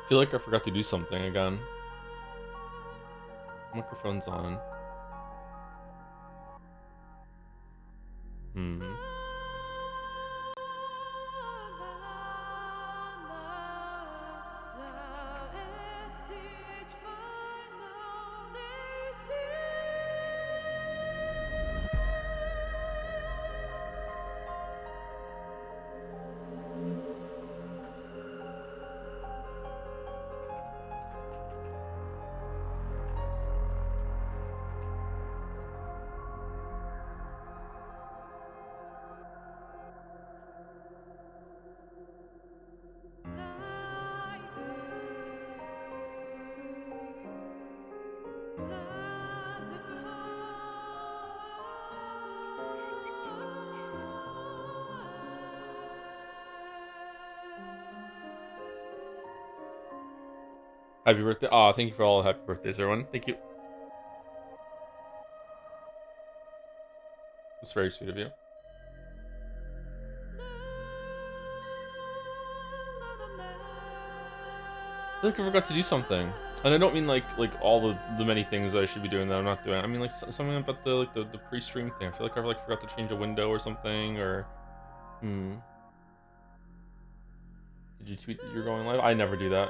I feel like I forgot to do something again. Microphone's on. Happy birthday. Oh, thank you for all the happy birthdays, everyone. Thank you. It's very sweet of you. I feel like I forgot to do something. And I don't mean like all the many things that I should be doing that I'm not doing. I mean like something about the pre-stream thing. I feel like I forgot to change a window or something, or Did you tweet that you're going live? I never do that.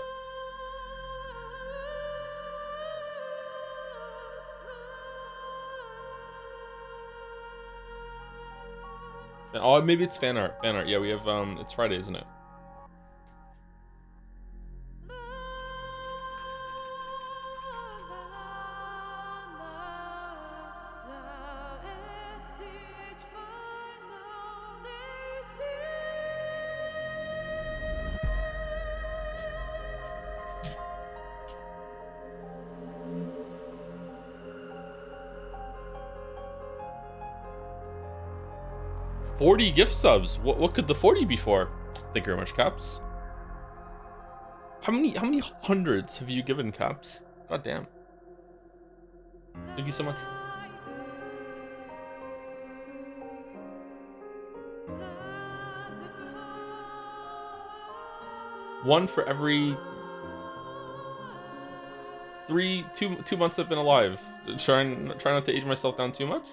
Oh, maybe it's fan art. Fan art. Yeah, we have it's Friday, isn't it? $40 gift subs. What could the 40 be for? Thank you very much, Caps. How many hundreds have you given, Caps? God damn. Thank you so much. One for every two months I've been alive. Try not to age myself down too much.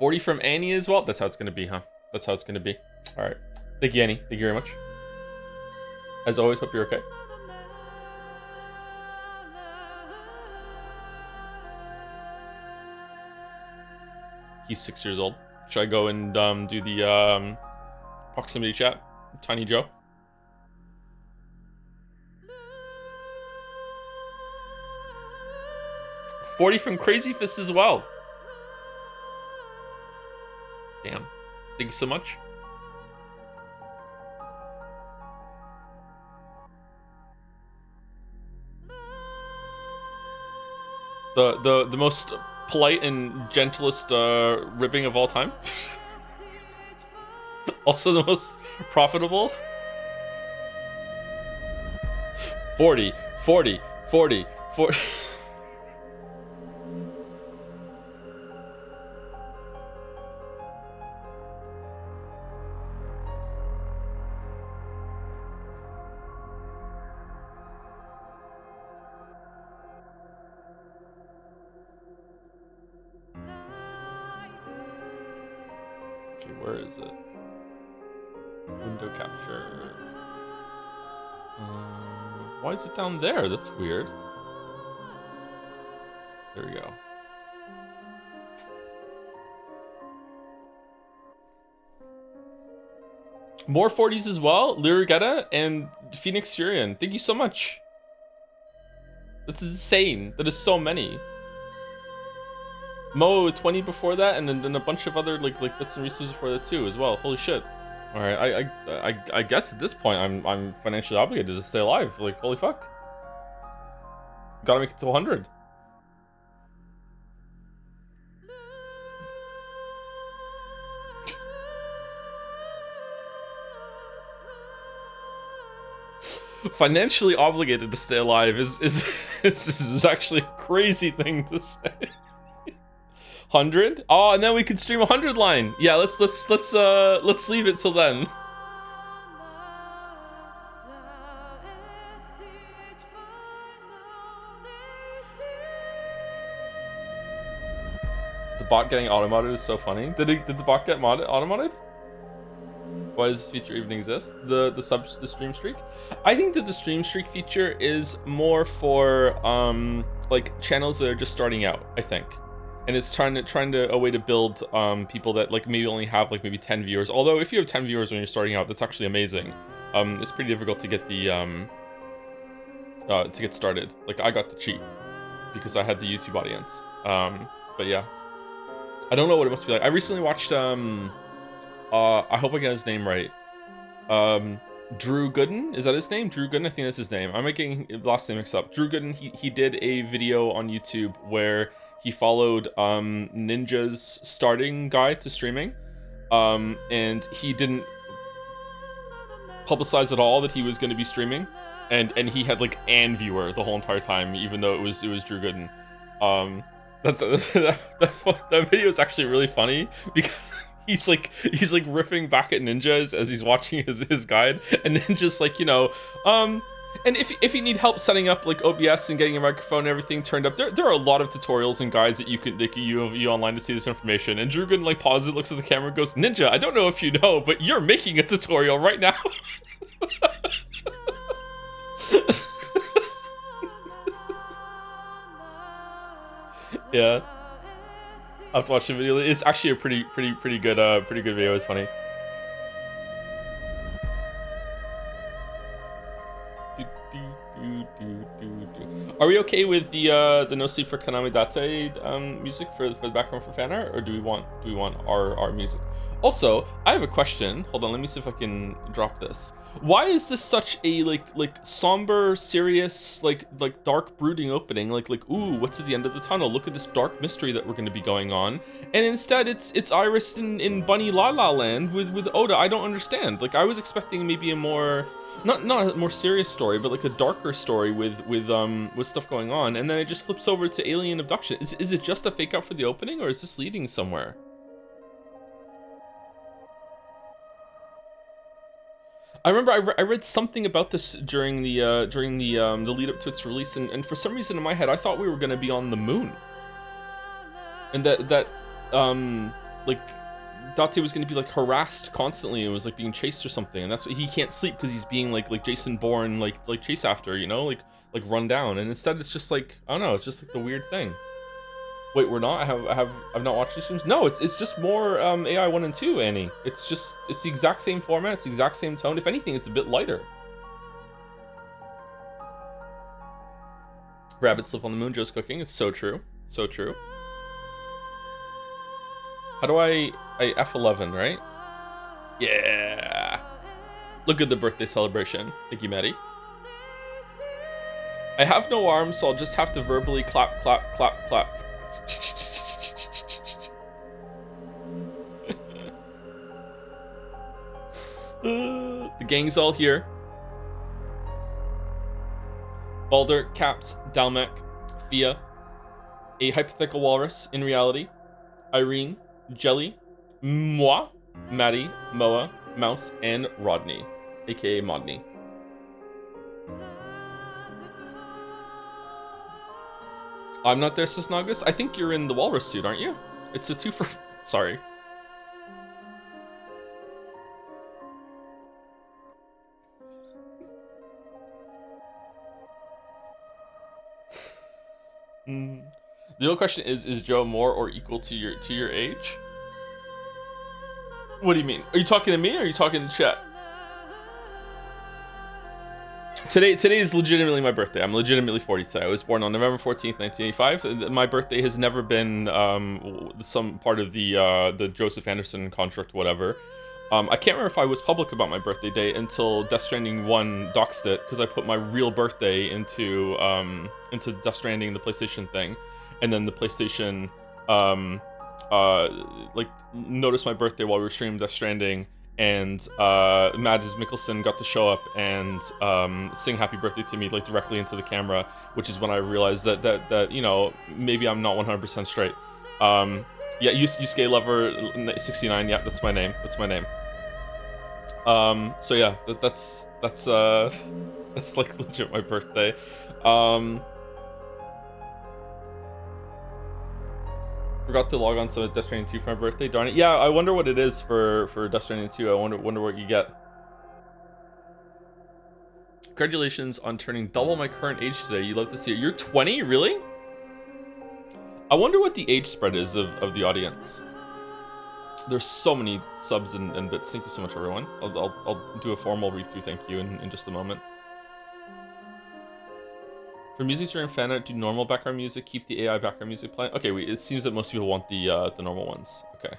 $40 from Annie as well. That's how it's gonna be, huh? That's how it's gonna be. All right. Thank you, Annie. Thank you very much. As always, hope you're okay. He's 6 years old. Should I go and do the proximity chat? Tiny Joe. $40 from Crazy Fist as well. Damn. Thank you so much. The most polite and gentlest ribbing of all time. Also the most profitable. 40. Where is it? Window capture. Why is it down there? That's weird. There we go. More 40s as well. Lyrigetta and Phoenix Furion. Thank you so much. That's insane. That is so many. Mo 20 before that, and then a bunch of other like bits and pieces before that too as well. Holy shit! All right, I guess at this point I'm financially obligated to stay alive. Like holy fuck! Gotta make it to 100. Financially obligated to stay alive is actually a crazy thing to say. 100? Oh, and then we could stream 100 line. Yeah, let's leave it till then. The bot getting automodded is so funny. Did the bot get automodded? Why does this feature even exist? The stream streak? I think that the stream streak feature is more for like channels that are just starting out, I think. And it's trying to a way to build people that like maybe only have like maybe 10 viewers. Although if you have 10 viewers when you're starting out, that's actually amazing. It's pretty difficult to get the to get started. Like I got the cheat because I had the YouTube audience. But yeah. I don't know what it must be like. I recently watched I hope I get his name right. Drew Gooden, is that his name? Drew Gooden, I think that's his name. I'm getting the last name mixed up. Drew Gooden, he did a video on YouTube where he followed Ninja's starting guide to streaming, and he didn't publicize at all that he was going to be streaming, and he had like an viewer the whole entire time, even though it was Drew Gooden. That video is actually really funny because he's like riffing back at ninjas as he's watching his guide, and then just like, you know, and if you need help setting up like OBS and getting a microphone and everything turned up, there are a lot of tutorials and guides that you can you online to see this information. And Drew Gooden like pauses it, looks at the camera, and goes, "Ninja, I don't know if you know, but you're making a tutorial right now." Yeah, I have to watch the video. It's actually a pretty good video. It's funny. Are we okay with the No Sleep for Kaname Date music for the background for fan art, or do we want our music? Also, I have a question. Hold on, let me see if I can drop this. Why is this such a like somber, serious, like dark, brooding opening? Like ooh, what's at the end of the tunnel? Look at this dark mystery that we're going to be going on. And instead, it's Iris in Bunny La La Land with Oda. I don't understand. Like I was expecting maybe a more not a more serious story, but like a darker story with stuff going on. And then it just flips over to alien abduction. Is it just a fake out for the opening, or is this leading somewhere? I remember I read something about this during the lead up to its release, and for some reason in my head I thought we were gonna be on the moon, and that like Date was gonna be like harassed constantly and was like being chased or something, and that's why he can't sleep, because he's being like Jason Bourne like chase after, you know, like run down, and instead it's just like, I don't know, it's just like the weird thing. Wait, we're not? I've not watched these streams? No, it's just more AI 1 and 2, Annie. It's the exact same format, it's the exact same tone. If anything, it's a bit lighter. Rabbits live on the moon, Joe's cooking. It's so true. So true. How do I F11, right? Yeah. Look at the birthday celebration. Thank you, Maddie. I have no arms, so I'll just have to verbally clap, clap, clap, clap. The gang's all here. Balder, Caps, Dalmek, Fia, a hypothetical walrus in reality, Irene, Jelly, moi, Maddie, Moa, Mouse, and Rodney, aka Modney. I'm not there, Cisnagus. I think you're in the walrus suit, aren't you? It's a 2 for... Sorry. The real question is Joe more or equal to your age? What do you mean? Are you talking to me or are you talking to chat? Today is legitimately my birthday. I'm legitimately 40 today. I was born on November 14th, 1985. My birthday has never been some part of the Joseph Anderson construct, whatever. I can't remember if I was public about my birthday date until Death Stranding 1 doxed it, because I put my real birthday into Death Stranding, the PlayStation thing, and then the PlayStation like noticed my birthday while we were streaming Death Stranding, and Mads Mikkelsen got to show up and sing happy birthday to me like directly into the camera, which is when I realized that you know, maybe I'm not 100% straight. Yeah, Yusuke Lover 69. Yeah, that's my name. That's my name. So yeah, that's that's like legit my birthday. Forgot to log on to Death Stranding 2 for my birthday. Darn it. Yeah, I wonder what it is for Death Stranding 2. I wonder what you get. Congratulations on turning double my current age today. You love to see it. You're 20, really? I wonder what the age spread is of the audience. There's so many subs and bits. Thank you so much, everyone. I'll do a formal read through. Thank you in just a moment. For music during Fanart, do normal background music. Keep the AI background music playing. Okay, it seems that most people want the normal ones. Okay.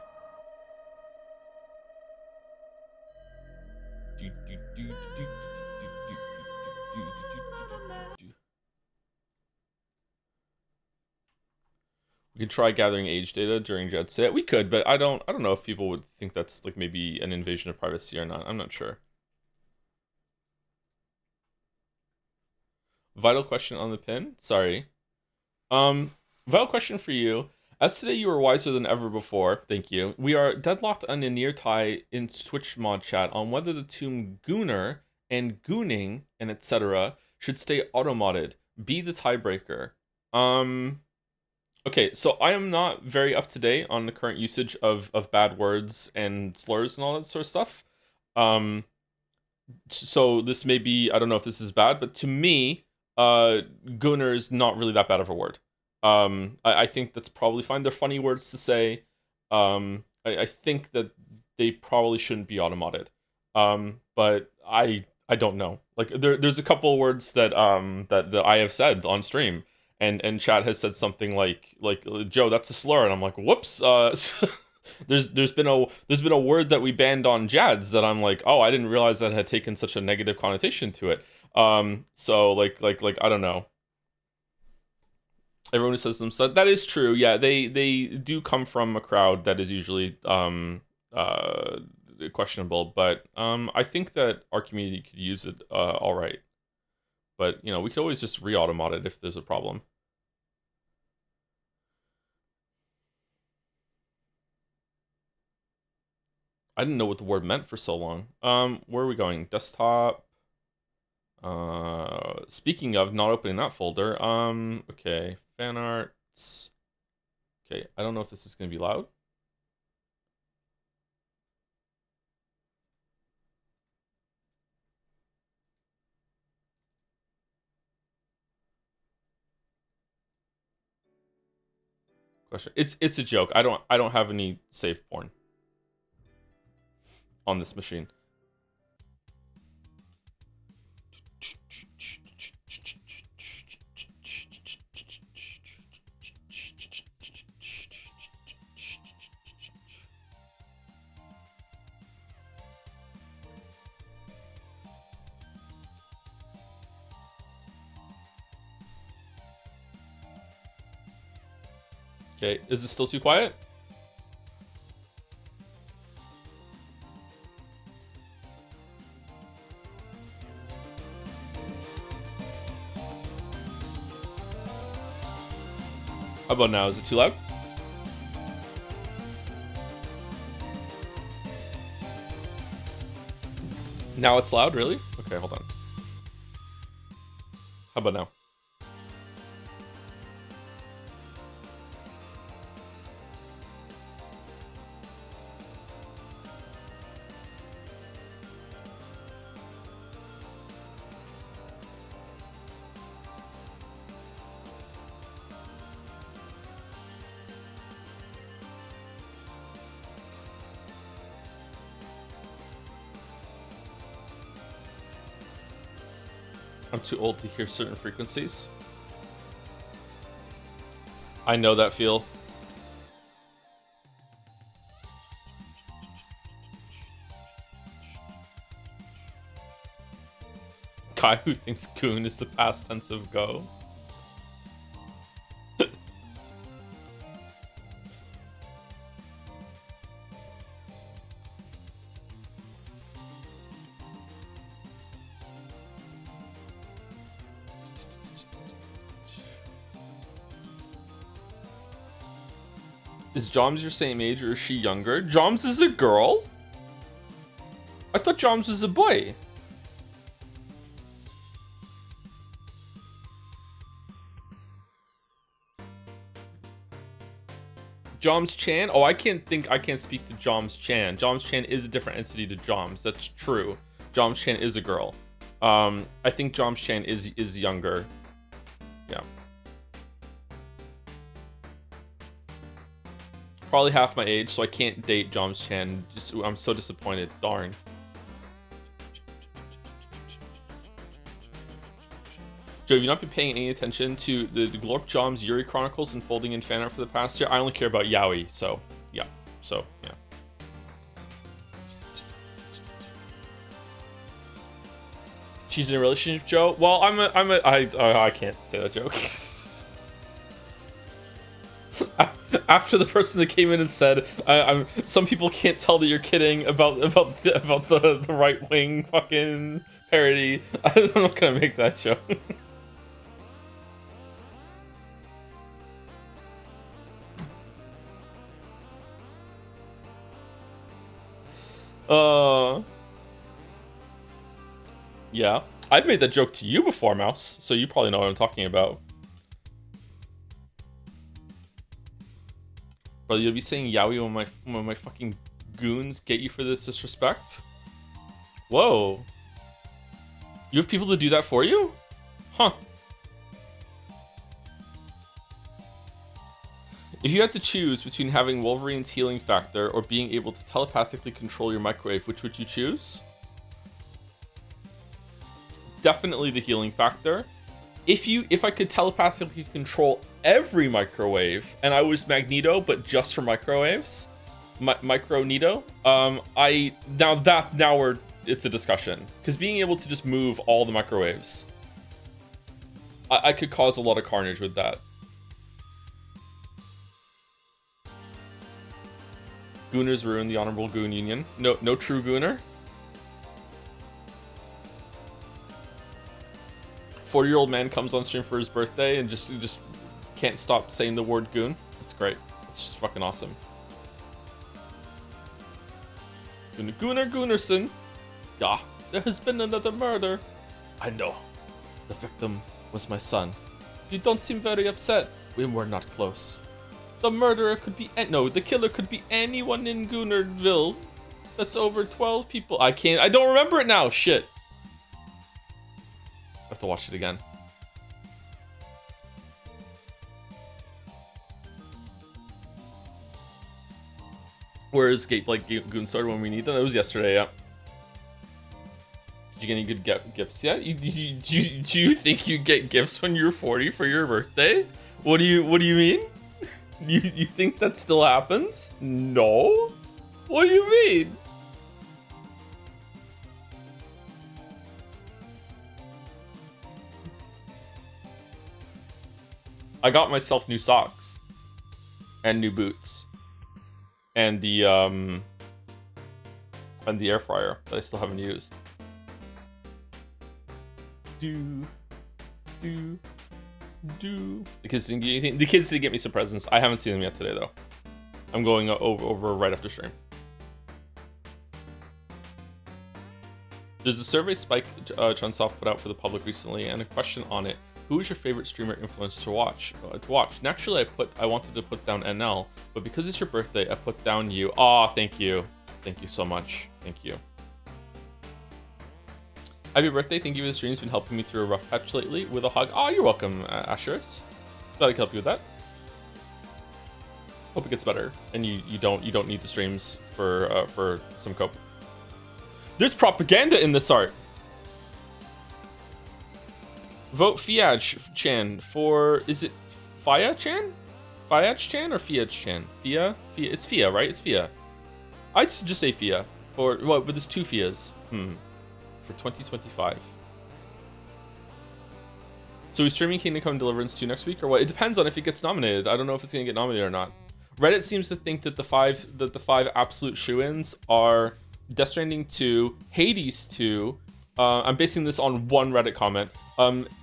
We could try gathering age data during Jet Set. We could, but I don't know if people would think that's like maybe an invasion of privacy or not. I'm not sure. Vital question on the pin. Sorry. Vital question for you. As today you are wiser than ever before, thank you. We are deadlocked on a near tie in Twitch mod chat on whether the tomb Gooner and Gooning and etc. should stay auto-modded. Be the tiebreaker. Okay, so I am not very up to date on the current usage of bad words and slurs and all that sort of stuff. So this may be, I don't know if this is bad, but to me, Gooner is not really that bad of a word. I think that's probably fine. They're funny words to say. I think that they probably shouldn't be automated. But I don't know. Like there's a couple of words that that I have said on stream, and chat has said something like Joe, that's a slur, and I'm like, whoops. There's been a word that we banned on Jads that I'm like, oh, I didn't realize that had taken such a negative connotation to it. So like I don't know. Everyone who says them said that is true. Yeah, they do come from a crowd that is usually questionable, but I think that our community could use it all right. But you know, we could always just re-automate it if there's a problem. I didn't know what the word meant for so long. Where are we going? Desktop. Speaking of not opening that folder, okay, fan arts. Okay, I don't know if this is gonna be loud. Question. It's a joke. I don't have any save porn on this machine. Okay, is it still too quiet? How about now? Is it too loud? Now it's loud, really? Okay, hold on. How about now? I'm too old to hear certain frequencies. I know that feel. Guy who thinks goon is the past tense of go. Is Joms your same age or is she younger? Joms is a girl? I thought Joms was a boy. Joms Chan? Oh, I can't speak to Joms Chan. Joms Chan is a different entity to Joms. That's true. Joms Chan is a girl. I think Joms Chan is younger. Yeah. Probably half my age, so I can't date Joms Chan. I'm so disappointed. Darn. Joe, have you not been paying any attention to the Glorp Joms Yuri Chronicles unfolding in fan art for the past year? I only care about Yaoi, so yeah. She's in a relationship, Joe? Well, I can't say that joke. After the person that came in and said, some people can't tell that you're kidding about the right wing fucking parody. I'm not gonna make that joke. Yeah. I've made that joke to you before, Mouse, so you probably know what I'm talking about. Brother, you'll be saying yaoi when my fucking goons get you for this disrespect? Whoa. You have people to do that for you? Huh. If you had to choose between having Wolverine's healing factor or being able to telepathically control your microwave, which would you choose? Definitely the healing factor. If I could telepathically control every microwave and I was Magneto but just for microwaves, Micro-Nito, it's a discussion, because being able to just move all the microwaves, I could cause a lot of carnage with that. Gooners ruin the honorable goon union. No true gooner. 40-year-old man comes on stream for his birthday and just can't stop saying the word goon. It's great. It's just fucking awesome. Gooner Goonerson. Yeah, there has been another murder. I know. The victim was my son. You don't seem very upset. We were not close. The murderer could be the killer could be anyone in Goonerville. That's over 12 people. I don't remember it now. Shit. I have to watch it again. Where is Goon started when we need them? That was yesterday, yeah. Did you get any good gifts yet? Do you think you get gifts when you're 40 for your birthday? What do you mean? You think that still happens? No? What do you mean? I got myself new socks and new boots and the air fryer that I still haven't used. The kids didn't get me some presents. I haven't seen them yet today though. I'm going over right after stream. There's a survey Spike Chunsoft put out for the public recently, and a question on it: who is your favorite streamer influencer to watch? Naturally, I wanted to put down NL, but because it's your birthday, I put down you. Aw, thank you so much. Thank you. Happy birthday! Thank you for the stream. It's been helping me through a rough patch lately. With a hug. Oh, you're welcome, Asherus. Glad I could help you with that. Hope it gets better, and you don't need the streams for some cope. There's propaganda in this art. Vote Fiaj-chan for, is it Fia-chan? Fiaj-chan or Fiaj-chan? Fia? It's Fia, right? It's Fia. I'd just say Fia. For, what, but there's two Fias. For 2025. So we're streaming Kingdom Come Deliverance 2 next week, or what? It depends on if it gets nominated. I don't know if it's gonna get nominated or not. Reddit seems to think that the five absolute shoo-ins are Death Stranding 2, Hades 2, I'm basing this on one Reddit comment.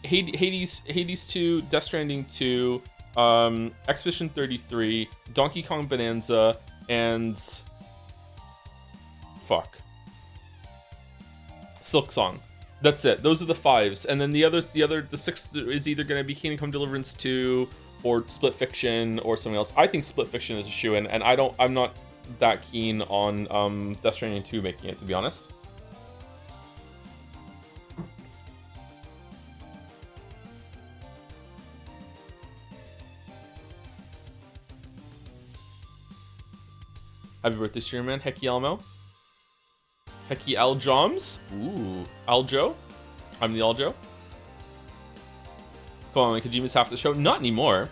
Hades 2, Death Stranding 2, Expedition 33, Donkey Kong Bonanza, and fuck, Silk Song. That's it. Those are the 5s, and then the 6th is either going to be Kingdom Come Deliverance 2 or Split Fiction or something else. I think Split Fiction is a shoo-in, and I'm not that keen on Death Stranding 2 making it, to be honest. Happy birthday, streamer man. Hecky Elmo. Hecky Aljoms. Ooh. Aljo. I'm the Aljo. Come on, man. Kojima's half the show. Not anymore.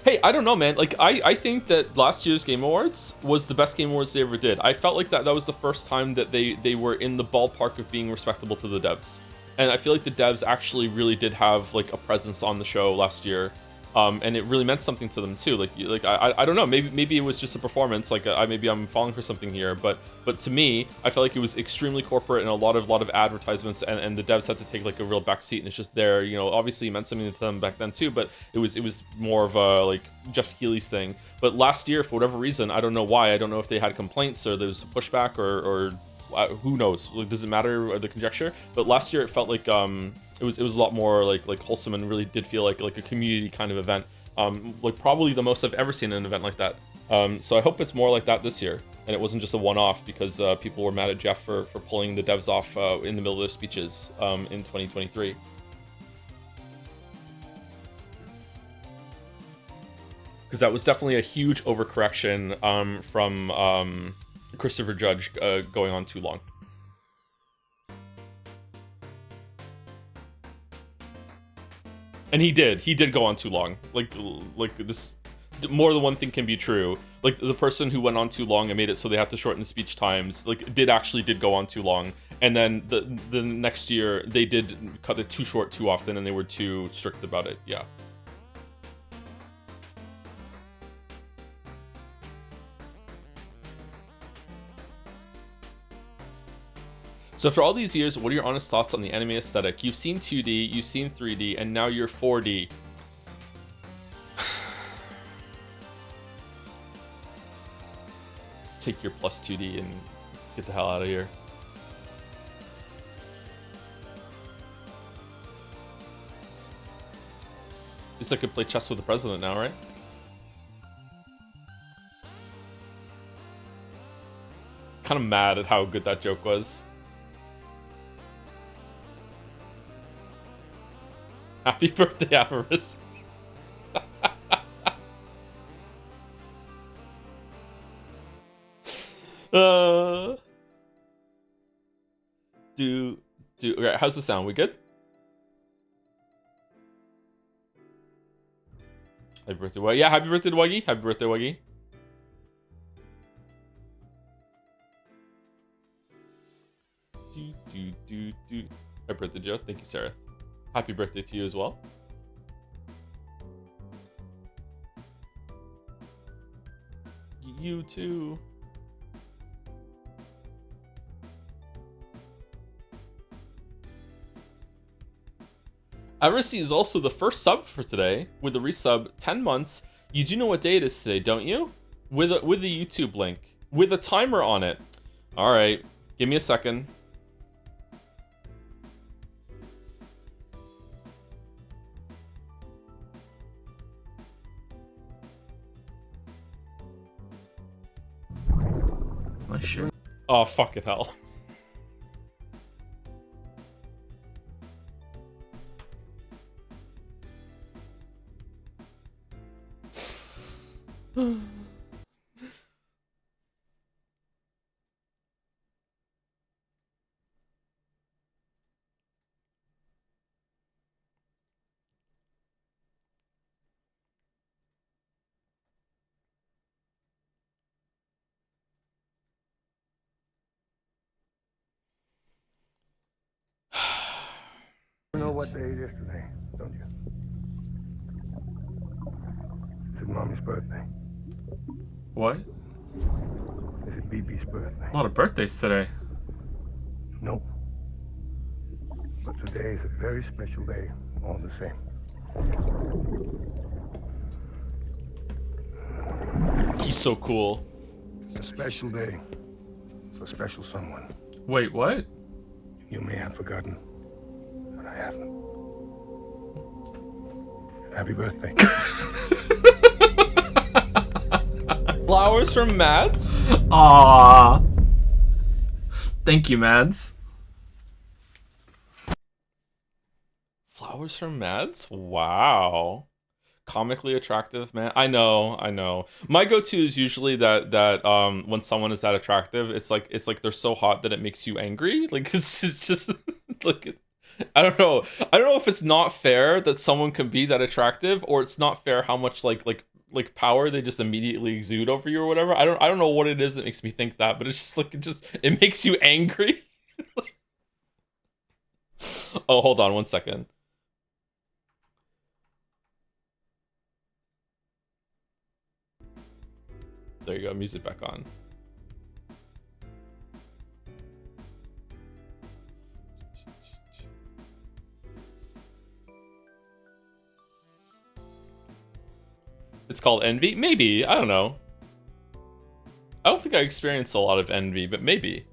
Hey, I don't know, man. Like, I think that last year's Game Awards was the best Game Awards they ever did. I felt like that was the first time that they were in the ballpark of being respectable to the devs. And I feel like the devs actually really did have, like, a presence on the show last year. And it really meant something to them too. Like I don't know. Maybe it was just a performance. Like maybe I'm falling for something here. But to me, I felt like it was extremely corporate and a lot of advertisements. And the devs had to take like a real back seat. And it's just there. You know, obviously it meant something to them back then too. But it was more of a like Jeff Keighley's thing. But last year, for whatever reason, I don't know why. I don't know if they had complaints or there was a pushback or who knows. Like, does it matter or the conjecture? But last year it felt like it was a lot more like wholesome and really did feel like a community kind of event. Like probably the most I've ever seen an event like that. So I hope it's more like that this year, and it wasn't just a one-off because people were mad at Jeff for pulling the devs off in the middle of their speeches in 2023. Because that was definitely a huge overcorrection from Christopher Judge going on too long. And he did go on too long. Like this, more than one thing can be true. Like the person who went on too long and made it so they have to shorten the speech times, like did go on too long. And then the next year they did cut it too short too often and they were too strict about it. Yeah. So after all these years, what are your honest thoughts on the anime aesthetic? You've seen 2D, you've seen 3D, and now you're 4D. Take your plus 2D and get the hell out of here. At least I could play chess with the president now, right? Kind of mad at how good that joke was. Happy birthday, Avarice. Okay, how's the sound? We good? Happy birthday, Wuggy. Yeah, happy birthday to Wuggy. Happy birthday, Wuggy. Happy birthday, Joe. Thank you, Sarah. Happy birthday to you as well. You too. Eversea is also the first sub for today with a resub 10 months. You do know what day it is today, don't you? With a YouTube link with a timer on it. All right, give me a second. Oh shit. Oh fucking hell. You know what day it is today, don't you? It's Mommy's birthday. What? Is it BB's birthday? A lot of birthdays today. Nope. But today is a very special day, all the same. so cool. A special day for a special someone. Wait, what? You may have forgotten, but I haven't. Happy birthday. Flowers from Mads? Aww. Thank you, Mads. Flowers from Mads? Wow. Comically attractive, man. I know. My go-to is usually that when someone is that attractive, it's like they're so hot that it makes you angry. Like it's just like I don't know. I don't know if it's not fair that someone can be that attractive, or it's not fair how much like power they just immediately exude over you or whatever. I don't know what it is that makes me think that, but it's just like it makes you angry. Oh, hold on one second. There you go, music back on. It's called envy? Maybe, I don't know. I don't think I experienced a lot of envy, but maybe.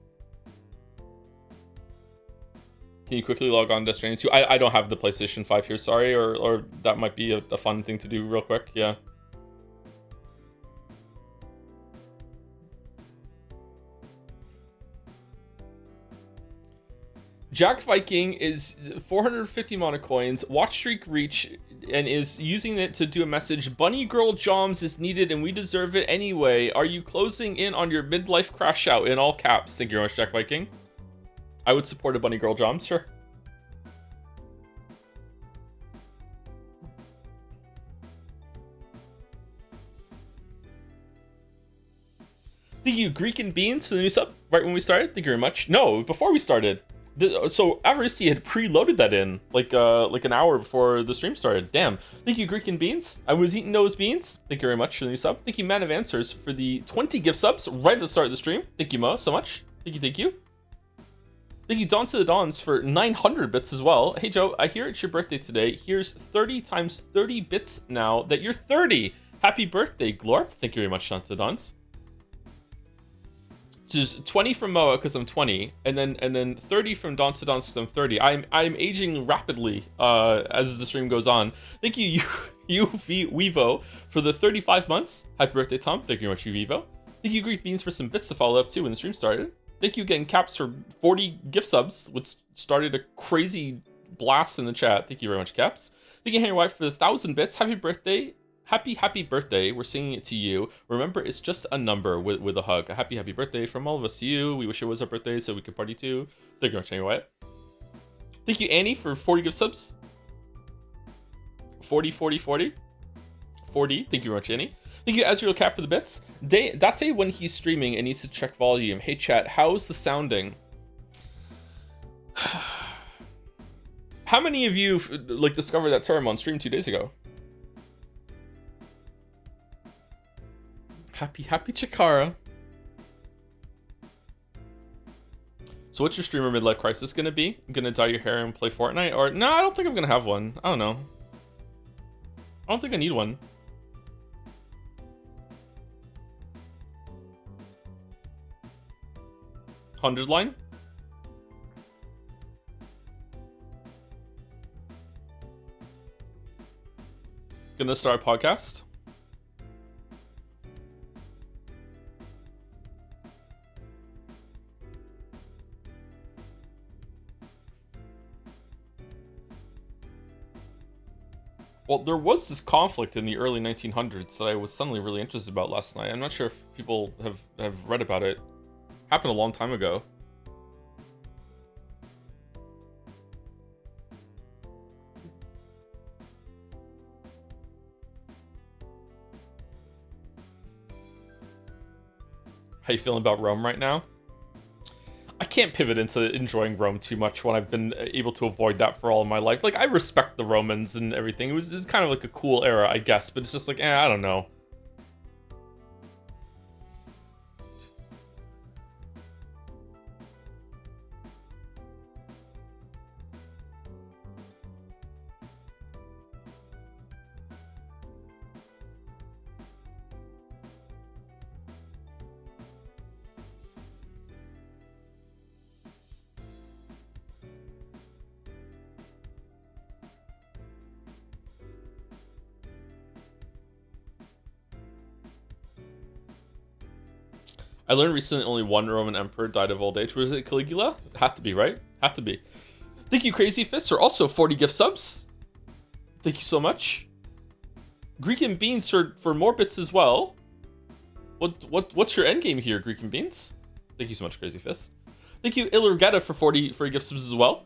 Can you quickly log on to Death Stranding 2? I don't have the PlayStation 5 here, sorry, or that might be a fun thing to do real quick, yeah. Jack Viking is 450 mana coins, watch streak reach, and is using it to do a message. Bunny Girl Joms is needed and we deserve it anyway. Are you closing in on your midlife crash out? In all caps. Thank you very much, Jack Viking. I would support a Bunny Girl Joms, sure. Thank you, Greek and Beans, for the new sub right when we started. Thank you very much. No, before we started. So Avarici had preloaded that in like an hour before the stream started. Damn. Thank you, Greek and Beans. I was eating those beans. Thank you very much for the new sub. Thank you, Man of Answers, for the 20 gift subs right at the start of the stream. Thank you, Mo, so much. Thank you. Thank you, Dawn to the Dawns, for 900 bits as well. Hey, Joe, I hear it's your birthday today. Here's 30 times 30 bits now that you're 30. Happy birthday, Glorp. Thank you very much, Dawn to the Dawns. So there's 20 from Moa because I'm 20, and then 30 from Dawn to Dawn because I'm 30. I'm aging rapidly as the stream goes on. Thank you, Weevo, for the 35 months. Happy birthday, Tom. Thank you very much, Weevo. Thank you, Greek Beans, for some bits to follow up too when the stream started. Thank you again, Caps, for 40 gift subs, which started a crazy blast in the chat. Thank you very much, Caps. Thank you, Henry White, for the 1,000 bits. Happy birthday. Happy birthday. We're singing it to you. Remember, it's just a number with a hug. A happy birthday from all of us to you. We wish it was our birthday so we could party too. Thank you very much, Henry White. Thank you, Annie, for 40 gift subs. 40. Thank you very much, Annie. Thank you, Azrael Cat, for the bits. Date when he's streaming and needs to check volume. Hey, chat, how's the sounding? How many of you like discovered that term on stream 2 days ago? Happy Chikara. So what's your streamer midlife crisis gonna be? Gonna dye your hair and play Fortnite? Or no, I don't think I'm gonna have one. I don't know. I don't think I need one. $100 line? Gonna start a podcast? Well, there was this conflict in the early 1900s that I was suddenly really interested about last night. I'm not sure if people have read about it. Happened a long time ago. How you feeling about Rome right now? I can't pivot into enjoying Rome too much when I've been able to avoid that for all of my life. Like, I respect the Romans and everything. It was kind of like a cool era, I guess, but it's just like, I don't know. I learned recently only one Roman emperor died of old age. Was it Caligula? Had to be, right? Have to be. Thank you, Crazy Fists, for also 40 gift subs. Thank you so much. Greek and Beans for more bits as well. What's your end game here, Greek and Beans? Thank you so much, Crazy Fist. Thank you, Illergetta, for 40 gift subs as well.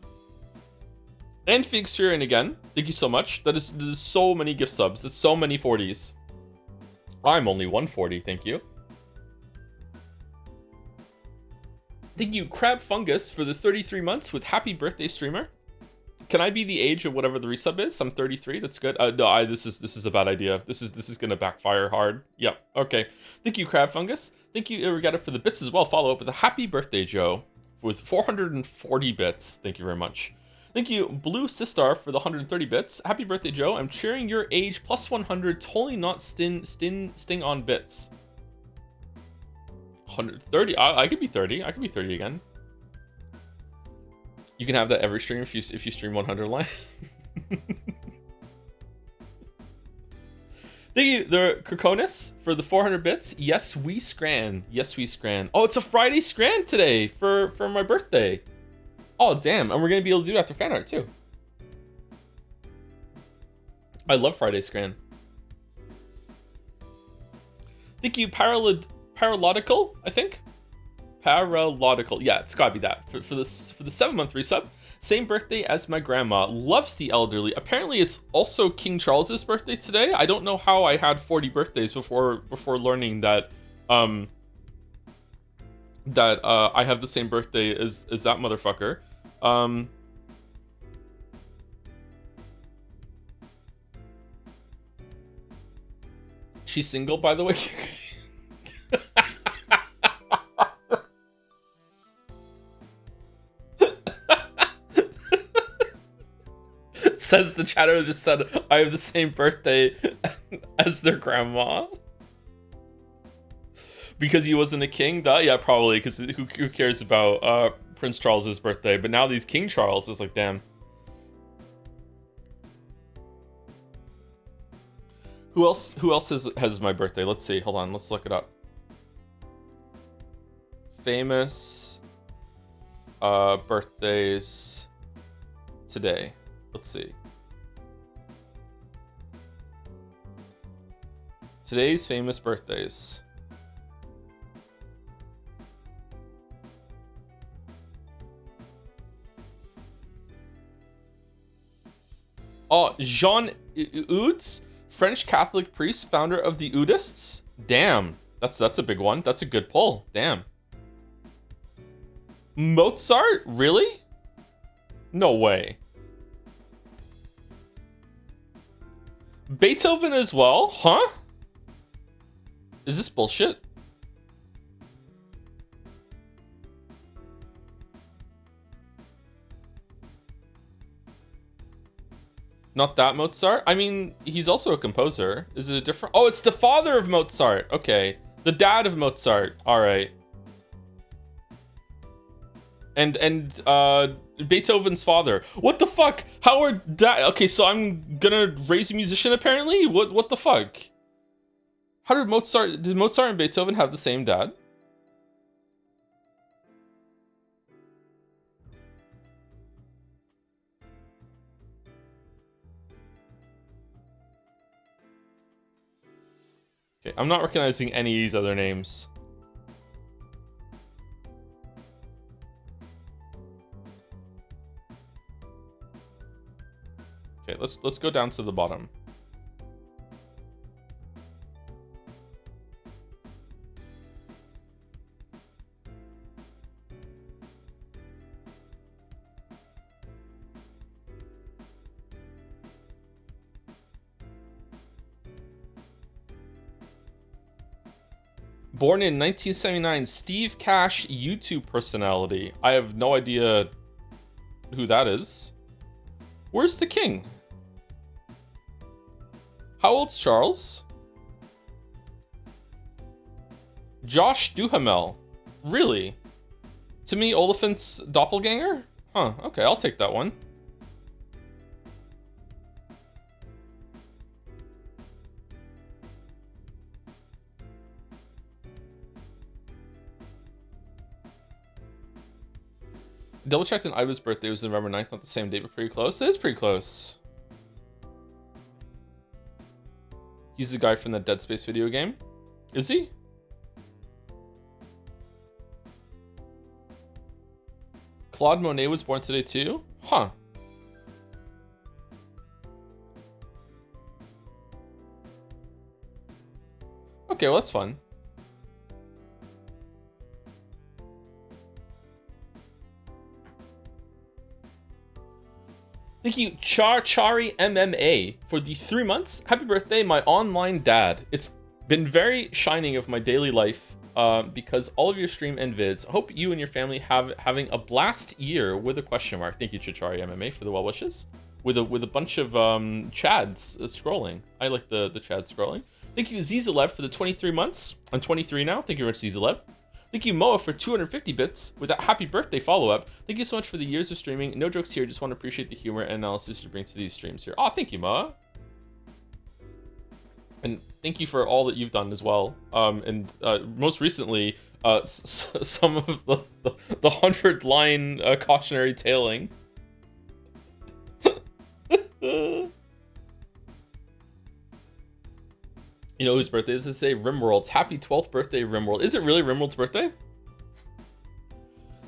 And Phoenix Furin again. Thank you so much. That is so many gift subs. That's so many 40s. I'm only 140, thank you. Thank you, Crab Fungus, for the 33 months with happy birthday, streamer. Can I be the age of whatever the resub is? I'm 33. That's good. No, this is a bad idea. This is gonna backfire hard. Yep. Okay. Thank you, Crab Fungus. Thank you, Irrigata, for the bits as well. Follow up with a happy birthday, Joe, with 440 bits. Thank you very much. Thank you, Blue Sistar, for the 130 bits. Happy birthday, Joe. I'm cheering your age plus 100. Totally not sting on bits. 130. I could be 30. I could be 30 again. You can have that every stream if you stream 100 live. Thank you, the Krakonis, for the 400 bits. Yes, we scran. Yes, we scran. Oh, it's a Friday scran today for my birthday. Oh, damn. And we're going to be able to do it after fan art, too. I love Friday scran. Thank you, Paralogical, I think. Paralogical. Yeah, it's gotta be that. For the 7-month resub. Same birthday as my grandma. Loves the elderly. Apparently, it's also King Charles's birthday today. I don't know how I had 40 birthdays before learning that I have the same birthday as that motherfucker. She's single, by the way. Says the chatter just said, I have the same birthday as their grandma. Because he wasn't a king? Yeah, probably, because who cares about Prince Charles's birthday? But now these King Charles is like, damn. Who else has my birthday? Let's see. Hold on, let's look it up. Famous birthdays today. Let's see. Today's famous birthdays. Oh, Jean Eudes, French Catholic priest, founder of the Eudists. Damn, that's a big one. That's a good pull. Damn. Mozart, really? No way. Beethoven as well, huh? Is this bullshit? Not that Mozart? I mean, he's also a composer. Is it a different? Oh, it's the father of Mozart. Okay. The dad of Mozart. All right. And Beethoven's father. What the fuck? How are that? Okay, so I'm gonna raise a musician apparently? What the fuck? How did Mozart and Beethoven have the same dad? Okay, I'm not recognizing any of these other names. Okay, let's go down to the bottom. Born in 1979, Steve Cash, YouTube personality. I have no idea who that is. Where's the king? How old's Charles? Josh Duhamel. Really? To me, Oliphant's doppelganger? Huh, okay, I'll take that one. Double checked and Iva's birthday was November 9th, not the same date, but pretty close. It is pretty close. He's the guy from the Dead Space video game. Is he? Claude Monet was born today too? Huh. Okay, well that's fun. Thank you, Chari MMA, for the 3 months. Happy birthday, my online dad. It's been very shining of my daily life because all of your stream and vids. Hope you and your family having a blast year with a question mark. Thank you, Chari MMA, for the well wishes. With a bunch of chads scrolling. I like the chad scrolling. Thank you, Zizalev, for the 23 months. I'm 23 now. Thank you very much, Zizalev. Thank you, Moa, for 250 bits with that happy birthday follow-up. Thank you so much for the years of streaming. No jokes here. Just want to appreciate the humor and analysis you bring to these streams here. Oh, thank you, Moa. And thank you for all that you've done as well. Most recently, some of the 100-line cautionary tailing. You know whose birthday is this today? Rimworld's. Happy 12th birthday, Rimworld. Is it really Rimworld's birthday?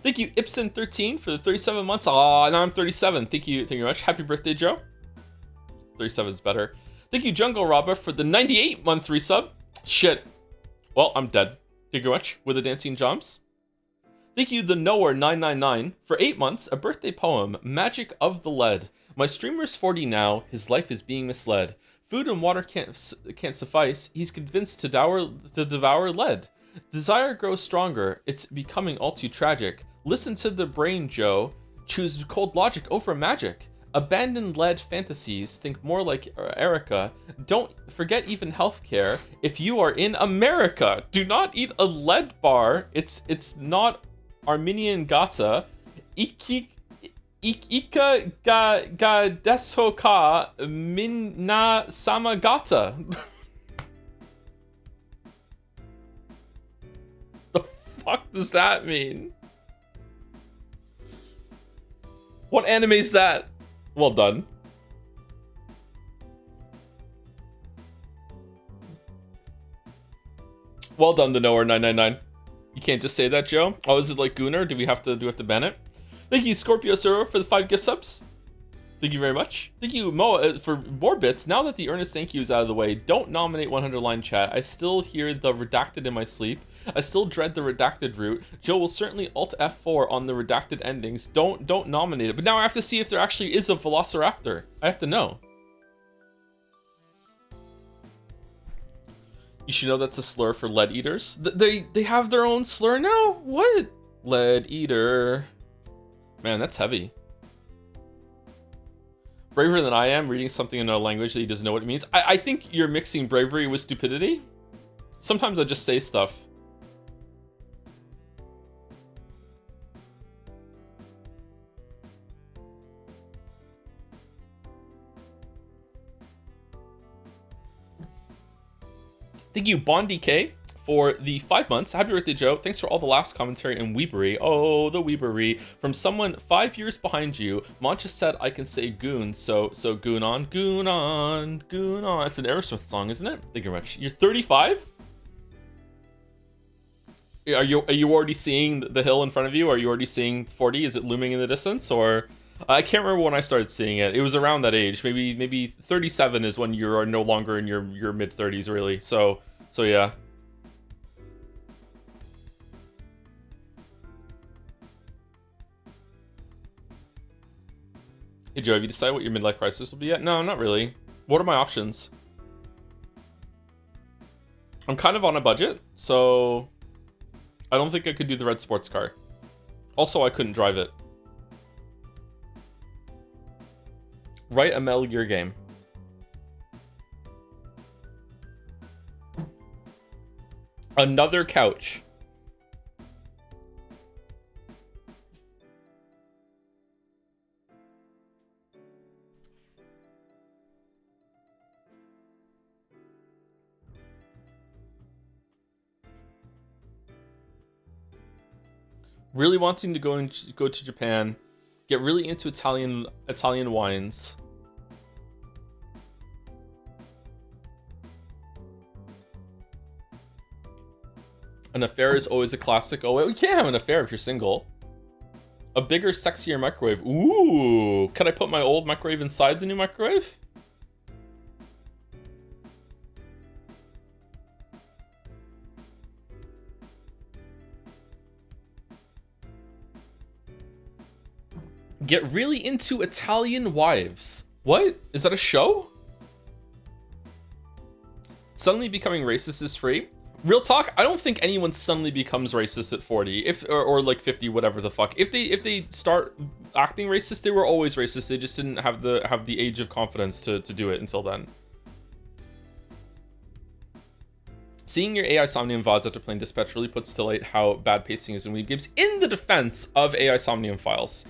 Thank you, Ipson13, for the 37 months. Ah, now I'm 37. Thank you very much. Happy birthday, Joe. 37's better. Thank you, Jungle Robber, for the 98-month resub. Shit. Well, I'm dead. Thank you very much. With the Dancing Jumps. Thank you, the Knower999, for 8 months. A birthday poem, Magic of the Lead. My streamer's 40 now. His life is being misled. Food and water can't suffice. He's convinced to devour lead. Desire grows stronger. It's becoming all too tragic. Listen to the brain, Joe. Choose cold logic over magic. Abandon lead fantasies. Think more like Erica. Don't forget even healthcare. If you are in America, do not eat a lead bar. It's not Armenian gata. Ika ga desoka minna samagata. The fuck does that mean? What anime is that? Well done. Well done, the Knower 999. You can't just say that, Joe. Oh, is it like Gunnar? Do we have to ban it? Thank you, Scorpio Suro, for the 5 gift subs. Thank you very much. Thank you, Moa, for more bits. Now that the earnest thank you is out of the way, don't nominate 100-line chat. I still hear the redacted in my sleep. I still dread the redacted route. Joe will certainly Alt F4 on the redacted endings. Don't nominate it. But now I have to see if there actually is a Velociraptor. I have to know. You should know that's a slur for lead eaters. They have their own slur now? What? Lead eater. Man, that's heavy. Braver than I am, reading something in a language that he doesn't know what it means. I think you're mixing bravery with stupidity. Sometimes I just say stuff. Thank you, BondDK, for the 5 months. Happy birthday, Joe. Thanks for all the laughs, commentary, and weebery. Oh, the weebery. From someone 5 years behind you. Mancha said I can say goon, so goon on, goon on, goon on. It's an Aerosmith song, isn't it? Thank you very much. You're 35? Are you already seeing the hill in front of you? Are you already seeing 40? Is it looming in the distance? Or I can't remember when I started seeing it. It was around that age. Maybe 37 is when you are no longer in your mid 30s, really. So yeah. Hey Joe, have you decided what your midlife crisis will be yet? No, not really. What are my options? I'm kind of on a budget, so I don't think I could do the red sports car. Also, I couldn't drive it. Write a Metal Gear game. Another couch. Really wanting to go to Japan, get really into Italian wines. An affair is always a classic. Oh, you can't have an affair if you're single. A bigger, sexier microwave. Ooh, can I put my old microwave inside the new microwave? Get really into Italian wives. What? Is that a show? Suddenly becoming racist is free. Real talk, I don't think anyone suddenly becomes racist at 40, or like 50, whatever the fuck. If they start acting racist, they were always racist. They just didn't have the age of confidence to do it until then. Seeing your AI Somnium VODs after playing Dispatch really puts to light how bad pacing is in Weeb games. In the defense of AI Somnium files,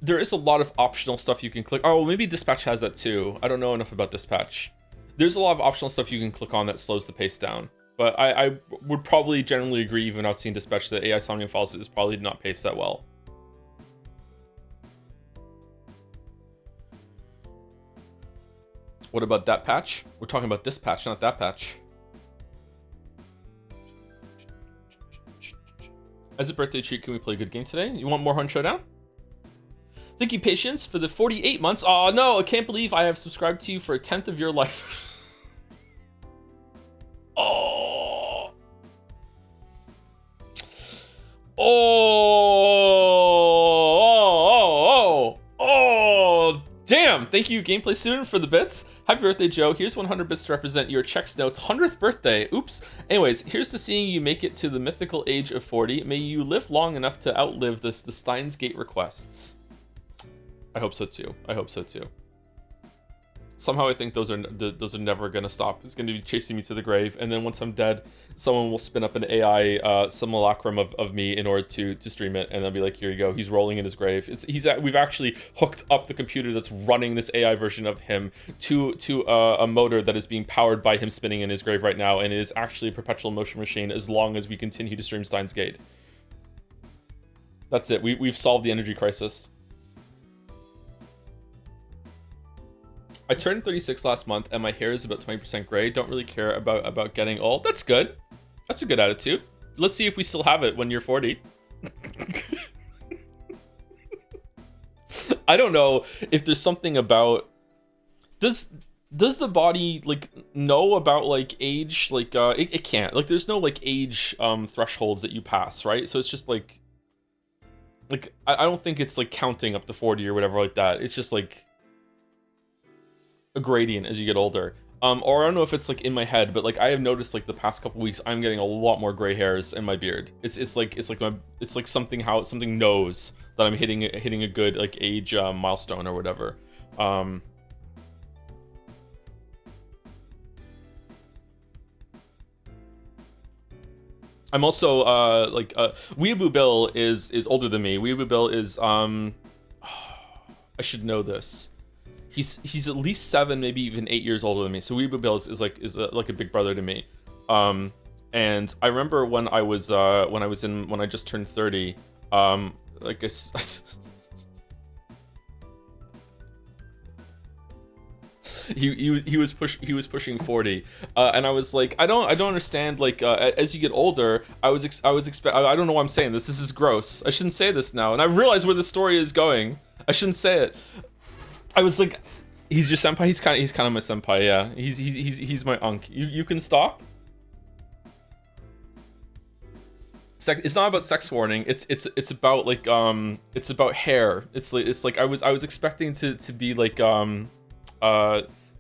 there is a lot of optional stuff you can click. Oh, maybe Dispatch has that too. I don't know enough about Dispatch. There's a lot of optional stuff you can click on that slows the pace down. But I would probably generally agree, even without seeing Dispatch, that AI Somnium files is probably not paced that well. What about that patch? We're talking about Dispatch, not that patch. As a birthday treat, can we play a good game today? You want more Hunt Showdown? Thank you, Patience, for the 48 months. Oh no, I can't believe I have subscribed to you for a 10th of your life. Oh. Oh, damn. Thank you, Gameplay Student, for the bits. Happy birthday, Joe. Here's 100 bits to represent your Chex Notes 100th birthday. Oops. Anyways, here's to seeing you make it to the mythical age of 40. May you live long enough to outlive the Steins Gate requests. I hope so too. I hope so too. Somehow I think those are never gonna stop. It's gonna be chasing me to the grave, and then once I'm dead, someone will spin up an AI simulacrum of me in order to stream it, and they'll be like, "Here you go. He's rolling in his grave." We've actually hooked up the computer that's running this AI version of him to a motor that is being powered by him spinning in his grave right now, and it is actually a perpetual motion machine as long as we continue to stream Steins Gate. That's it. We've solved the energy crisis. I turned 36 last month and my hair is about 20% gray. Don't really care about getting old. That's good. That's a good attitude. Let's see if we still have it when you're 40. I don't know if there's something about... Does the body like know about like age? Like it can't. Like there's no like age thresholds that you pass, right? So it's just like I don't think it's like counting up to 40 or whatever like that. It's just like a gradient as you get older. Or I don't know if it's like in my head, but like I have noticed like the past couple weeks I'm getting a lot more gray hairs in my beard. It's like something knows that I'm hitting a good like age milestone or whatever. I'm also Weeaboo Bill is older than me. Weeaboo Bill is I should know this. He's at least 7, maybe even 8 years older than me. So Weeaboo Bill is like a big brother to me. And I remember when I just turned 30, he was pushing 40, and I was like, I don't understand. Like as you get older, I don't know why I'm saying this. This is gross. I shouldn't say this now, and I realize where the story is going. I shouldn't say it. I was like, he's your senpai. He's kind of my senpai. Yeah, he's my unk. You can stop. It's not about sex warning. It's about like it's about hair. It's like I was expecting to be like to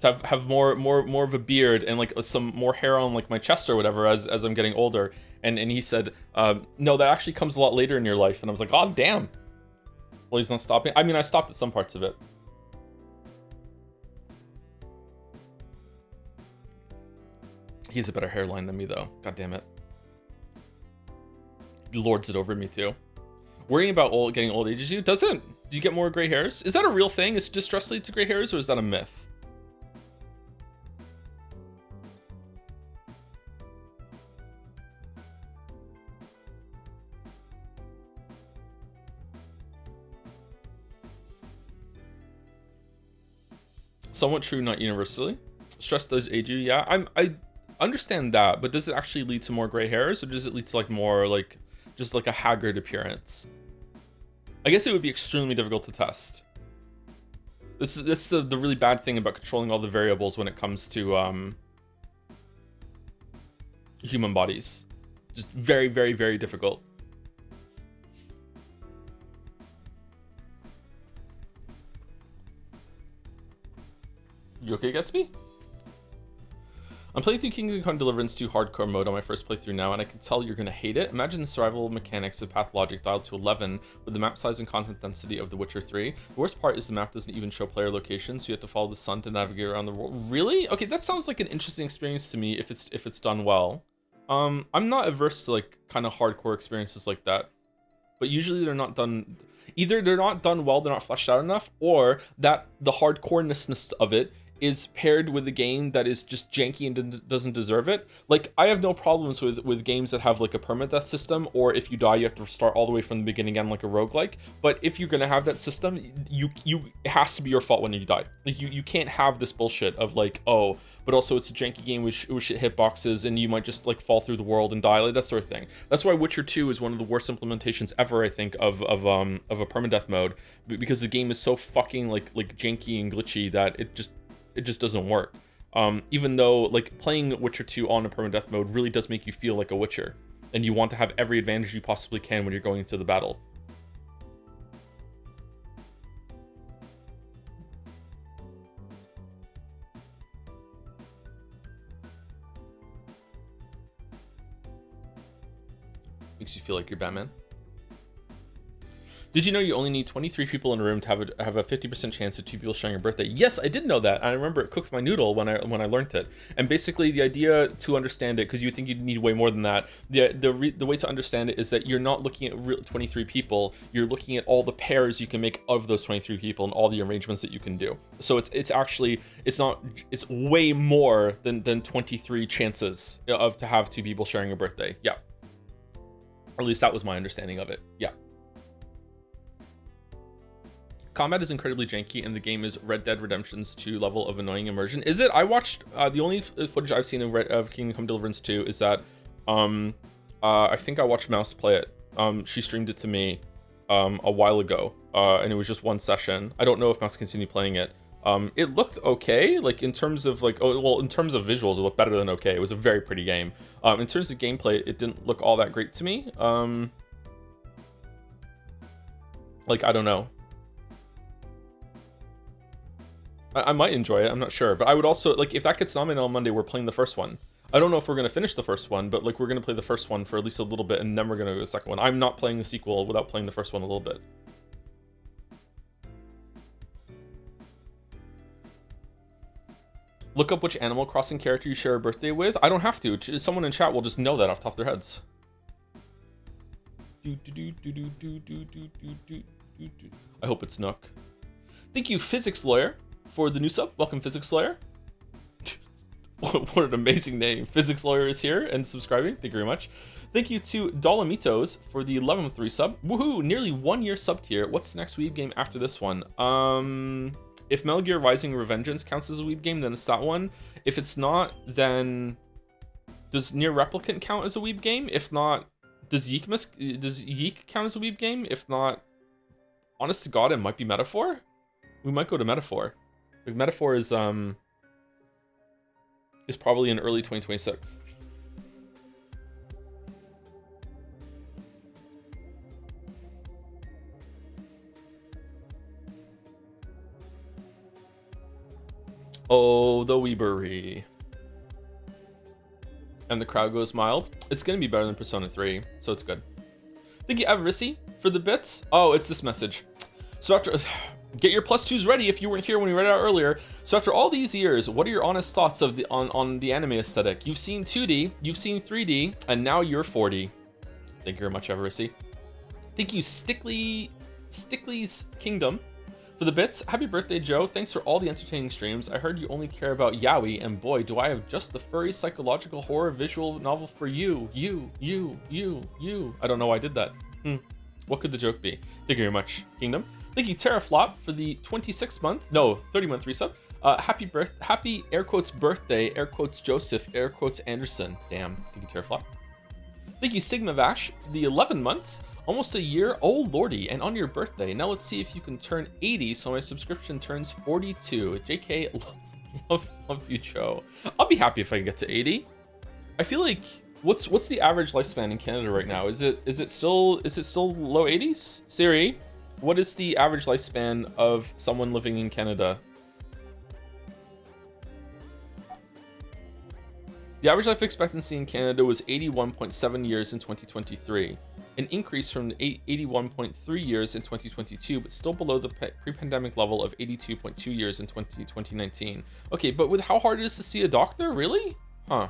have more of a beard and like some more hair on like my chest or whatever as I'm getting older. And he said, no, that actually comes a lot later in your life. And I was like, oh damn. Well, he's not stopping. I mean, I stopped at some parts of it. He has a better hairline than me, though. God damn it. He lords it over me, too. Worrying about getting old ages you? Doesn't. Do you get more gray hairs? Is that a real thing? Is distress lead to gray hairs, or is that a myth? Somewhat true, not universally. Stress does age you. Yeah, I understand that, but does it actually lead to more gray hairs, or does it lead to like more like just like a haggard appearance? I guess it would be extremely difficult to test. This is the really bad thing about controlling all the variables when it comes to human bodies. Just very, very, very difficult. You okay, Gatsby? I'm playing through Kingdom Come Deliverance 2 hardcore mode on my first playthrough now, and I can tell you're gonna hate it. Imagine the survival mechanics of path logic dialed to 11 with the map size and content density of The Witcher 3. The worst part is the map doesn't even show player location, so you have to follow the sun to navigate around the world. Really? Okay, that sounds like an interesting experience to me if it's done well. I'm not averse to like kind of hardcore experiences like that, but usually they're not done. Either they're not done well, they're not fleshed out enough, or that the hardcoreness of it is paired with a game that is just janky and doesn't deserve it. Like, I have no problems with games that have like a permadeath system, or if you die you have to start all the way from the beginning again like a roguelike. But if you're gonna have that system, it has to be your fault when you die. Like, you can't have this bullshit of like, oh, but also it's a janky game with shit hitboxes and you might just like fall through the world and die, like that sort of thing. That's why Witcher 2 is one of the worst implementations ever, I think, of a permadeath mode, because the game is so fucking like janky and glitchy that it just doesn't work. Even though like playing Witcher 2 on a permadeath mode really does make you feel like a Witcher, and you want to have every advantage you possibly can when you're going into the battle. Makes you feel like you're Batman. Did you know you only need 23 people in a room to have a 50% chance of 2 people sharing your birthday? Yes, I did know that. I remember it cooked my noodle when I learned it. And basically the idea to understand it, because you would think you'd need way more than that, the way to understand it is that you're not looking at 23 people, you're looking at all the pairs you can make of those 23 people and all the arrangements that you can do. So it's way more than 23 chances of to have 2 people sharing a birthday. Yeah. Or at least that was my understanding of it. Yeah. Combat is incredibly janky, and the game is Red Dead Redemption's 2 level of annoying immersion. Is it? I watched the only footage I've seen of Kingdom Come Deliverance 2 is that I think I watched Mouse play it. She streamed it to me a while ago, and it was just one session. I don't know if Mouse continued playing it. It looked okay, like in terms of like, in terms of visuals, it looked better than okay. It was a very pretty game. In terms of gameplay, it didn't look all that great to me. Like, I don't know. I might enjoy it, I'm not sure. But I would also, like, if that gets nominated on Monday, we're playing the first one. I don't know if we're going to finish the first one, but like we're going to play the first one for at least a little bit, and then we're going to do the second one. I'm not playing the sequel without playing the first one a little bit. Look up which Animal Crossing character you share a birthday with. I don't have to. Someone in chat will just know that off the top of their heads. I hope it's Nook. Thank you, Physics Lawyer, for the new sub. Welcome, Physics Lawyer. What an amazing name. Physics Lawyer is here and subscribing. Thank you very much. Thank you to Dolomitos for the 11th resub. Woohoo! Nearly 1 year sub tier. What's the next Weeb game after this one? If Metal Gear Rising Revengeance counts as a Weeb game, then it's that one. If it's not, then does Nier Replicant count as a Weeb game? If not, does Yeek count as a Weeb game? If not, honest to God, it might be Metaphor. We might go to Metaphor. Like, Metaphor is probably in early 2026. Oh, the Weebery. And the crowd goes mild. It's gonna be better than Persona 3, so it's good. Thank you, Avarisi, for the bits. Oh, it's this message. So after... Get your +2s ready if you weren't here when we read it out earlier. So after all these years, what are your honest thoughts of on the anime aesthetic? You've seen 2D, you've seen 3D, and now you're 4D. Thank you very much, Avarisi. Thank you, Stickley's Kingdom, for the bits. Happy birthday, Joe. Thanks for all the entertaining streams. I heard you only care about yaoi, and boy, do I have just the furry psychological horror visual novel for you. You. I don't know why I did that. What could the joke be? Thank you very much, Kingdom. Thank you, Terraflop, for the 30-month resub. Happy air quotes birthday, air quotes Joseph, air quotes Anderson. Damn, thank you, Terraflock. Thank you, Sigma Vash, for the 11 months, almost a year. Oh lordy, and on your birthday. Now let's see if you can turn 80 so my subscription turns 42. JK, love you, Joe. I'll be happy if I can get to 80. I feel like what's the average lifespan in Canada right now? Is it still low 80s? Siri, what is the average lifespan of someone living in Canada? The average life expectancy in Canada was 81.7 years in 2023, an increase from 81.3 years in 2022, but still below the pre-pandemic level of 82.2 years in 2019. Okay, but with how hard it is to see a doctor, really? Huh.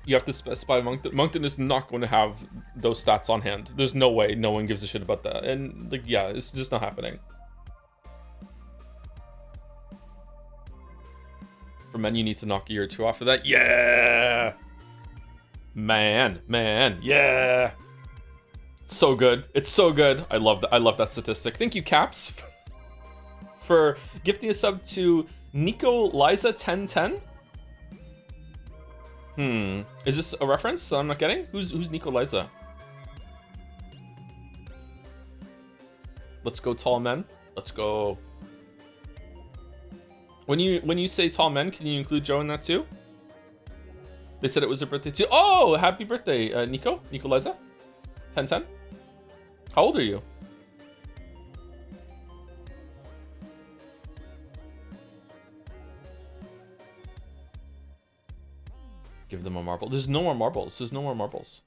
You have to specify Moncton. Moncton is not going to have those stats on hand. There's no way no one gives a shit about that. And like, yeah, it's just not happening. For men, you need to knock a year or two off of that. Yeah! Man, yeah! It's so good. It's so good. I love that. I love that statistic. Thank you, Caps, for gifting a sub to Nico Liza 1010. Is this a reference that I'm not getting? Who's Nico Liza? Let's go, tall men. Let's go. When you say tall men, can you include Joe in that too? They said it was her birthday too. Oh, happy birthday, Nico Liza 1010. How old are you? Give them a marble. There's no more marbles. There's no more marbles.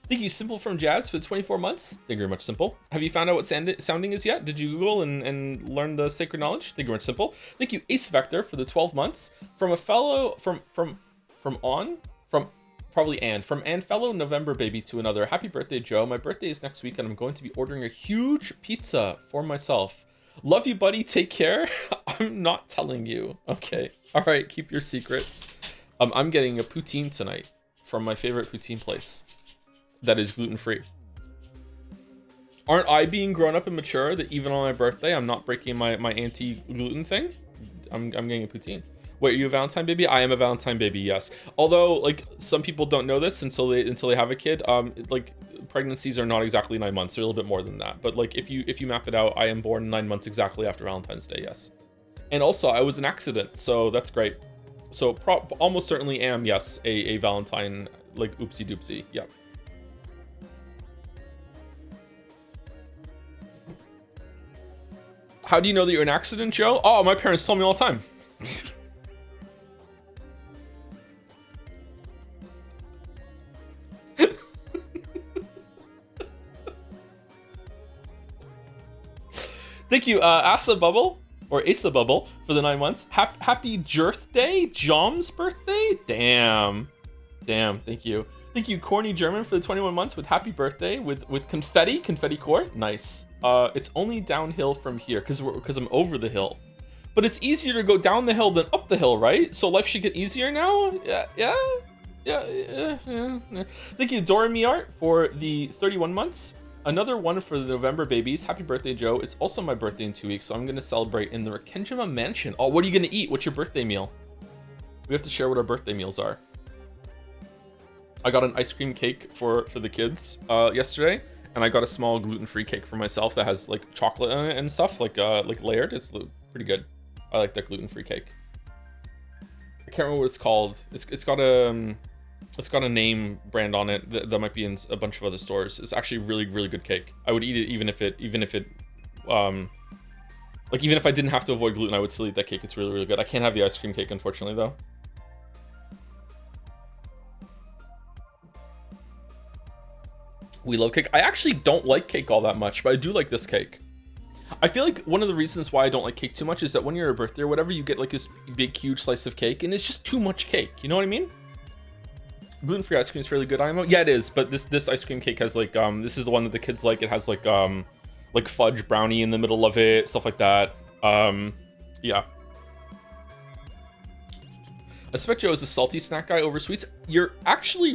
Thank you, Simple from Jads, for 24 months. Thank you very much, Simple. Have you found out what sounding is yet? Did you Google and learn the sacred knowledge? Thank you very much, Simple. Thank you, Ace Vector, for the 12 months. From a fellow, from Ann fellow November baby to another. Happy birthday, Joe. My birthday is next week, and I'm going to be ordering a huge pizza for myself. Love you, buddy. Take care. I'm not telling you. Okay. All right. Keep your secrets. I'm getting a poutine tonight from my favorite poutine place that is gluten-free. Aren't I being grown up and mature that even on my birthday, I'm not breaking my anti-gluten thing? I'm getting a poutine. Wait, are you a Valentine baby? I am a Valentine baby, yes. Although, like, some people don't know this until they have a kid. Like, pregnancies are not exactly 9 months. They're a little bit more than that. But like, if you map it out, I am born 9 months exactly after Valentine's Day, yes. And also, I was an accident, so that's great. So almost certainly am, yes, a Valentine, like, oopsie doopsie, yeah. How do you know that you're an accident, Joe? Oh, my parents tell me all the time. Thank you, Asa Bubble, or Asa Bubble, for the 9 months. Happy birthday, Jom's birthday? Damn, thank you. Thank you, Corny German, for the 21 months with happy birthday with confetti core. Nice. It's only downhill from here because I'm over the hill. But it's easier to go down the hill than up the hill, right? So life should get easier now? Yeah. Thank you, Dorami Art, for the 31 months. Another one for the November babies. Happy birthday, Joe. It's also my birthday in 2 weeks, so I'm going to celebrate in the Rakenjima Mansion. Oh, what are you going to eat? What's your birthday meal? We have to share what our birthday meals are. I got an ice cream cake for the kids yesterday, and I got a small gluten-free cake for myself that has like chocolate in it and stuff, like layered. It's pretty good. I like that gluten-free cake. I can't remember what it's called. It's got a name brand on it that might be in a bunch of other stores. It's actually really, really good cake. I would eat it even if I didn't have to avoid gluten, I would still eat that cake. It's really, really good. I can't have the ice cream cake, unfortunately, though. We love cake. I actually don't like cake all that much, but I do like this cake. I feel like one of the reasons why I don't like cake too much is that when you're at a birthday or whatever, you get like this big, huge slice of cake, and it's just too much cake. You know what I mean? Gluten-free ice cream is fairly good, IMO. Yeah, it is, but this ice cream cake has like this is the one that the kids like. It has like fudge brownie in the middle of it, stuff like that. Yeah. I suspect Joe is a salty snack guy over sweets. You're actually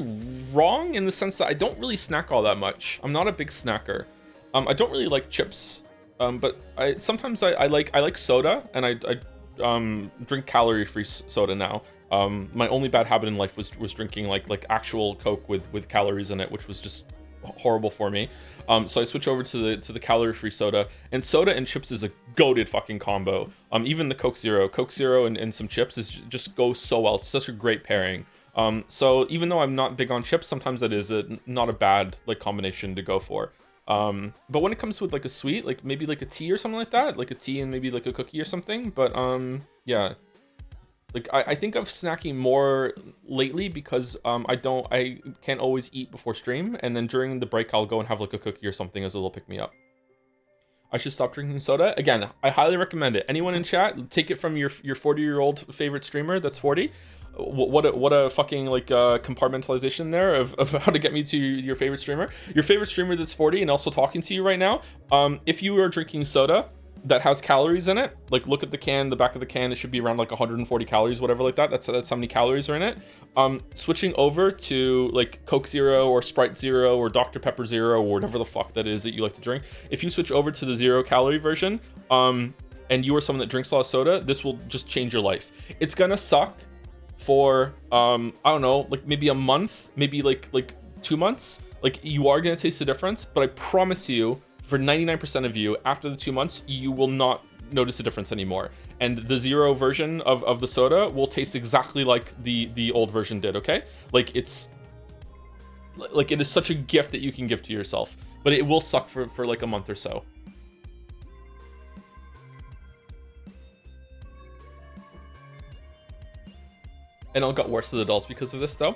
wrong in the sense that I don't really snack all that much. I'm not a big snacker. I don't really like chips, but sometimes I like soda, and I drink calorie-free soda now. My only bad habit in life was drinking like actual Coke with calories in it, which was just horrible for me. So I switch over to the calorie-free soda, and soda and chips is a goated fucking combo. Even the Coke Zero and some chips just goes so well. It's such a great pairing. So even though I'm not big on chips, sometimes that is not a bad like combination to go for. But when it comes with like a sweet, like maybe like a tea or something like that, like a tea and maybe like a cookie or something. But yeah, like I think of snacking more lately because I can't always eat before stream, and then during the break I'll go and have like a cookie or something as a little pick me up. I should stop drinking soda. Again, I highly recommend it. Anyone in chat, take it from your 40-year-old favorite streamer that's 40. What a fucking like compartmentalization there of how to get me to your favorite streamer. Your favorite streamer that's 40 and also talking to you right now. If you are drinking soda that has calories in it, like look at the can, the back of the can, it should be around like 140 calories, whatever like that. That's how many calories are in it. Switching over to like Coke Zero or Sprite Zero or Dr. Pepper Zero or whatever the fuck that is that you like to drink. If you switch over to the 0-calorie version, and you are someone that drinks a lot of soda, this will just change your life. It's gonna suck for I don't know, like maybe a month, maybe like 2 months. Like you are gonna taste the difference, but I promise you, for 99% of you, after the 2 months, you will not notice a difference anymore. And the 0 version of the soda will taste exactly like the old version did, okay? Like it's like it is such a gift that you can give to yourself, but it will suck for like a month or so. And it got worse to the dolls because of this, though.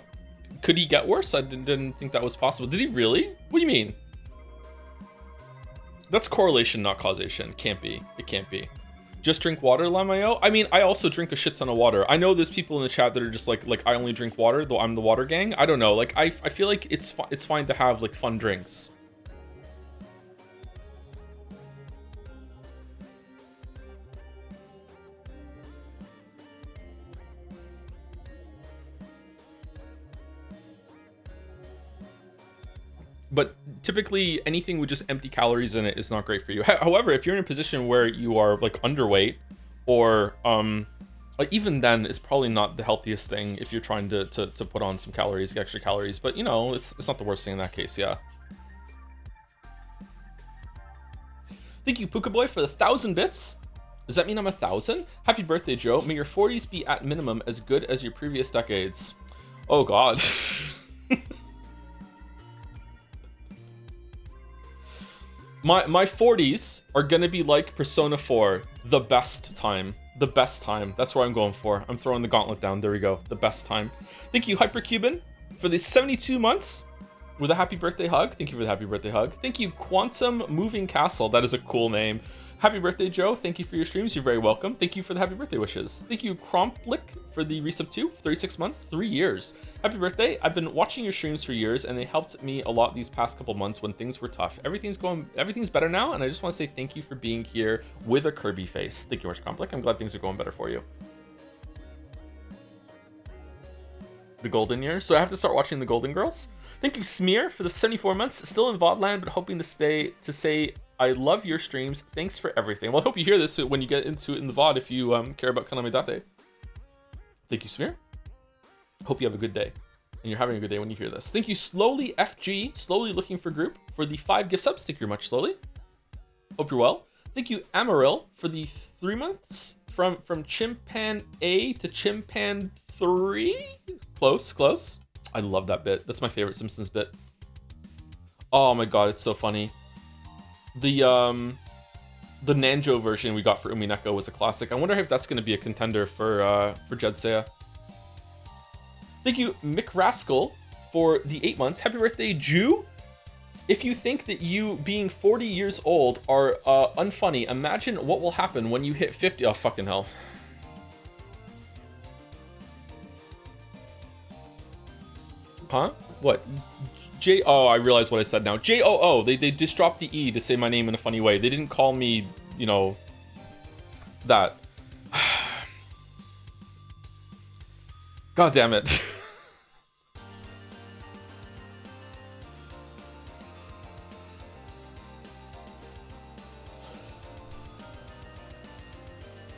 Could he get worse? I didn't think that was possible. Did he really? What do you mean? That's correlation, not causation. Can't be. It can't be. Just drink water, Lamayo? I mean, I also drink a shit ton of water. I know there's people in the chat that are just like I only drink water, though I'm the water gang. I don't know. Like, I feel like it's fine to have, like, fun drinks. But typically anything with just empty calories in it is not great for you. However, if you're in a position where you are like underweight, or like even then it's probably not the healthiest thing if you're trying to put on some calories, extra calories. But you know, it's not the worst thing in that case. Yeah. Thank you, Puka Boy, for the 1,000 bits. Does that mean I'm 1,000? Happy birthday, Joe. May your 40s be at minimum as good as your previous decades. Oh God. My 40s are gonna be like Persona 4, the best time. The best time. That's what I'm going for. I'm throwing the gauntlet down. There we go. The best time. Thank you, Hypercuban, for the 72 months with a happy birthday hug. Thank you for the happy birthday hug. Thank you, Quantum Moving Castle. That is a cool name. Happy birthday, Joe. Thank you for your streams. You're very welcome. Thank you for the happy birthday wishes. Thank you, Cromplik, for the resub 2, 36 months, 3 years. Happy birthday. I've been watching your streams for years, and they helped me a lot these past couple months when things were tough. Everything's better now, and I just want to say thank you for being here with a Kirby face. Thank you, Cromplik. I'm glad things are going better for you. The Golden Year. So I have to start watching the Golden Girls. Thank you, Smear, for the 74 months. Still in VOD land, but hoping to say I love your streams. Thanks for everything. Well, I hope you hear this when you get into it in the VOD if you care about Kaname Date. Thank you, Smear. Hope you have a good day. And you're having a good day when you hear this. Thank you, Slowly FG, Slowly Looking for Group, for the 5 gift subs. Thank you very much, Slowly. Hope you're well. Thank you, Amaril, for the 3 months from Chimpan A to Chimpan 3. Close. I love that bit. That's my favorite Simpsons bit. Oh my god, it's so funny. The Nanjo version we got for Umineko was a classic. I wonder if that's going to be a contender for Jedsea. Thank you, Mick Rascal, for the 8 months. Happy birthday, Jew. If you think that you being 40 years old are unfunny, imagine what will happen when you hit 50. Oh, fucking hell. Huh? What? Oh, I realize what I said now. J-O-O. They just dropped the E to say my name in a funny way. They didn't call me, you know, that. God damn it.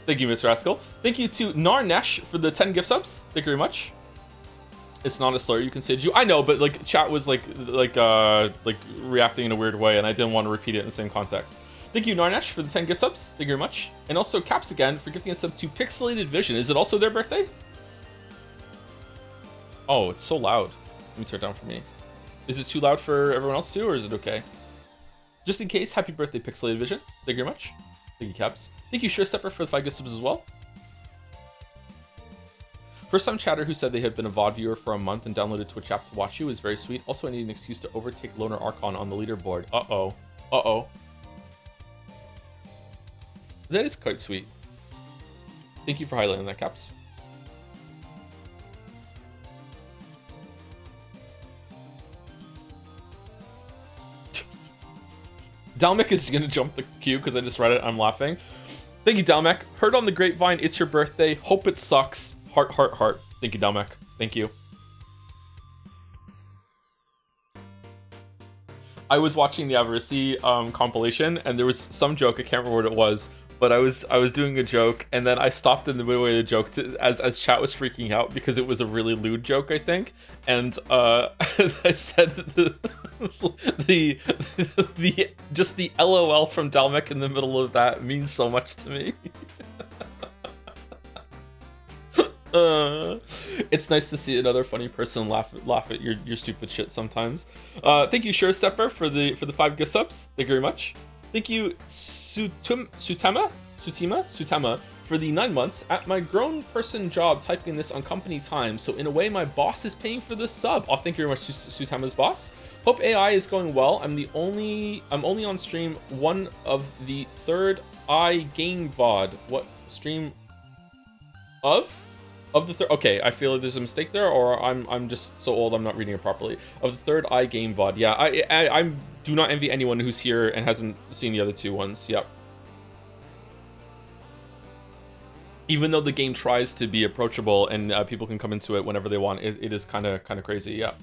Thank you, Miss Rascal. Thank you to Narnesh for the 10 gift subs. Thank you very much. It's not a slur, you can say Jew. I know, but like chat was like reacting in a weird way, and I didn't want to repeat it in the same context. Thank you, Narnesh, for the 10 gift subs. Thank you very much. And also Caps again for gifting a sub to Pixelated Vision. Is it also their birthday? Oh, it's so loud. Let me turn it down for me. Is it too loud for everyone else too, or is it okay? Just in case, happy birthday, Pixelated Vision. Thank you very much. Thank you, Caps. Thank you, Surestepper, for the 5 gift subs as well. First time chatter who said they had been a VOD viewer for a month and downloaded Twitch app to watch you is very sweet. Also, I need an excuse to overtake Loner Archon on the leaderboard. Uh-oh. Uh-oh. That is quite sweet. Thank you for highlighting that, Caps. Dalmec is gonna jump the queue because I just read it. I'm laughing. Thank you, Dalmec. Heard on the grapevine, it's your birthday. Hope it sucks. Heart, heart, heart. Thank you, Dalmec. Thank you. I was watching the Avarici compilation, and there was some joke. I can't remember what it was, but I was doing a joke, and then I stopped in the midway of the joke as chat was freaking out because it was a really lewd joke, I think. And I said just the LOL from Dalmec in the middle of that means so much to me. It's nice to see another funny person laugh at your stupid shit sometimes. Thank you, Surestepper, for the 5 gift subs. Thank you very much. Thank you, Sutima, for the 9 months. At my grown person job, typing this on company time, so in a way, my boss is paying for this sub. Oh, thank you very much, Sutama's boss. Hope AI is going well. I'm only on stream one of the third eye game VOD. What stream of the third? Okay, I feel like there's a mistake there, or I'm just so old I'm not reading it properly. Of the third eye game VOD. Yeah, I do not envy anyone who's here and hasn't seen the other 2 ones. Yep. Even though the game tries to be approachable and people can come into it whenever they want, it is kind of crazy. Yeah.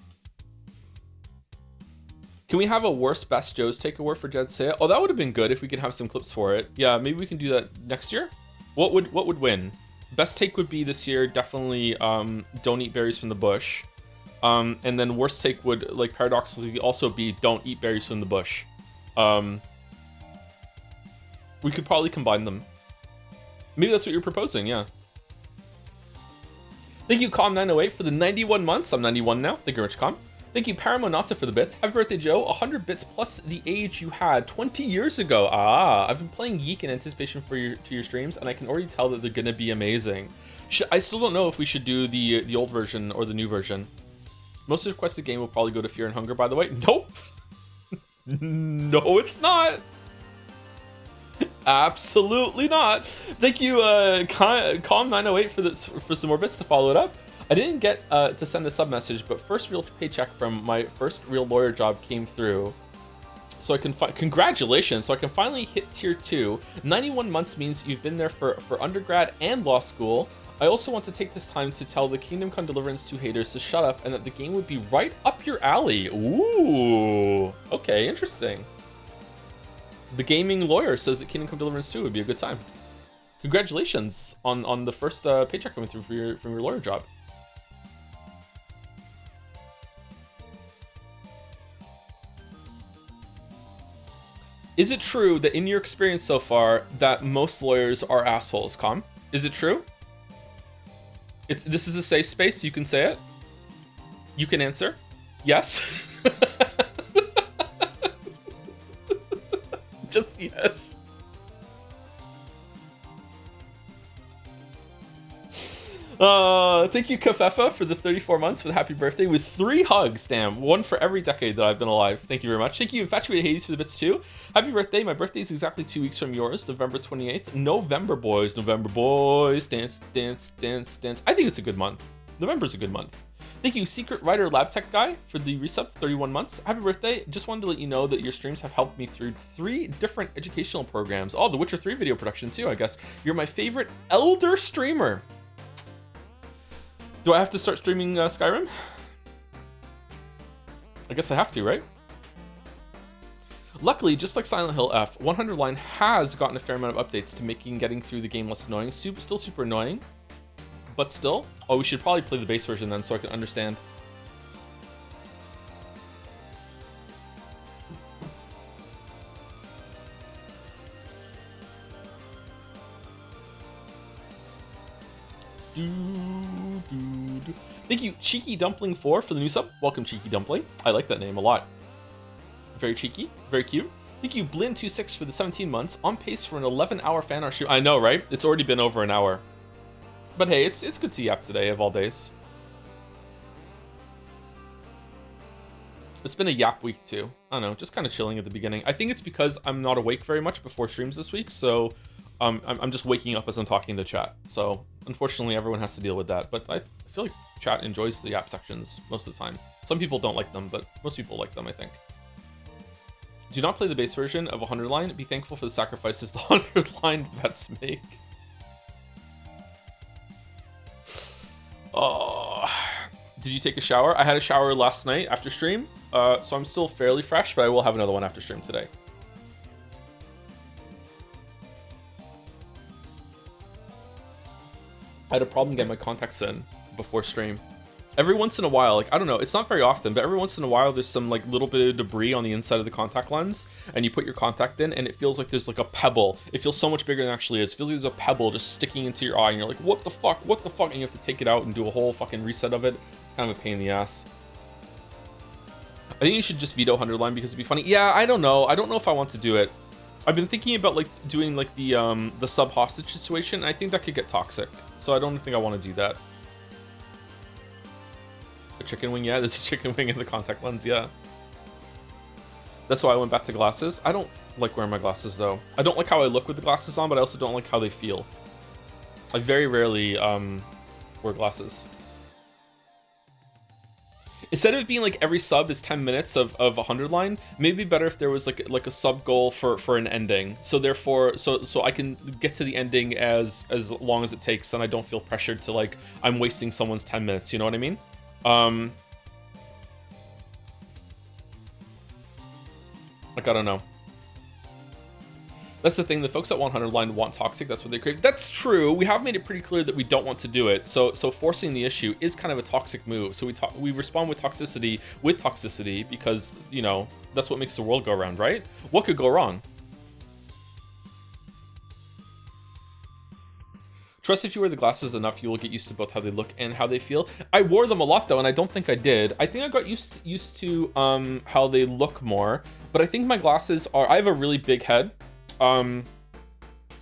Can we have a worst best Joe's takeaway for Jed Saya? Oh, that would have been good if we could have some clips for it. Yeah, maybe we can do that next year. What would win? Best take would be this year definitely don't eat berries from the bush. And then worst take would, like, paradoxically also be don't eat berries from the bush. We could probably combine them. Maybe that's what you're proposing, yeah. Thank you, Com908, for the 91 months. I'm 91 now. Thank you, Rich Com. Thank you, Paramonata, for the bits. Happy birthday, Joe. 100 bits plus the age you had 20 years ago. Ah, I've been playing Yeek in anticipation for your streams, and I can already tell that they're gonna be amazing. I still don't know if we should do the old version or the new version. Most requested game will probably go to Fear and Hunger, by the way. Nope. No, it's not. Absolutely not. Thank you, Com908, for some more bits to follow it up. I didn't get to send a sub message, but first real paycheck from my first real lawyer job came through. So I can congratulations. So I can finally hit tier 2. 91 months means you've been there for undergrad and law school. I also want to take this time to tell the Kingdom Come Deliverance 2 haters to shut up and that the game would be right up your alley. Ooh, okay, interesting. The gaming lawyer says that Kingdom Come Deliverance 2 would be a good time. Congratulations on the first paycheck coming through from your lawyer job. Is it true that in your experience so far that most lawyers are assholes, Com? Is it true? This is a safe space. You can say it. You can answer. Yes. Just yes. Thank you, Kafefa, for the 34 months for the happy birthday with 3 hugs. Damn, 1 for every decade that I've been alive. Thank you very much. Thank you, Infatuated Hades, for the bits too. Happy birthday. My birthday is exactly 2 weeks from yours, November 28th. November, boys. November, boys. Dance, dance, dance, dance. I think it's a good month. November's a good month. Thank you, Secret Writer Lab Tech Guy, for the resub, 31 months. Happy birthday. Just wanted to let you know that your streams have helped me through 3 different educational programs. Oh, the Witcher 3 video production too, I guess. You're my favorite elder streamer. Do I have to start streaming Skyrim? I guess I have to, right? Luckily, just like Silent Hill F, 100 Line has gotten a fair amount of updates to making getting through the game less annoying. Still super annoying, but still. Oh, we should probably play the base version then so I can understand. Thank you, Cheeky Dumpling 4 for the new sub. Welcome, Cheeky Dumpling. I like that name a lot. Very cheeky, very cute. Thank you, Blin26 for the 17 months. On pace for an 11-hour fan art shoot. I know, right? It's already been over an hour. But hey, it's good to yap today of all days. It's been a yap week too. I don't know, just kind of chilling at the beginning. I think it's because I'm not awake very much before streams this week, so I'm just waking up as I'm talking to chat. So unfortunately, everyone has to deal with that. But I feel like chat enjoys the yap sections most of the time. Some people don't like them, but most people like them, I think. Do not play the base version of 100 Line. Be thankful for the sacrifices the 100 Line vets make. Oh, did you take a shower? I had a shower last night after stream, so I'm still fairly fresh, but I will have another one after stream today. I had a problem getting my contacts in before stream. Every once in a while, like, I don't know, it's not very often, but every once in a while there's some like little bit of debris on the inside of the contact lens, and you put your contact in and it feels like there's like a pebble. It feels so much bigger than it actually is. It feels like there's a pebble just sticking into your eye and you're like, what the fuck, and you have to take it out and do a whole fucking reset of it. It's kind of a pain in the ass. I think you should just veto 100 Line because it'd be funny. Yeah, I don't know if I want to do it. I've been thinking about like doing like the sub hostage situation. I think that could get toxic, so I don't think I want to do that. A chicken wing, yeah, there's a chicken wing in the contact lens, yeah. That's why I went back to glasses. I don't like wearing my glasses though. I don't like how I look with the glasses on, but I also don't like how they feel. I very rarely wear glasses. Instead of being like every sub is 10 minutes of 100 Line, maybe better if there was like a sub goal for an ending. So therefore, so I can get to the ending as long as it takes, and I don't feel pressured to like I'm wasting someone's 10 minutes. You know what I mean? Like, I don't know. That's the thing. The folks at 100 Line want toxic. That's what they crave. That's true. We have made it pretty clear that we don't want to do it. So forcing the issue is kind of a toxic move. So we respond with toxicity because, you know, that's what makes the world go around, right? What could go wrong? Trust if you wear the glasses enough, you will get used to both how they look and how they feel. I wore them a lot though, and I don't think I did. I think I got used to how they look more, but I think my glasses are. I have a really big head,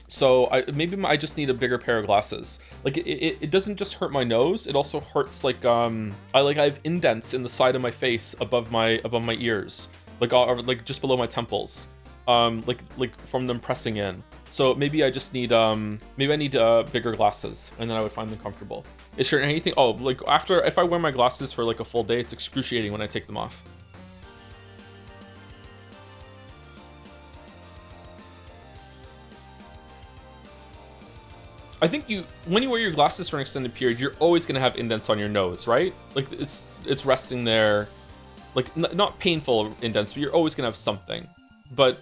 so maybe I just need a bigger pair of glasses. Like it doesn't just hurt my nose; it also hurts like I have indents in the side of my face above my ears, like just below my temples, like from them pressing in. So maybe I just need bigger glasses, and then I would find them comfortable. Is there anything? Oh, like if I wear my glasses for like a full day, it's excruciating when I take them off. I think when you wear your glasses for an extended period, you're always gonna have indents on your nose, right? Like it's resting there, like not painful indents, but you're always gonna have something. But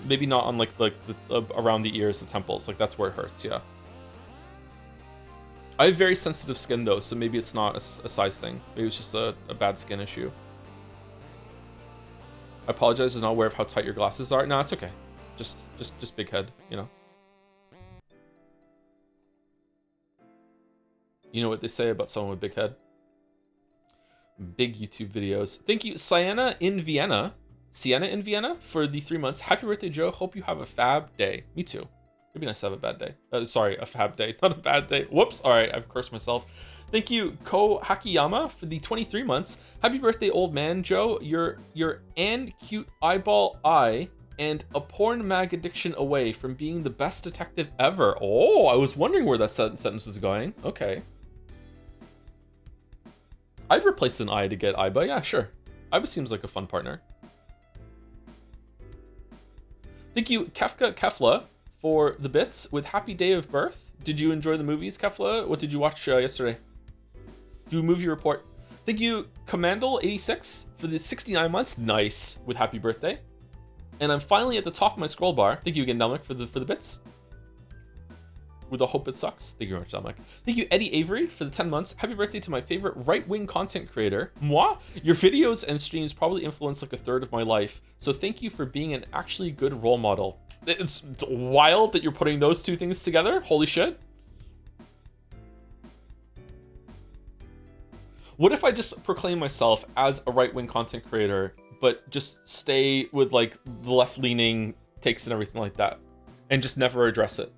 maybe not on like around the ears, the temples. Like that's where it hurts. Yeah. I have very sensitive skin though, so maybe it's not a size thing. Maybe it's just a bad skin issue. I apologize, I'm not aware of how tight your glasses are. No, it's okay. Just big head, you know. You know what they say about someone with big head? Big YouTube videos. Thank you, Sienna in Vienna, for the 3 months. Happy birthday, Joe. Hope you have a fab day. Me too. It'd be nice to have a bad day. Sorry, a fab day, not a bad day. Whoops. All right, I've cursed myself. Thank you, Ko Hakiyama, for the 23 months. Happy birthday, old man, Joe. Your and cute eyeball eye and a porn mag addiction away from being the best detective ever. Oh, I was wondering where that sentence was going. Okay. I'd replace an eye to get Iba. Yeah, sure. Iba seems like a fun partner. Thank you, Kefka Kefla, for the bits with Happy Day of Birth. Did you enjoy the movies, Kefla? What did you watch yesterday? Do a movie report. Thank you, Commandal86, for the 69 months. Nice, with happy birthday. And I'm finally at the top of my scroll bar. Thank you again, Delmic, for the bits. With a hope it sucks. Thank you very much, Delmic. Thank you, Eddie Avery, for the 10 months. Happy birthday to my favorite right-wing content creator, moi. Your videos and streams probably influenced like a third of my life. So thank you for being an actually good role model. It's wild that you're putting those two things together. Holy shit. What if I just proclaim myself as a right-wing content creator, but just stay with like the left-leaning takes and everything like that, and just never address it?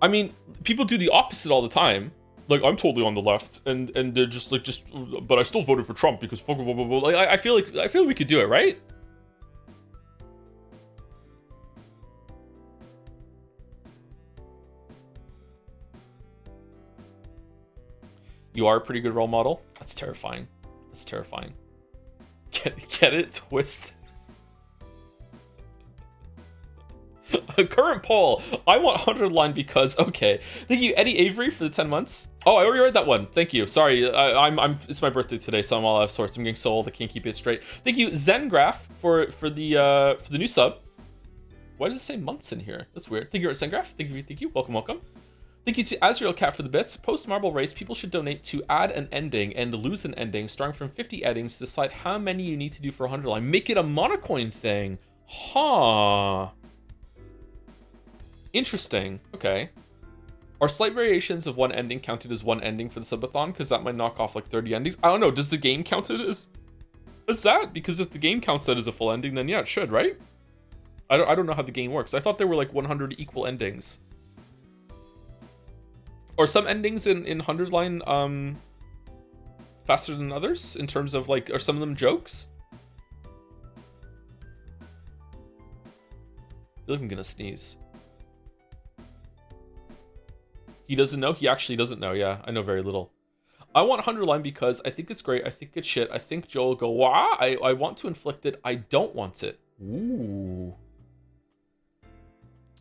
I mean, people do the opposite all the time. Like, I'm totally on the left, and they're just like, but I still voted for Trump because fuck, blah, blah, blah. Like, I feel like we could do it, right? You are a pretty good role model. That's terrifying. That's terrifying. Get it? Twist. A current poll. I want 100 line because okay. Thank you, Eddie Avery, for the 10 months. Oh, I already read that one. Thank you. Sorry, I'm. It's my birthday today, so I'm all out of sorts. I'm getting so old I can't keep it straight. Thank you, Zengraph, for the new sub. Why does it say months in here? That's weird. Thank you, Zengraph. Thank you. Welcome. Thank you to Azrael Cat for the bits. Post Marble Race, people should donate to add an ending and lose an ending, starting from 50 endings to decide how many you need to do for 100 line. Make it a monocoin thing. Huh. Interesting. Okay. Are slight variations of one ending counted as one ending for the subathon? Because that might knock off like 30 endings. I don't know. Does the game count it as that? Because if the game counts that as a full ending, then yeah, it should, right? I don't know how the game works. I thought there were like 100 equal endings. Or some endings in 100 line faster than others in terms of like, are some of them jokes? I feel like I'm gonna sneeze. He doesn't know? He actually doesn't know. Yeah, I know very little. I want 100 line because I think it's great. I think it's shit. I think Joe will go, wah! I want to inflict it. I don't want it. Ooh.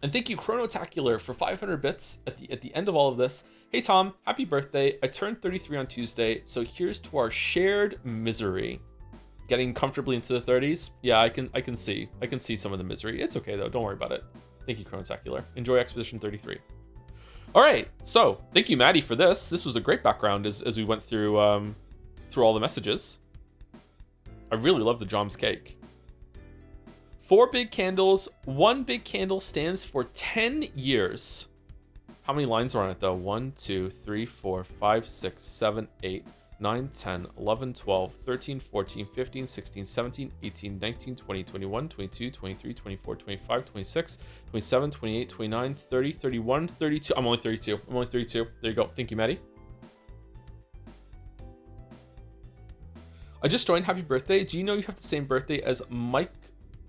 And thank you, Chronotacular, for 500 bits at the end of all of this. Hey, Tom, happy birthday. I turned 33 on Tuesday, so here's to our shared misery. Getting comfortably into the 30s? Yeah, I can see some of the misery. It's okay, though. Don't worry about it. Thank you, Chronotacular. Enjoy Expedition 33. All right, so thank you, Maddie, for this. This was a great background as we went through all the messages. I really love the Jom's cake. 4 big candles. 1 big candle stands for 10 years. How many lines are on it, though? 1, 2, 3, 4, 5, 6, 7, 8, 9, 10, 11, 12, 13, 14, 15, 16, 17, 18, 19, 20, 21, 22, 23, 24, 25, 26, 27, 28, 29, 30, 31, 32. I'm only 32. There you go. Thank you, Maddie. I just joined. Happy birthday. Do you know you have the same birthday as Mike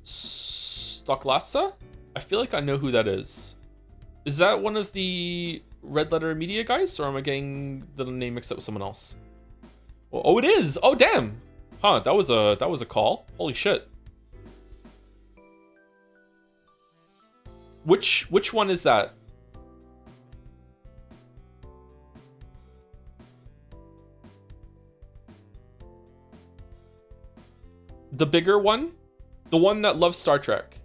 Stocklassa? I feel like I know who that is. Is that one of the Red Letter Media guys, or am I getting the name mixed up with someone else? Oh, it is. Oh, damn. Huh, that was a call. Holy shit. Which one is that? The bigger one? The one that loves Star Trek?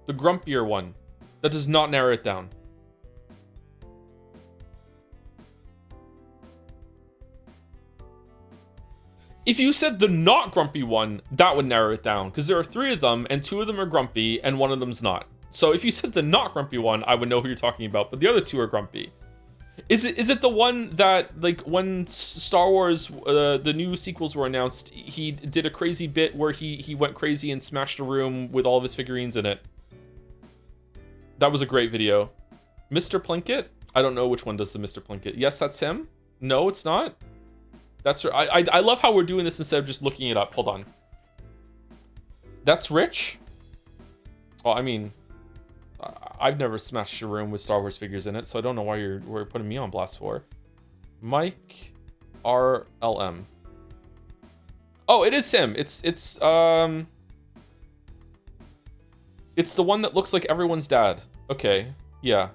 The grumpier one that does not narrow it down. If you said the not grumpy one, that would narrow it down, because there are 3 of them and 2 of them are grumpy and 1 of them's not. So if you said the not grumpy one, I would know who you're talking about, but the other 2 are grumpy. Is it the one that, like, when Star Wars, the new sequels were announced, he did a crazy bit where he went crazy and smashed a room with all of his figurines in it? That was a great video. Mr. Plinkett? I don't know which one does the Mr. Plinkett. Yes, that's him. No, it's not. That's right. I love how we're doing this instead of just looking it up. Hold on. That's Rich? Well, I mean, I've never smashed a room with Star Wars figures in it, so I don't know why you're putting me on blast for. Mike RLM. Oh, it is him. It's the one that looks like everyone's dad. Okay, yeah.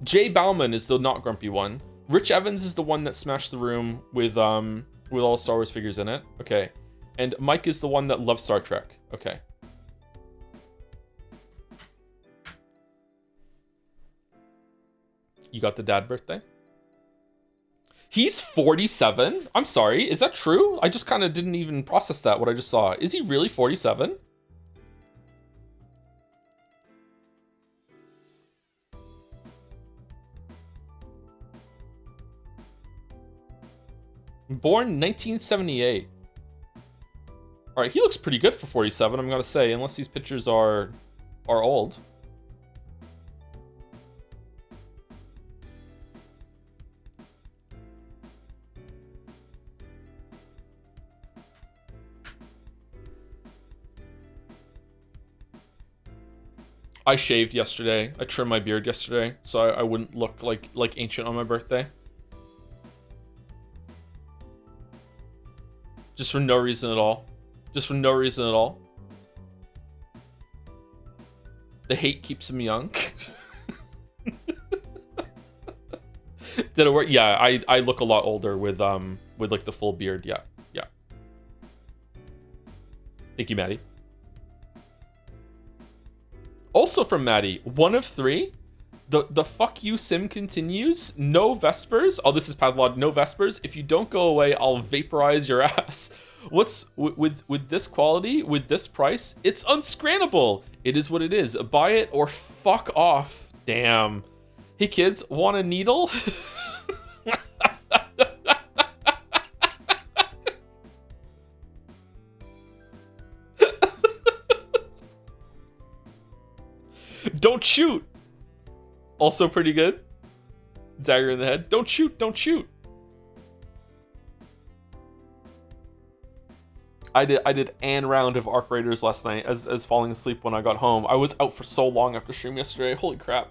Jay Bauman is the not grumpy one. Rich Evans is the one that smashed the room with all Star Wars figures in it. Okay. And Mike is the one that loves Star Trek. Okay. You got the dad birthday? He's 47? I'm sorry, is that true? I just kind of didn't even process that, what I just saw. Is he really 47? Born 1978. All right, he looks pretty good for 47, I'm gonna say, unless these pictures are old. I shaved yesterday. I trimmed my beard yesterday, so I wouldn't look like ancient on my birthday. Just for no reason at all. Just for no reason at all. The hate keeps him young. Did it work? Yeah, I look a lot older with like the full beard. Yeah, yeah. Thank you, Maddie. Also from Maddie, 1 of 3. The fuck you sim continues. No Vespers. Oh, this is Padlod. No Vespers. If you don't go away, I'll vaporize your ass. What's with this quality, with this price? It's unscrannable. It is what it is. Buy it or fuck off. Damn. Hey kids, want a needle? Don't shoot. Also pretty good. Dagger in the head. Don't shoot, don't shoot. I did an round of Arc Raiders last night as falling asleep when I got home. I was out for so long after stream yesterday. Holy crap.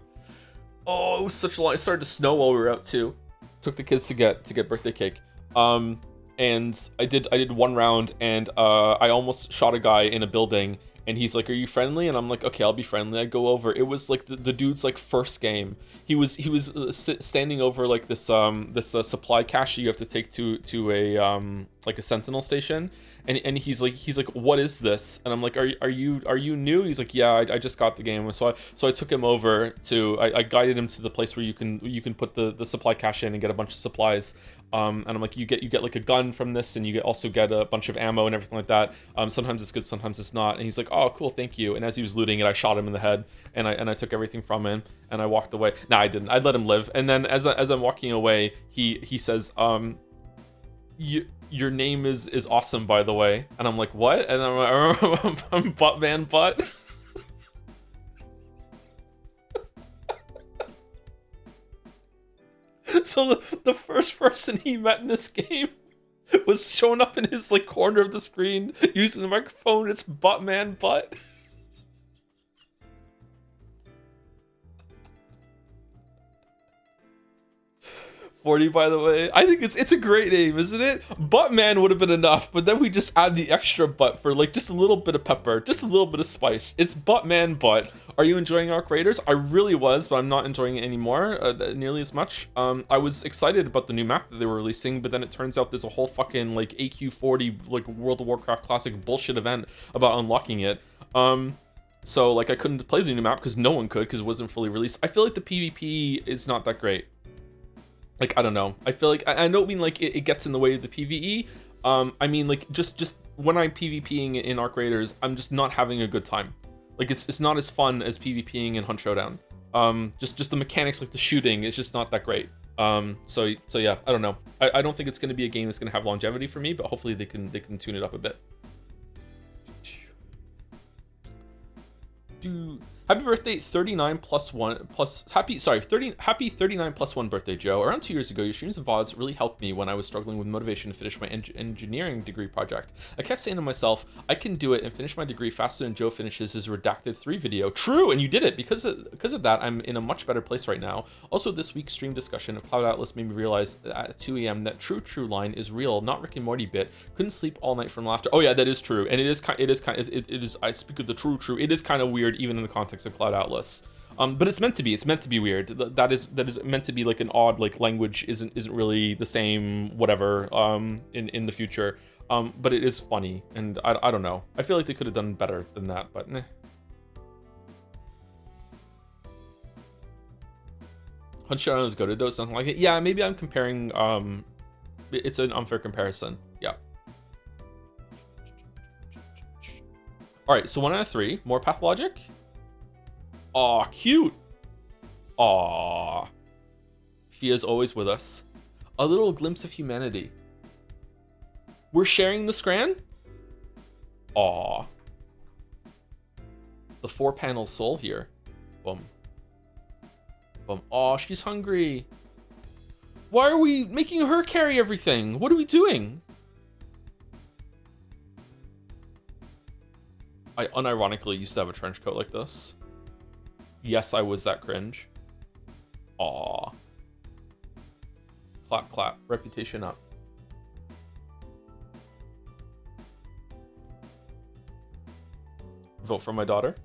Oh, it was such a long. It started to snow while we were out too. Took the kids to get birthday cake. And I did 1 round, and I almost shot a guy in a building. And he's like, "Are you friendly?" And I'm like, "Okay, I'll be friendly." I go over. It was like the dude's like first game. He was standing over like this supply cache you have to take to a like a sentinel station. And he's like, "What is this?" And I'm like, "Are you new?" He's like, "Yeah, I just got the game." So I took him over to I guided him to the place where you can put the supply cache in and get a bunch of supplies. And I'm like, you get like a gun from this, and you also get a bunch of ammo and everything like that. Sometimes it's good, sometimes it's not. And he's like, "Oh, cool, thank you." And as he was looting it, I shot him in the head, and I took everything from him, and I walked away. No, I didn't. I let him live. And then as I'm walking away, he says, your name is awesome, by the way." And I'm like, "What?" And I'm like, "I'm Buttman Butt." So the first person he met in this game was showing up in his like corner of the screen using the microphone. It's Buttman Butt. $40, by the way. I think it's a great name, isn't it? Buttman would have been enough, but then we just add the extra butt for like just a little bit of pepper, just a little bit of spice. It's Buttman Butt. Are you enjoying Arc Raiders? I really was, but I'm not enjoying it anymore nearly as much. I was excited about the new map that they were releasing, but then it turns out there's a whole fucking like AQ40 like World of Warcraft classic bullshit event about unlocking it. So like I couldn't play the new map because no one could because it wasn't fully released. I feel like the PvP is not that great. Like, I don't know. I feel like, I don't mean like it gets in the way of the PvE. I mean like just when I'm PvPing in Arc Raiders, I'm just not having a good time. Like it's not as fun as PvPing in Hunt Showdown. Just the mechanics, like the shooting, is just not that great. So yeah, I don't know. I don't think it's going to be a game that's going to have longevity for me, but hopefully they can tune it up a bit. Happy birthday 39 plus 1 plus happy 39 plus 1 birthday, Joe. Around 2 years ago, your streams and VODs really helped me when I was struggling with motivation to finish my engineering degree project. I kept saying to myself, I can do it and finish my degree faster than Joe finishes his Redacted 3 video. True, and you did it. Because of that, I'm in a much better place right now. Also, this week's stream discussion of Cloud Atlas made me realize at 2 a.m. that True line is real, not Rick and Morty bit. Couldn't sleep all night from laughter. Oh yeah, that is true, and it is. I speak of the true. It is kind of weird, even in the context of Cloud Atlas. But it's meant to be. It's meant to be weird. That is meant to be like an odd like language isn't really the same whatever in the future. But it is funny, and I don't know. I feel like they could have done better than that, but nah. Hunchdown is goated though, something like it. Yeah, maybe I'm comparing. It's an unfair comparison. Yeah. All right, so 1 out of 3. More pathologic. Aw, cute. Aw. Fia's always with us. A little glimpse of humanity. We're sharing the scran? Aw. The 4-panel soul here. Boom. Boom. Aw, she's hungry. Why are we making her carry everything? What are we doing? I unironically used to have a trench coat like this. Yes, I was that cringe. Aw. Clap, clap. Reputation up. Vote for my daughter.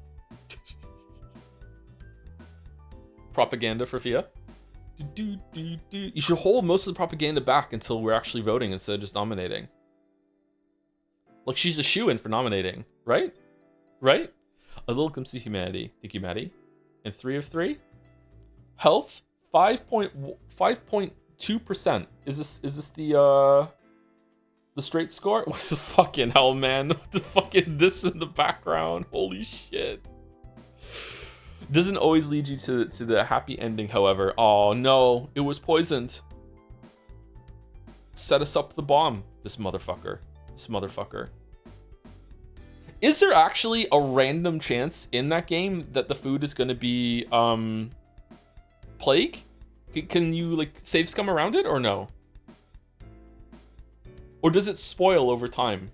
Propaganda for Fia. You should hold most of the propaganda back until we're actually voting instead of just nominating. Like, she's a shoo-in for nominating, right? Right? A little glimpse of humanity. Thank you, Maddie. And 3 of 3. Health 5.2%. Is this the straight score? What the fucking hell, man? What the fucking this in the background? Holy shit. Doesn't always lead you to the happy ending, however. Oh no, it was poisoned. Set us up the bomb. This motherfucker. This motherfucker. Is there actually a random chance in that game that the food is going to be plague? Can you like save scum around it or no? Or does it spoil over time?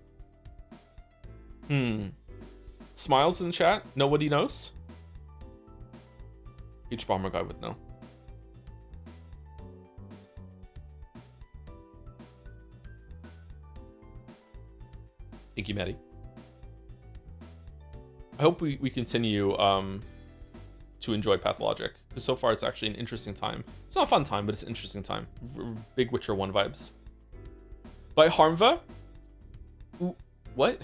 Smiles in the chat? Nobody knows? Each bomber guy would know. Thank you, Maddie. I hope we continue to enjoy Pathologic, because so far it's actually an interesting time. It's not a fun time, but it's an interesting time. Big Witcher 1 vibes. By Harmva? Ooh, what?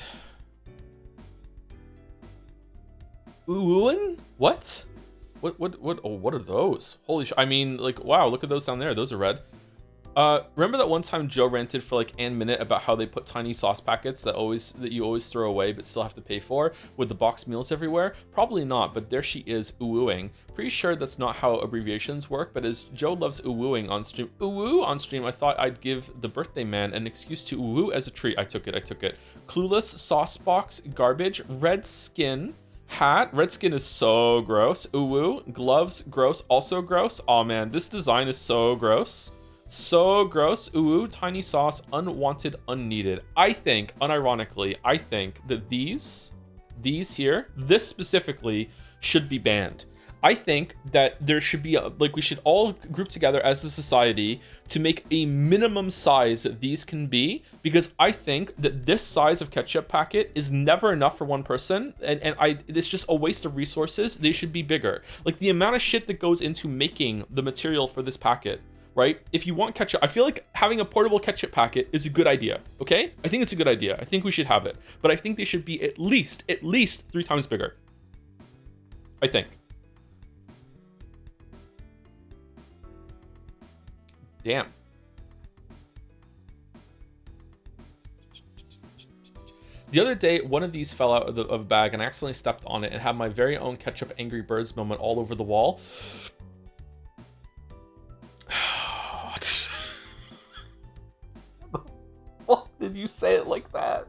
Ooin? What? What? Oh, what are those? Holy sh! I mean, like, wow, look at those down there. Those are red. Remember that one time Joe ranted for like an minute about how they put tiny sauce packets that you always throw away but still have to pay for with the box meals everywhere? Probably not, but there she is oohing. Pretty sure that's not how abbreviations work, but as Joe loves oohing on stream, on stream, I thought I'd give the birthday man an excuse to ooh as a treat. I took it. Clueless, sauce box, garbage, red skin. Hat, red skin is so gross. Ooh, gloves, gross, also gross. Oh man, this design is so gross. So gross. Ooh, tiny sauce, unwanted, unneeded. I think, unironically, that these here, this specifically, should be banned. I think that there should be we should all group together as a society to make a minimum size that these can be, because I think that this size of ketchup packet is never enough for one person, and it's just a waste of resources. They should be bigger. Like the amount of shit that goes into making the material for this packet, right? If you want ketchup, I feel like having a portable ketchup packet is a good idea, okay? I think it's a good idea. I think we should have it, but I think they should be at least 3 times bigger. I think. Damn. The other day, one of these fell out of a bag and I accidentally stepped on it and had my very own ketchup Angry Birds moment all over the wall. Why did you say it like that?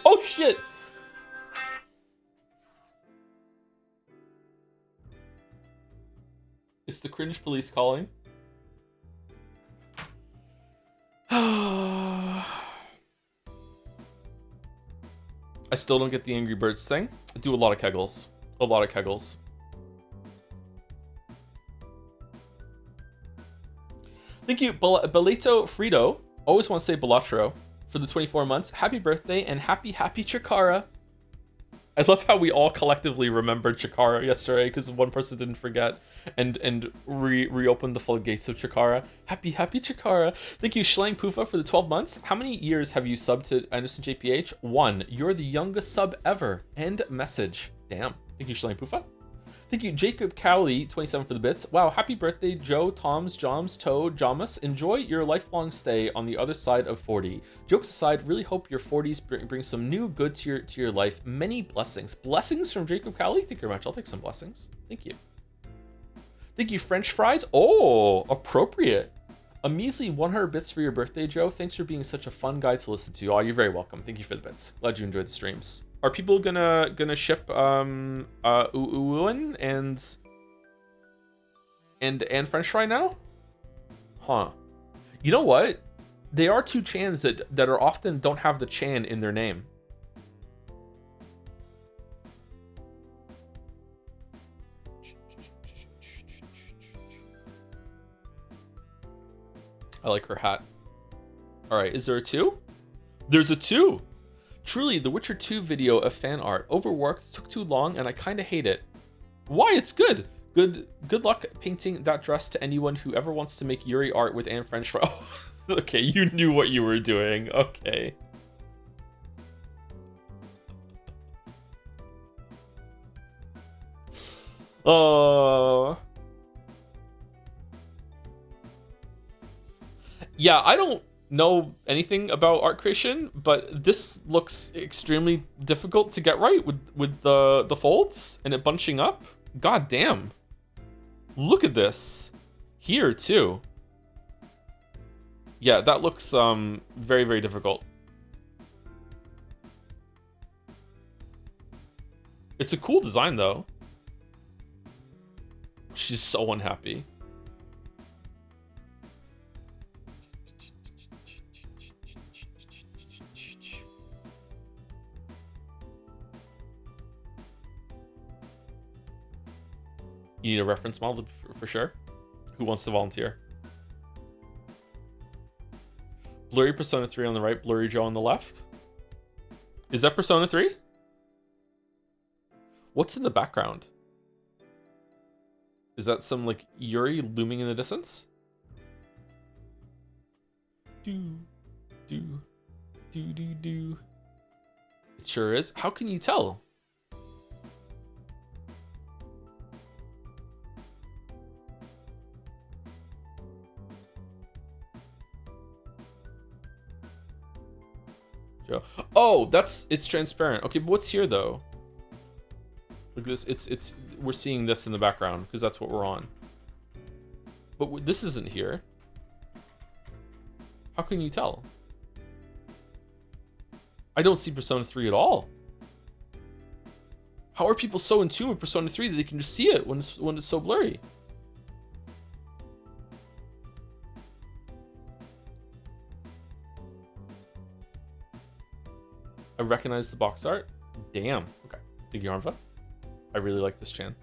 Oh shit! It's the cringe police calling. I still don't get the Angry Birds thing. I do a lot of kegels. Thank you, Belito Frito. Always want to say Belatro for the 24 months. Happy birthday and happy Chikara. I love how we all collectively remembered Chikara yesterday because one person didn't forget and reopened the floodgates of Chikara. Happy Chikara. Thank you, Schlang Poofa, for the 12 months. How many years have you subbed to Anderson JPH? 1. You're the youngest sub ever. End message. Damn. Thank you, Schlang Poofa. Thank you, Jacob Cowley, 27 for the bits. Wow, happy birthday, Joe, Toms, Joms, Toad, Jamas. Enjoy your lifelong stay on the other side of 40. Jokes aside, really hope your 40s bring some new good to your life. Many blessings. Blessings from Jacob Cowley? Thank you very much. I'll take some blessings. Thank you. Thank you, French fries. Oh, appropriate. A measly 100 bits for your birthday, Joe. Thanks for being such a fun guy to listen to. Oh, you're very welcome. Thank you for the bits. Glad you enjoyed the streams. Are people gonna ship Uwuin and French fry now? Huh. You know what? They are two Chans that are often don't have the Chan in their name. I like her hat. All right, is there a 2? There's a 2. Truly, the Witcher 2 video of fan art. Overworked, took too long, and I kinda hate it. Why? It's good. Good luck painting that dress to anyone who ever wants to make Yuri art with Anne French fry. Oh, okay, you knew what you were doing. Okay. Yeah, I don't know anything about art creation, but this looks extremely difficult to get right with the folds and it bunching up. God damn. Look at this. Here too. Yeah, that looks very, very difficult. It's a cool design though. She's so unhappy. You need a reference model for sure? Who wants to volunteer? Blurry Persona 3 on the right, Blurry Joe on the left. Is that Persona 3? What's in the background? Is that some like Yuri looming in the distance? Do. It sure is. How can you tell? Oh, it's transparent. Okay, but what's here though? Look at this. We're seeing this in the background because that's what we're on. But this isn't here. How can you tell? I don't see Persona 3 at all. How are people so in tune with Persona 3 that they can just see it when it's so blurry? I recognize the box art. Damn. Okay. Thank you, Armva. I really like this Chan.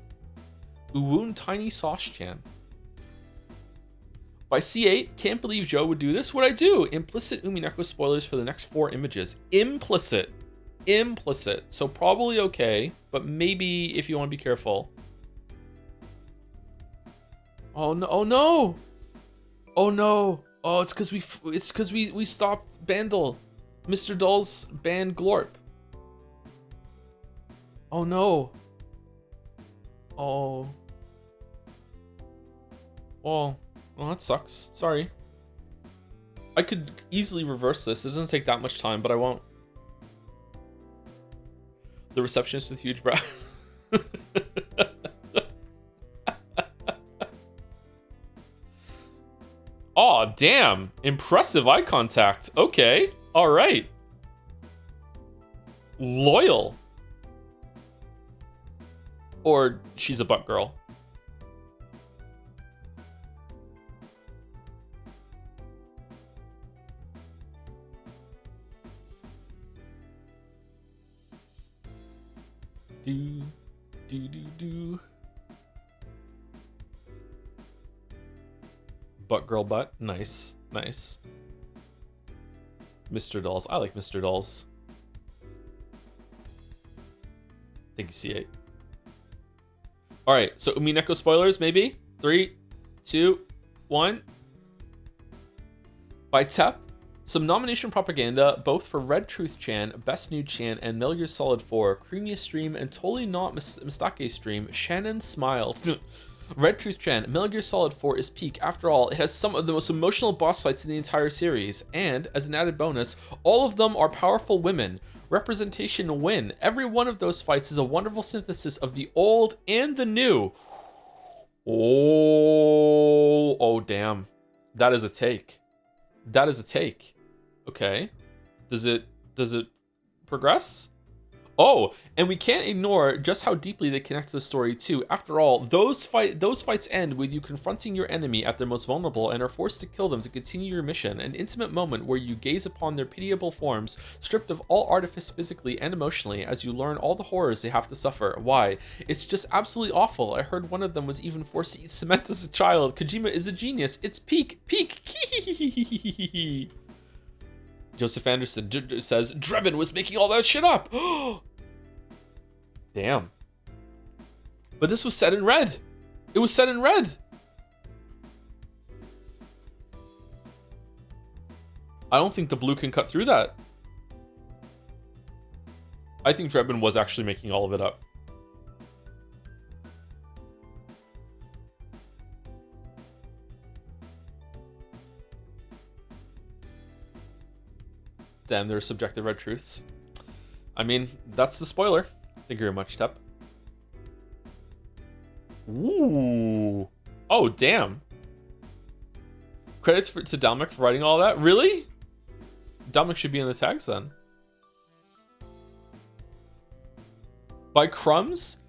Uwoon Tiny Sauce Chan. By C8, can't believe Joe would do this. What'd I do? Implicit Umineko spoilers for the next 4 images. Implicit. So probably okay, but maybe if you want to be careful. Oh no! Oh no! Oh no! Oh, it's because we stopped Bandle. Mr. Dull's banned Glorp. Oh no. Oh. Well, that sucks. Sorry. I could easily reverse this. It doesn't take that much time, but I won't. The receptionist with huge brow. Aw, damn. Impressive eye contact. Okay. All right. Loyal. Or she's a butt girl. Do. Butt girl butt. Nice. Mr. Dolls. I like Mr. Dolls. Thank you, C8. All right, so Umineko spoilers, maybe? 3, 2, 1. By Tep, some nomination propaganda, both for Red Truth Chan, Best Nude Chan, and Metal Gear Solid 4, Creamiest Stream, and Totally Not Mistake Stream, Shannon smiled. Red Truth Chan, Metal Gear Solid 4 is peak. After all, it has some of the most emotional boss fights in the entire series, and, as an added bonus, all of them are powerful women. Representation win. Every one of those fights is a wonderful synthesis of the old and the new. Oh damn. That is a take. That is a take. Okay. Does it progress? Oh, and we can't ignore just how deeply they connect to the story too. After all, those fights end with you confronting your enemy at their most vulnerable and are forced to kill them to continue your mission. An intimate moment where you gaze upon their pitiable forms, stripped of all artifice physically and emotionally, as you learn all the horrors they have to suffer. Why? It's just absolutely awful. I heard one of them was even forced to eat cement as a child. Kojima is a genius. It's peak. Joseph Anderson says, Drebin was making all that shit up. Damn. But this was set in red. It was set in red. I don't think the blue can cut through that. I think Drebin was actually making all of it up. Damn, there are subjective red truths. I mean, that's the spoiler. Thank you very much, Tep. Ooh. Oh, damn. Credits to Dominic for writing all that? Really? Dominic should be in the tags then. By Crumbs,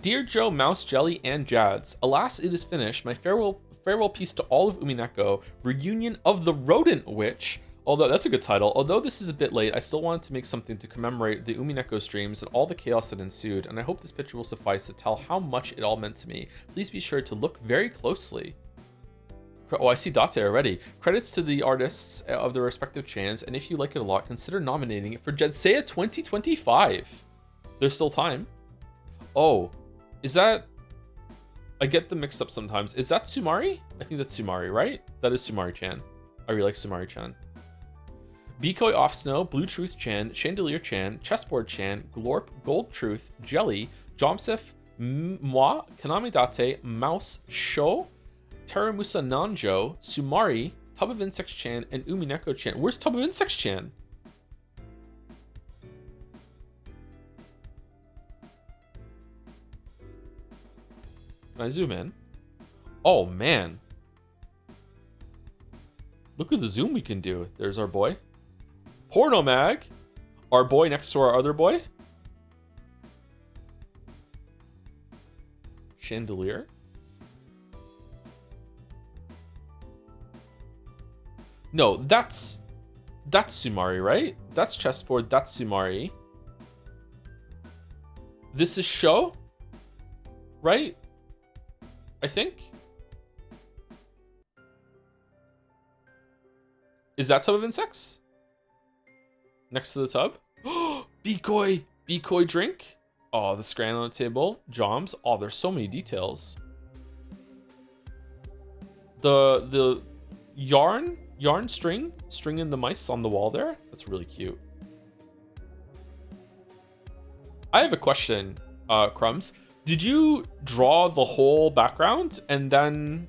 Dear Joe, Mouse, Jelly, and Jads. Alas, it is finished. My farewell piece to all of Umineko. Reunion of the Rodent Witch. Although, that's a good title. Although this is a bit late, I still wanted to make something to commemorate the Umineko streams and all the chaos that ensued, and I hope this picture will suffice to tell how much it all meant to me. Please be sure to look very closely. Oh, I see Date already. Credits to the artists of the respective chans, and if you like it a lot, consider nominating it for Jedsea 2025. There's still time. Oh, is that... I get them mixed up sometimes. Is that Sumari? I think that's Sumari, right? That is Sumari-chan. I really like Sumari-chan. Bikoi Off Snow, Blue Truth Chan, Chandelier Chan, Chessboard Chan, Glorp, Gold Truth, Jelly, Jomsif, Moi, Kaname Date, Mouse, Sho, Teramusa Nanjo, Sumari, Tub of Insects Chan, and Umineko Chan. Where's Tub of Insects Chan? Can I zoom in? Oh man. Look at the zoom we can do. There's our boy. Porno Mag, our boy next to our other boy. Chandelier. No, that's Sumari, right? That's Chessboard, that's Sumari. This is Sho, right? I think. Is that Tub of Insects? Next to the tub? Bikoi drink? Oh, the scran on the table. Joms. Oh, there's so many details. The yarn string in the mice on the wall there. That's really cute. I have a question, Crumbs. Did you draw the whole background and then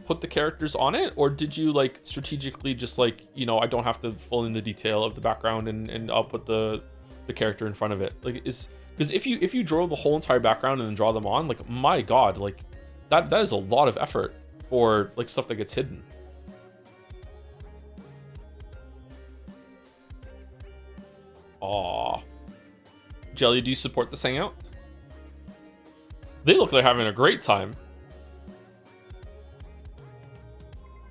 put the characters on it, or did you like strategically just like, you know, I don't have to fill in the detail of the background and I'll put the character in front of it? Like, is because if you draw the whole entire background and then draw them on, like, my god, like that is a lot of effort for like stuff that gets hidden. Aw. Jelly, do you support this hangout? They look like they're having a great time.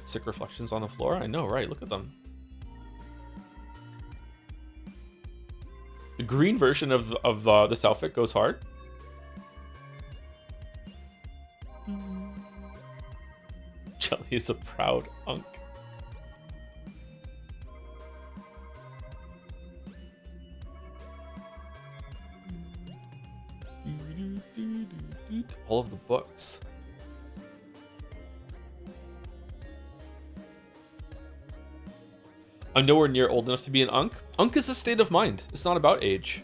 Sick reflections on the floor. I know, right? Look at them. The green version of this outfit goes hard. Jelly is a proud unk. All of the books. I'm nowhere near old enough to be an unk. Unk is a state of mind. It's not about age.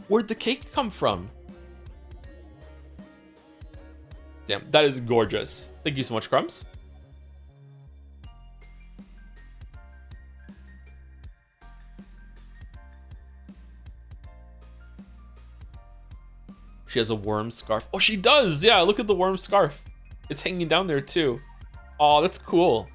Where'd the cake come from? Damn, that is gorgeous. Thank you so much, Crumbs. She has a worm scarf. Oh, she does! Yeah, look at the worm scarf. It's hanging down there, too. Oh, that's cool.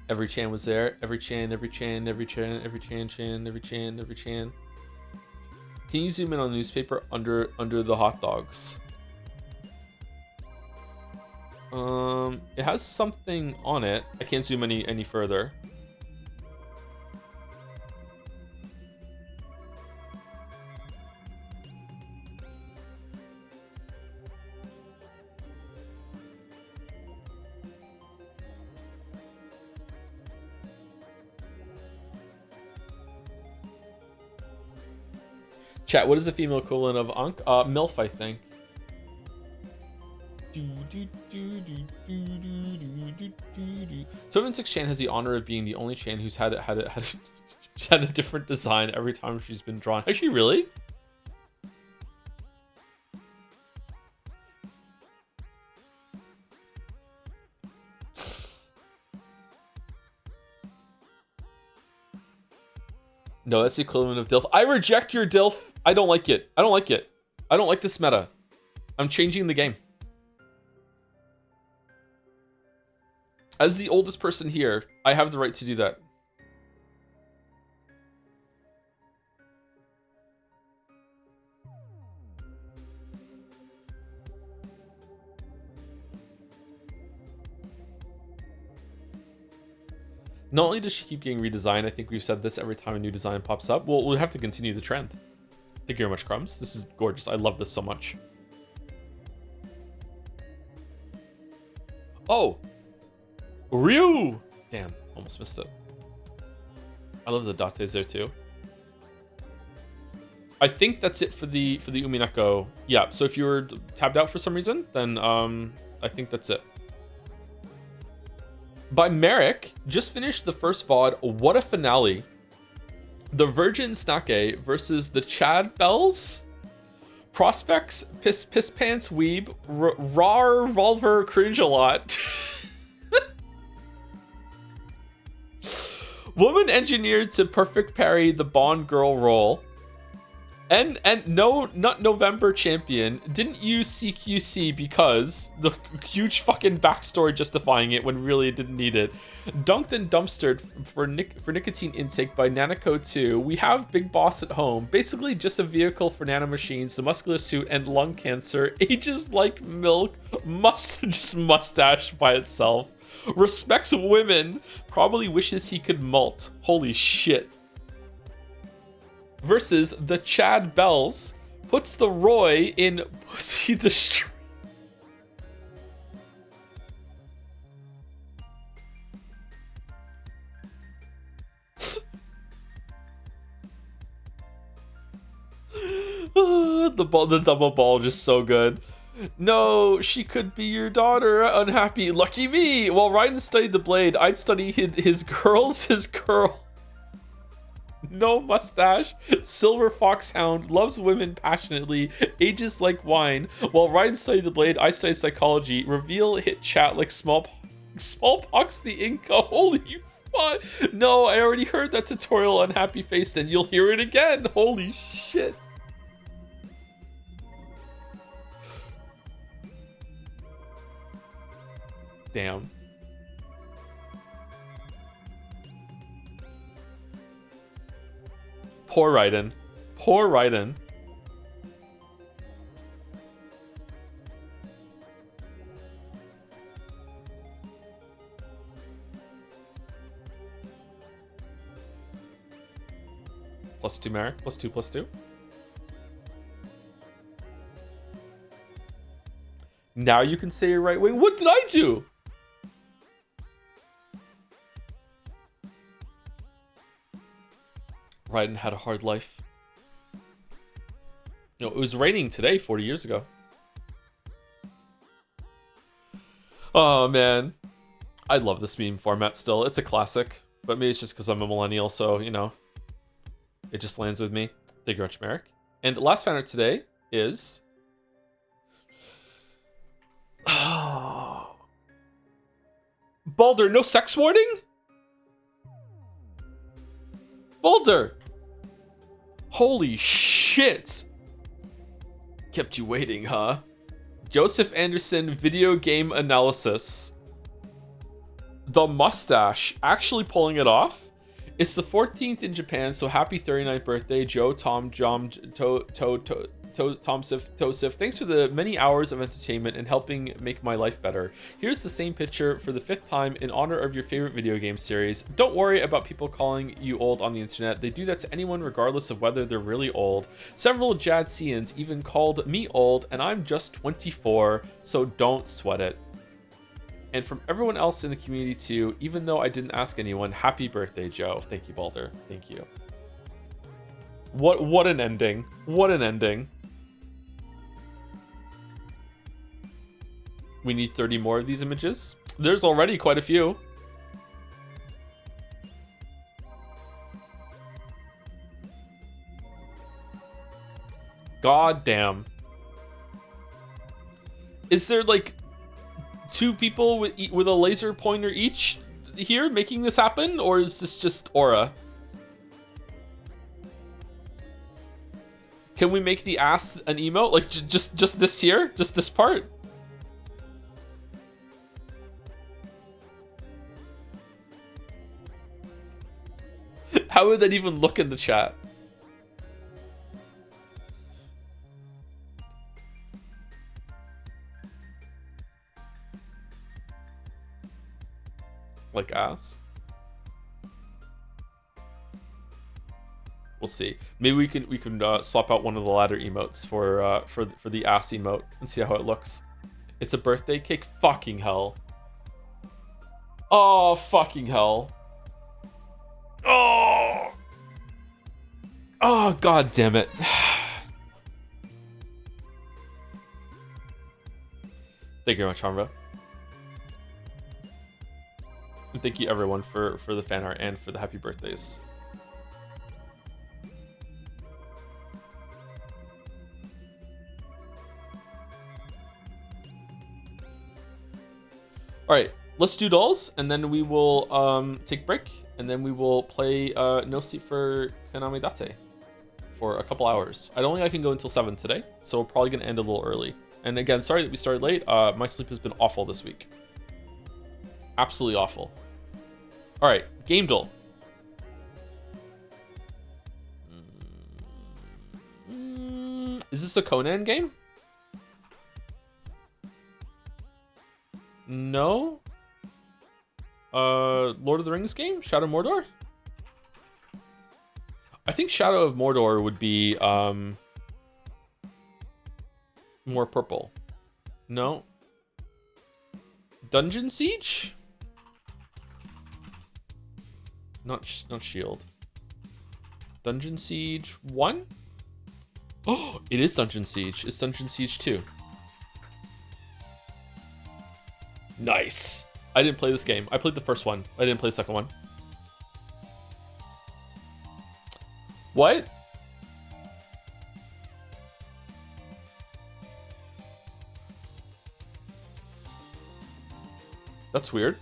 Every Chan was there. Every Chan, every Chan, every Chan, every Chan, Chan, every Chan, every Chan. Can you zoom in on the newspaper under the hot dogs? It has something on it. I can't zoom any further. Chat, what is the female equivalent of Ankh? MILF, I think. So 6 Chan has the honor of being the only Chan who's had a different design every time she's been drawn. Has she really? No, that's the equivalent of DILF. I reject your DILF. I don't like it. I don't like it. I don't like this meta. I'm changing the game. As the oldest person here, I have the right to do that. Not only does she keep getting redesigned, I think we've said this every time a new design pops up. Well, we'll have to continue the trend. Thank you very much, Crumbs. This is gorgeous. I love this so much. Oh! Ryu! Damn, almost missed it. I love the dates there too. I think that's it for the Umineko. Yeah, so if you were tabbed out for some reason, then I think that's it. By Merrick, just finished the first VOD. What a finale. The Virgin Snake versus the Chad Bells. Prospects, Piss Pants Weeb, Raw Revolver Cringe a lot. Woman engineered to perfect parry the Bond girl role. And no, not November champion. Didn't use CQC because the huge fucking backstory justifying it when really it didn't need it. Dunked and dumpstered for nicotine intake by Nanako 2. We have Big Boss at home. Basically just a vehicle for nanomachines, the muscular suit, and lung cancer. Ages like milk. Just mustache by itself. Respects women. Probably wishes he could molt. Holy shit. Versus the Chad Bells, puts the Roy in Pussy Destroy. The double ball just so good. No, she could be your daughter. Unhappy. Lucky me. While Raiden studied the blade, I'd study his girl. No mustache, silver foxhound, loves women passionately, ages like wine. While Ryan studied the blade, I studied psychology. Reveal hit chat like smallpox the Inca. Holy fuck. No, I already heard that tutorial on Happy Face, then you'll hear it again. Holy shit. Damn. Poor Raiden. Poor Raiden. +2 Merrick. +2. Now you can say you're right wing. What did I do? Raiden had a hard life. You know, it was raining today 40 years ago. Oh, man. I love this meme format still. It's a classic. But maybe it's just because I'm a millennial, so, you know. It just lands with me. Thank you very much, Merrick. And last fan art today is... Baldur, no sex warning? Baldur! Holy shit! Kept you waiting, huh? Joseph Anderson video game analysis. The mustache. Actually pulling it off? It's the 14th in Japan, so happy 39th birthday, Joe, Tom, Jom, Tosif. Thanks for the many hours of entertainment and helping make my life better. Here's the same picture for the 5th time in honor of your favorite video game series. Don't worry about people calling you old on the internet. They do that to anyone regardless of whether they're really old. Several Jadseans even called me old, and I'm just 24, so don't sweat it. And from everyone else in the community too, even though I didn't ask anyone, happy birthday, Joe. Thank you, Baldur. Thank you. What an ending. What an ending. We need 30 more of these images. There's already quite a few. God damn. Is there like 2 people with a laser pointer each here making this happen, or is this just aura? Can we make the ass an emote? Like just this here? Just this part? How would that even look in the chat? Like ass? We'll see. Maybe we can swap out one of the latter emotes for the ass emote and see how it looks. It's a birthday cake. Fucking hell. Oh, fucking hell. Oh. Oh, god damn it. Thank you very much, Harmva. And thank you everyone for the fan art and for the happy birthdays. All right, let's do dolls, and then we will take a break, and then we will play No Sleep for Kaname Date for a couple hours. I don't think I can go until 7 today, so we're probably gonna end a little early. And again, sorry that we started late. My sleep has been awful this week. Absolutely awful. All right, game duel. Is this a Conan game? No. Lord of the Rings game? Shadow of Mordor? I think Shadow of Mordor would be more purple. No. Dungeon Siege? Not Shield. Dungeon Siege 1? Oh, it is Dungeon Siege. It's Dungeon Siege 2. Nice. I didn't play this game. I played the first one. I didn't play the second one. What? That's weird.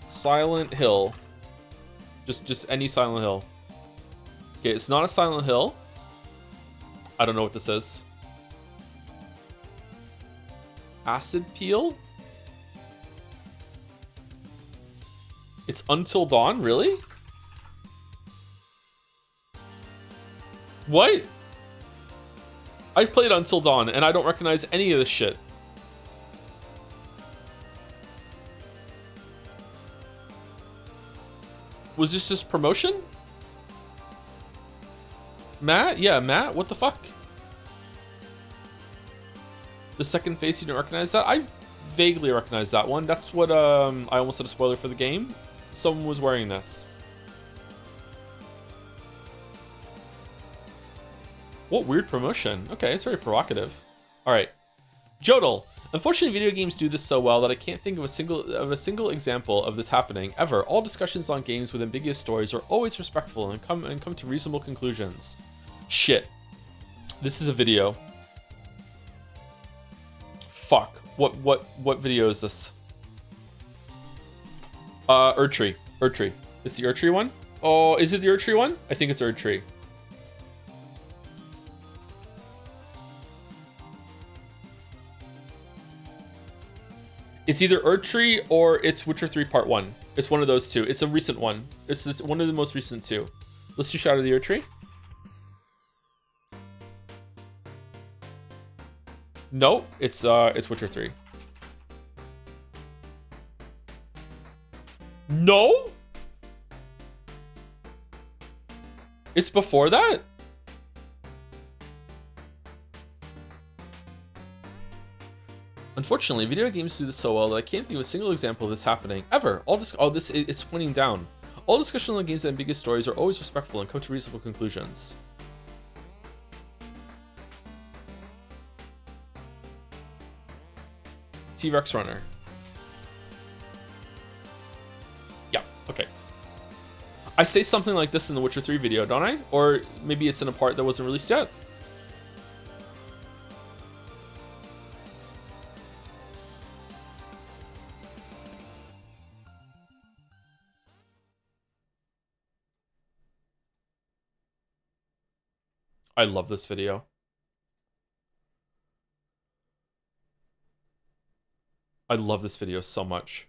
Silent Hill. Just any Silent Hill. Okay, it's not a Silent Hill. I don't know what this is. Acid Peel? It's Until Dawn, really? What? I've played Until Dawn and I don't recognize any of this shit. Was this just promotion? Matt? Yeah, Matt, what the fuck? The second face, you didn't recognize that? I vaguely recognize that one. That's what, I almost said a spoiler for the game. Someone was wearing this. What weird promotion. Okay, it's very provocative. All right. Jodel. Unfortunately, video games do this so well that I can't think of a single example of this happening ever. All discussions on games with ambiguous stories are always respectful and come to reasonable conclusions. Shit. This is a video. Fuck. What video is this? Erdtree. Erdtree. It's the Erdtree one? Oh, is it the Erdtree one? I think it's Erdtree. It's either Erdtree or it's Witcher 3 Part 1. It's one of those two. It's a recent one. It's one of the most recent two. Let's do Shadow of the Erdtree. No, it's Witcher 3. No? It's before that? Unfortunately, video games do this so well that I can't think of a single example of this happening ever. It's pointing down. All discussion on games and ambiguous stories are always respectful and come to reasonable conclusions. T-Rex Runner. Yeah, okay. I say something like this in the Witcher 3 video, don't I? Or maybe it's in a part that wasn't released yet. I love this video. I love this video so much.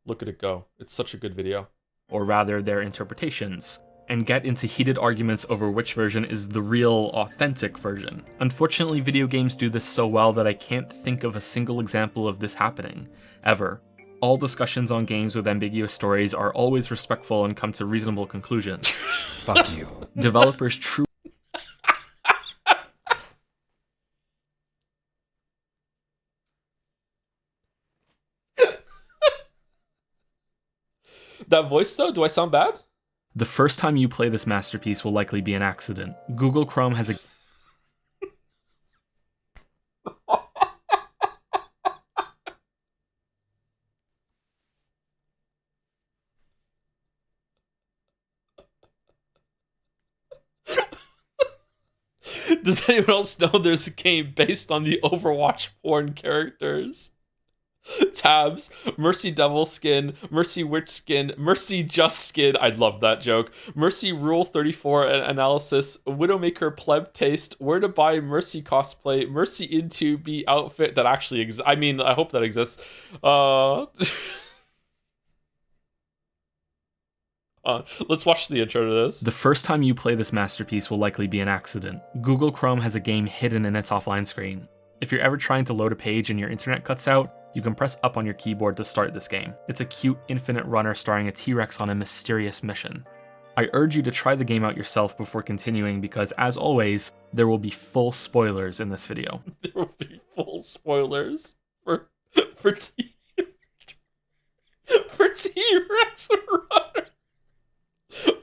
Look at it go. It's such a good video. Or rather, their interpretations, and get into heated arguments over which version is the real, authentic version. Unfortunately, video games do this so well that I can't think of a single example of this happening, ever. All discussions on games with ambiguous stories are always respectful and come to reasonable conclusions. Fuck you. Developers truly... That voice though, do I sound bad? The first time you play this masterpiece will likely be an accident. Google Chrome has a... Does anyone else know there's a game based on the Overwatch porn characters? Tabs, Mercy Devil skin, Mercy Witch skin, Mercy Just skin. I love that joke. Mercy Rule 34 analysis, Widowmaker pleb taste, where to buy Mercy cosplay, Mercy into be outfit that actually exists. I mean, I hope that exists. Let's watch the intro to this. The first time you play this masterpiece will likely be an accident. Google Chrome has a game hidden in its offline screen. If you're ever trying to load a page and your internet cuts out, you can press up on your keyboard to start this game. It's a cute, infinite runner starring a T-Rex on a mysterious mission. I urge you to try the game out yourself before continuing because, as always, there will be full spoilers in this video. There will be full spoilers for T-Rex runner.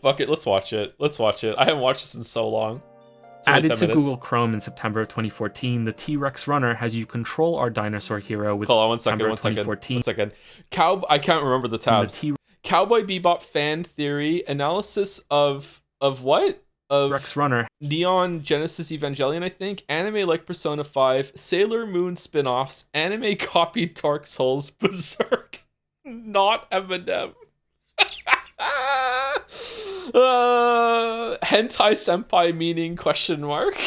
Fuck it, let's watch it. Let's watch it. I haven't watched this in so long. Added to Google Chrome in September of 2014, the T-Rex Runner has you control our dinosaur hero with Hold on, one second. I can't remember the tabs. Cowboy Bebop fan theory, analysis of what? Of Rex Runner. Neon Genesis Evangelion, I think. Anime like Persona 5, Sailor Moon spin-offs, anime copied Dark Souls, Berserk, not Eminem. Hentai senpai meaning question mark.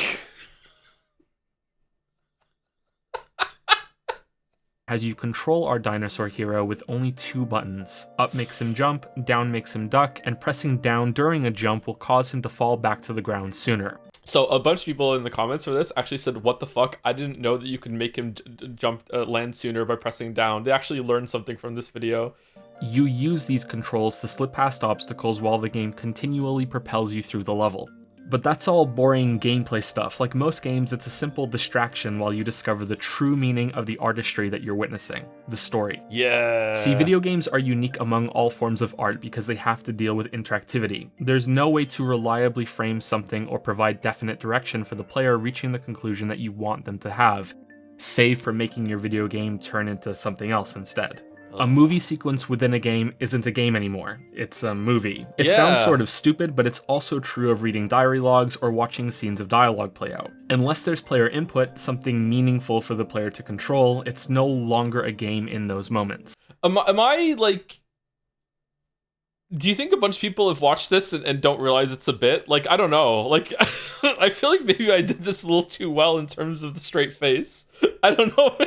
As you control our dinosaur hero with only 2 buttons. Up makes him jump, down makes him duck, and pressing down during a jump will cause him to fall back to the ground sooner. So a bunch of people in the comments for this actually said, what the fuck? I didn't know that you could make him land sooner by pressing down. They actually learned something from this video. You use these controls to slip past obstacles while the game continually propels you through the level. But that's all boring gameplay stuff. Like most games, it's a simple distraction while you discover the true meaning of the artistry that you're witnessing, the story. Yeah. See, video games are unique among all forms of art because they have to deal with interactivity. There's no way to reliably frame something or provide definite direction for the player reaching the conclusion that you want them to have, save for making your video game turn into something else instead. A movie sequence within a game isn't a game anymore. It's a movie. It sounds sort of stupid, but it's also true of reading diary logs or watching scenes of dialogue play out. Unless there's player input, something meaningful for the player to control, it's no longer a game in those moments. Am I like... Do you think a bunch of people have watched this and don't realize it's a bit? Like, I don't know. Like, I feel like maybe I did this a little too well in terms of the straight face. I don't know.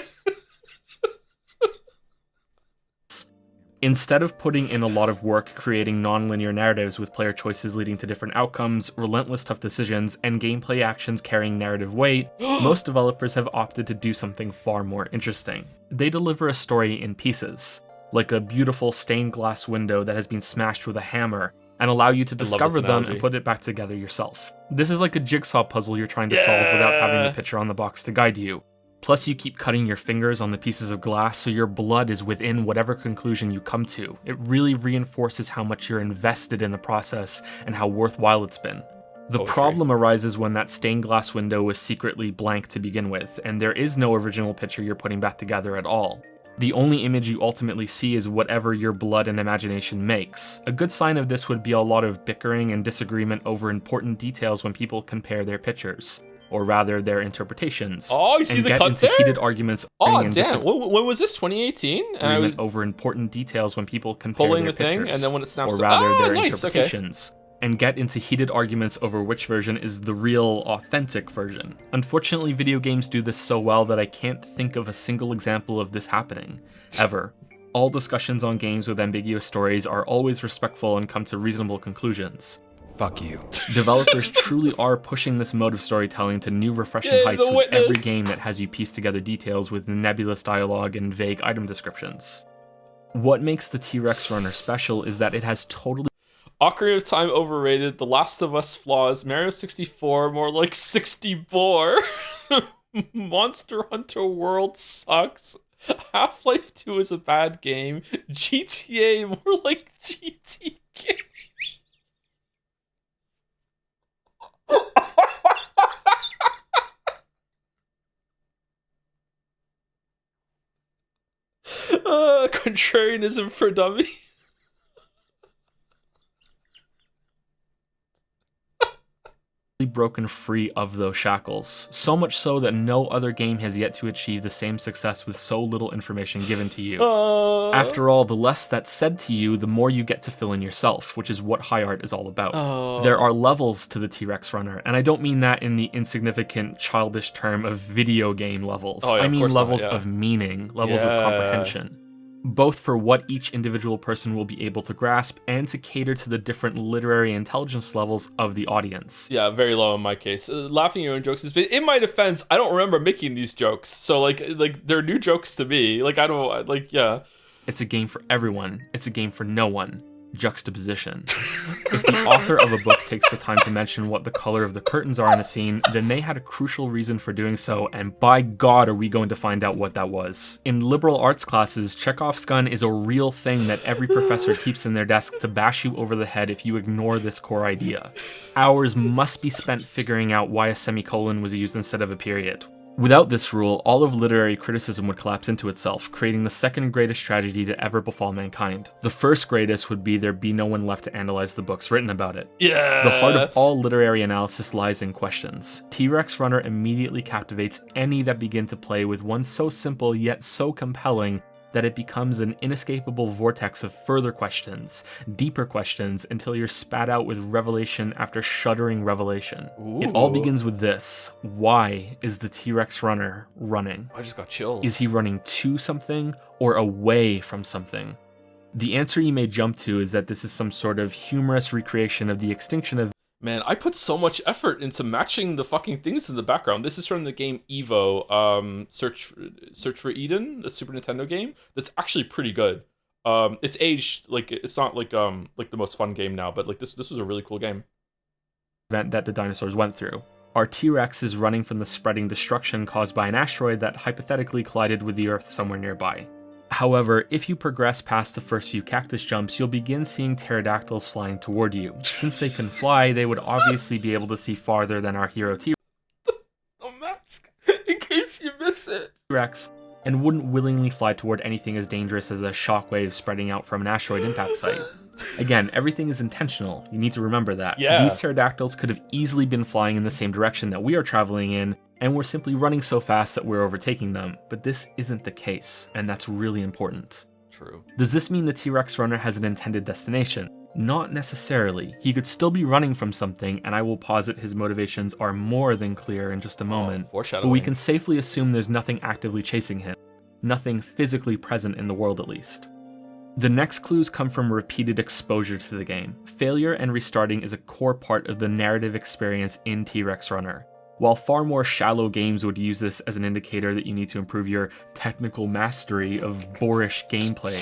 Instead of putting in a lot of work creating non-linear narratives with player choices leading to different outcomes, relentless tough decisions, and gameplay actions carrying narrative weight, most developers have opted to do something far more interesting. They deliver a story in pieces, like a beautiful stained glass window that has been smashed with a hammer, and allow you to discover them and put it back together yourself. This is like a jigsaw puzzle you're trying to solve without having the picture on the box to guide you. Plus, you keep cutting your fingers on the pieces of glass so your blood is within whatever conclusion you come to. It really reinforces how much you're invested in the process and how worthwhile it's been. The problem arises when that stained glass window was secretly blank to begin with, and there is no original picture you're putting back together at all. The only image you ultimately see is whatever your blood and imagination makes. A good sign of this would be a lot of bickering and disagreement over important details when people compare their pictures, or rather their interpretations, you see and the get cut into there? heated arguments. Damn! When was this? 2018? And I was over important details when people compare pulling their the thing, pictures, and then when it snaps, or rather their nice, interpretations, and get into heated arguments over which version is the real, authentic version. Unfortunately, video games do this so well that I can't think of a single example of this happening, ever. All discussions on games with ambiguous stories are always respectful and come to reasonable conclusions. Fuck you. Developers truly are pushing this mode of storytelling to new refreshing heights with every game that has you piece together details with nebulous dialogue and vague item descriptions. What makes the T-Rex Runner special is that it has totally... Ocarina of Time overrated, The Last of Us flaws, Mario 64 more like 64, Monster Hunter World sucks, Half-Life 2 is a bad game, GTA more like GTK. Contrarianism for dummy. broken free of those shackles, so much so that no other game has yet to achieve the same success with so little information given to you. After all, the less that's said to you, the more you get to fill in yourself, which is what high art is all about. There are levels to the T-Rex Runner, and I don't mean that in the insignificant, childish term of video game levels. I mean levels of meaning, levels of comprehension. Both for what each individual person will be able to grasp and to cater to the different literary intelligence levels of the audience. Yeah, very low in my case. Laughing at your own jokes is, in my defense, I don't remember making these jokes. So like they're new jokes to me. Like I don't like It's a game for everyone. It's a game for no one. Juxtaposition. If the author of a book takes the time to mention what the color of the curtains are in a scene, then they had a crucial reason for doing so, and by God are we going to find out what that was. In liberal arts classes, Chekhov's gun is a real thing that every professor keeps in their desk to bash you over the head if you ignore this core idea. Hours must be spent figuring out why a semicolon was used instead of a period. Without this rule, all of literary criticism would collapse into itself, creating the second greatest tragedy to ever befall mankind. The first greatest would be there'd be no one left to analyze the books written about it. Yeah. The heart of all literary analysis lies in questions. T-Rex Runner immediately captivates any that begin to play with one so simple yet so compelling that it becomes an inescapable vortex of further questions, deeper questions, until you're spat out with revelation after shuddering revelation. Ooh. It all begins with this. Why is the T-Rex Runner running? I just got chills. Is he running to something or away from something? The answer you may jump to is that this is some sort of humorous recreation of the extinction of... Man, I put so much effort into matching the fucking things in the background. This is from the game Evo, Search for Eden, the Super Nintendo game. That's actually pretty good. It's aged, like, it's not like the most fun game now, but like this was a really cool game. event that the dinosaurs went through. Our T-Rex is running from the spreading destruction caused by an asteroid that hypothetically collided with the Earth somewhere nearby. However, if you progress past the first few cactus jumps, you'll begin seeing pterodactyls flying toward you. Since they can fly, they would obviously be able to see farther than our hero A mask, in case you miss it. T-Rex, and wouldn't willingly fly toward anything as dangerous as a shockwave spreading out from an asteroid impact site. Again, everything is intentional. You need to remember that. Yeah. These pterodactyls could have easily been flying in the same direction that we are traveling in, and we're simply running so fast that we're overtaking them. But this isn't the case, and that's really important. True. Does this mean the T-Rex runner has an intended destination? Not necessarily. He could still be running from something, and I will posit his motivations are more than clear in just a moment. Foreshadowing. But we can safely assume there's nothing actively chasing him. Nothing physically present in the world, at least. The next clues come from repeated exposure to the game. Failure and restarting is a core part of the narrative experience in T-Rex Runner. While far more shallow games would use this as an indicator that you need to improve your technical mastery of boorish gameplay,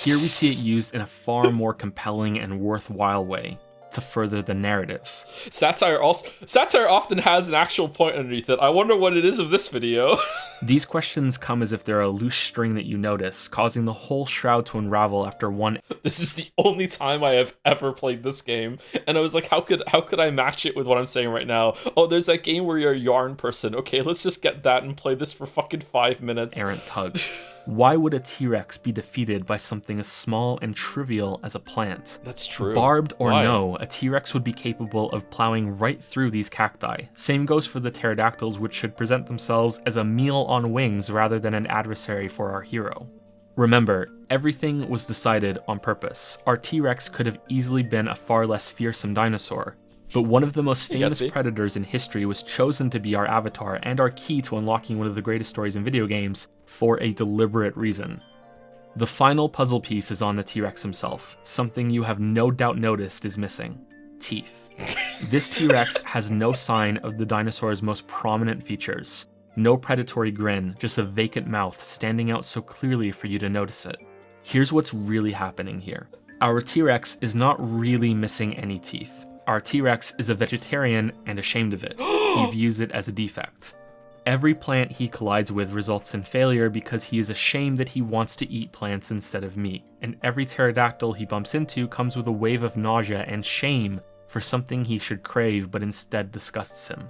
here we see it used in a far more compelling and worthwhile way to further the narrative. Satire often has an actual point underneath it. I wonder what it is of this video. These questions come as if they're a loose string that you notice, causing the whole shroud to unravel after one. This is the only time I have ever played this game, and I was like, how could I match it with what I'm saying right now? Oh, there's that game where you're a yarn person. Okay, let's just get that and play this for fucking 5 minutes. Errant tug. Why would a T-Rex be defeated by something as small and trivial as a plant? That's true. Barbed or Why? no, a T-Rex would be capable of plowing right through these cacti. Same goes for the pterodactyls, which should present themselves as a meal on wings rather than an adversary for our hero. Remember, everything was decided on purpose. Our T-Rex could have easily been a far less fearsome dinosaur. But one of the most famous predators in history was chosen to be our avatar and our key to unlocking one of the greatest stories in video games for a deliberate reason. The final puzzle piece is on the T-Rex himself. Something you have no doubt noticed is missing. Teeth. This T-Rex has no sign of the dinosaur's most prominent features. No predatory grin, just a vacant mouth standing out so clearly for you to notice it. Here's what's really happening here. Our T-Rex is not really missing any teeth. Our T-Rex is a vegetarian and ashamed of it. He views it as a defect. Every plant he collides with results in failure because he is ashamed that he wants to eat plants instead of meat, and every pterodactyl he bumps into comes with a wave of nausea and shame for something he should crave but instead disgusts him.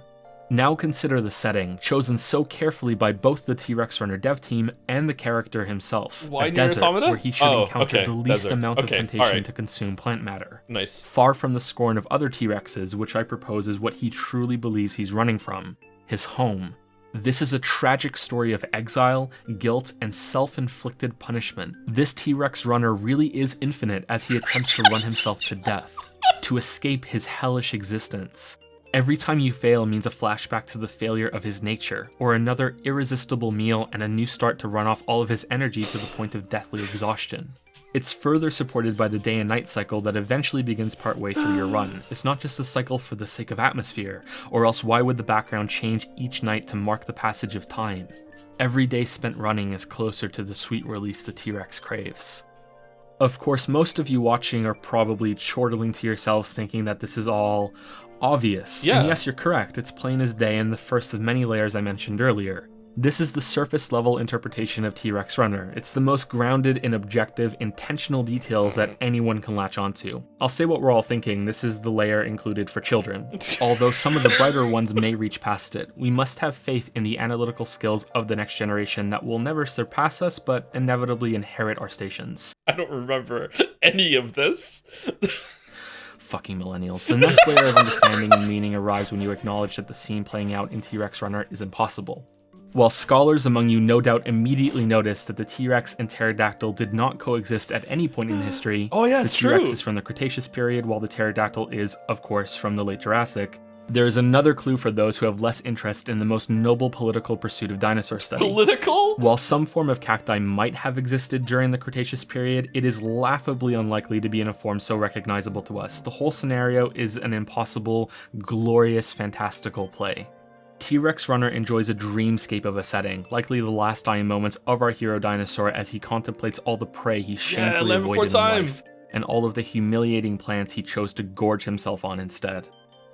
Now consider the setting, chosen so carefully by both the T-Rex Runner dev team and the character himself. Why a near desert Automata? where he should encounter the least desert. amount of Okay, temptation alright. to consume plant matter. Nice. Far from the scorn of other T-Rexes, which I propose is what he truly believes he's running from. His home. This is a tragic story of exile, guilt, and self-inflicted punishment. This T-Rex runner really is infinite as he attempts to run himself to death, to escape his hellish existence. Every time you fail means a flashback to the failure of his nature, or another irresistible meal and a new start to run off all of his energy to the point of deathly exhaustion. It's further supported by the day and night cycle that eventually begins partway through your run. It's not just a cycle for the sake of atmosphere, or else why would the background change each night to mark the passage of time? Every day spent running is closer to the sweet release the T-Rex craves. Of course, most of you watching are probably chortling to yourselves thinking that this is all obvious. Yeah. And yes, you're correct. It's plain as day and the first of many layers I mentioned earlier. This is the surface level interpretation of T-Rex Runner. It's the most grounded in objective, intentional details that anyone can latch onto. I'll say what we're all thinking, this is the layer included for children. Although some of the brighter ones may reach past it, we must have faith in the analytical skills of the next generation that will never surpass us, but inevitably inherit our stations. I don't remember any of this. Fucking millennials. The next layer of understanding and meaning arrives when you acknowledge that the scene playing out in T-Rex Runner is impossible. While scholars among you no doubt immediately noticed that the T-Rex and pterodactyl did not coexist at any point in history, Oh yeah, the it's T-Rex true. is from the Cretaceous period while the pterodactyl is, of course, from the late Jurassic, there is another clue for those who have less interest in the most noble political pursuit of dinosaur study. Political? While some form of cacti might have existed during the Cretaceous period, it is laughably unlikely to be in a form so recognizable to us. The whole scenario is an impossible, glorious, fantastical play. T-Rex Runner enjoys a dreamscape of a setting, likely the last dying moments of our hero dinosaur as he contemplates all the prey he shamefully Land Before avoided in Time. life, and all of the humiliating plants he chose to gorge himself on instead.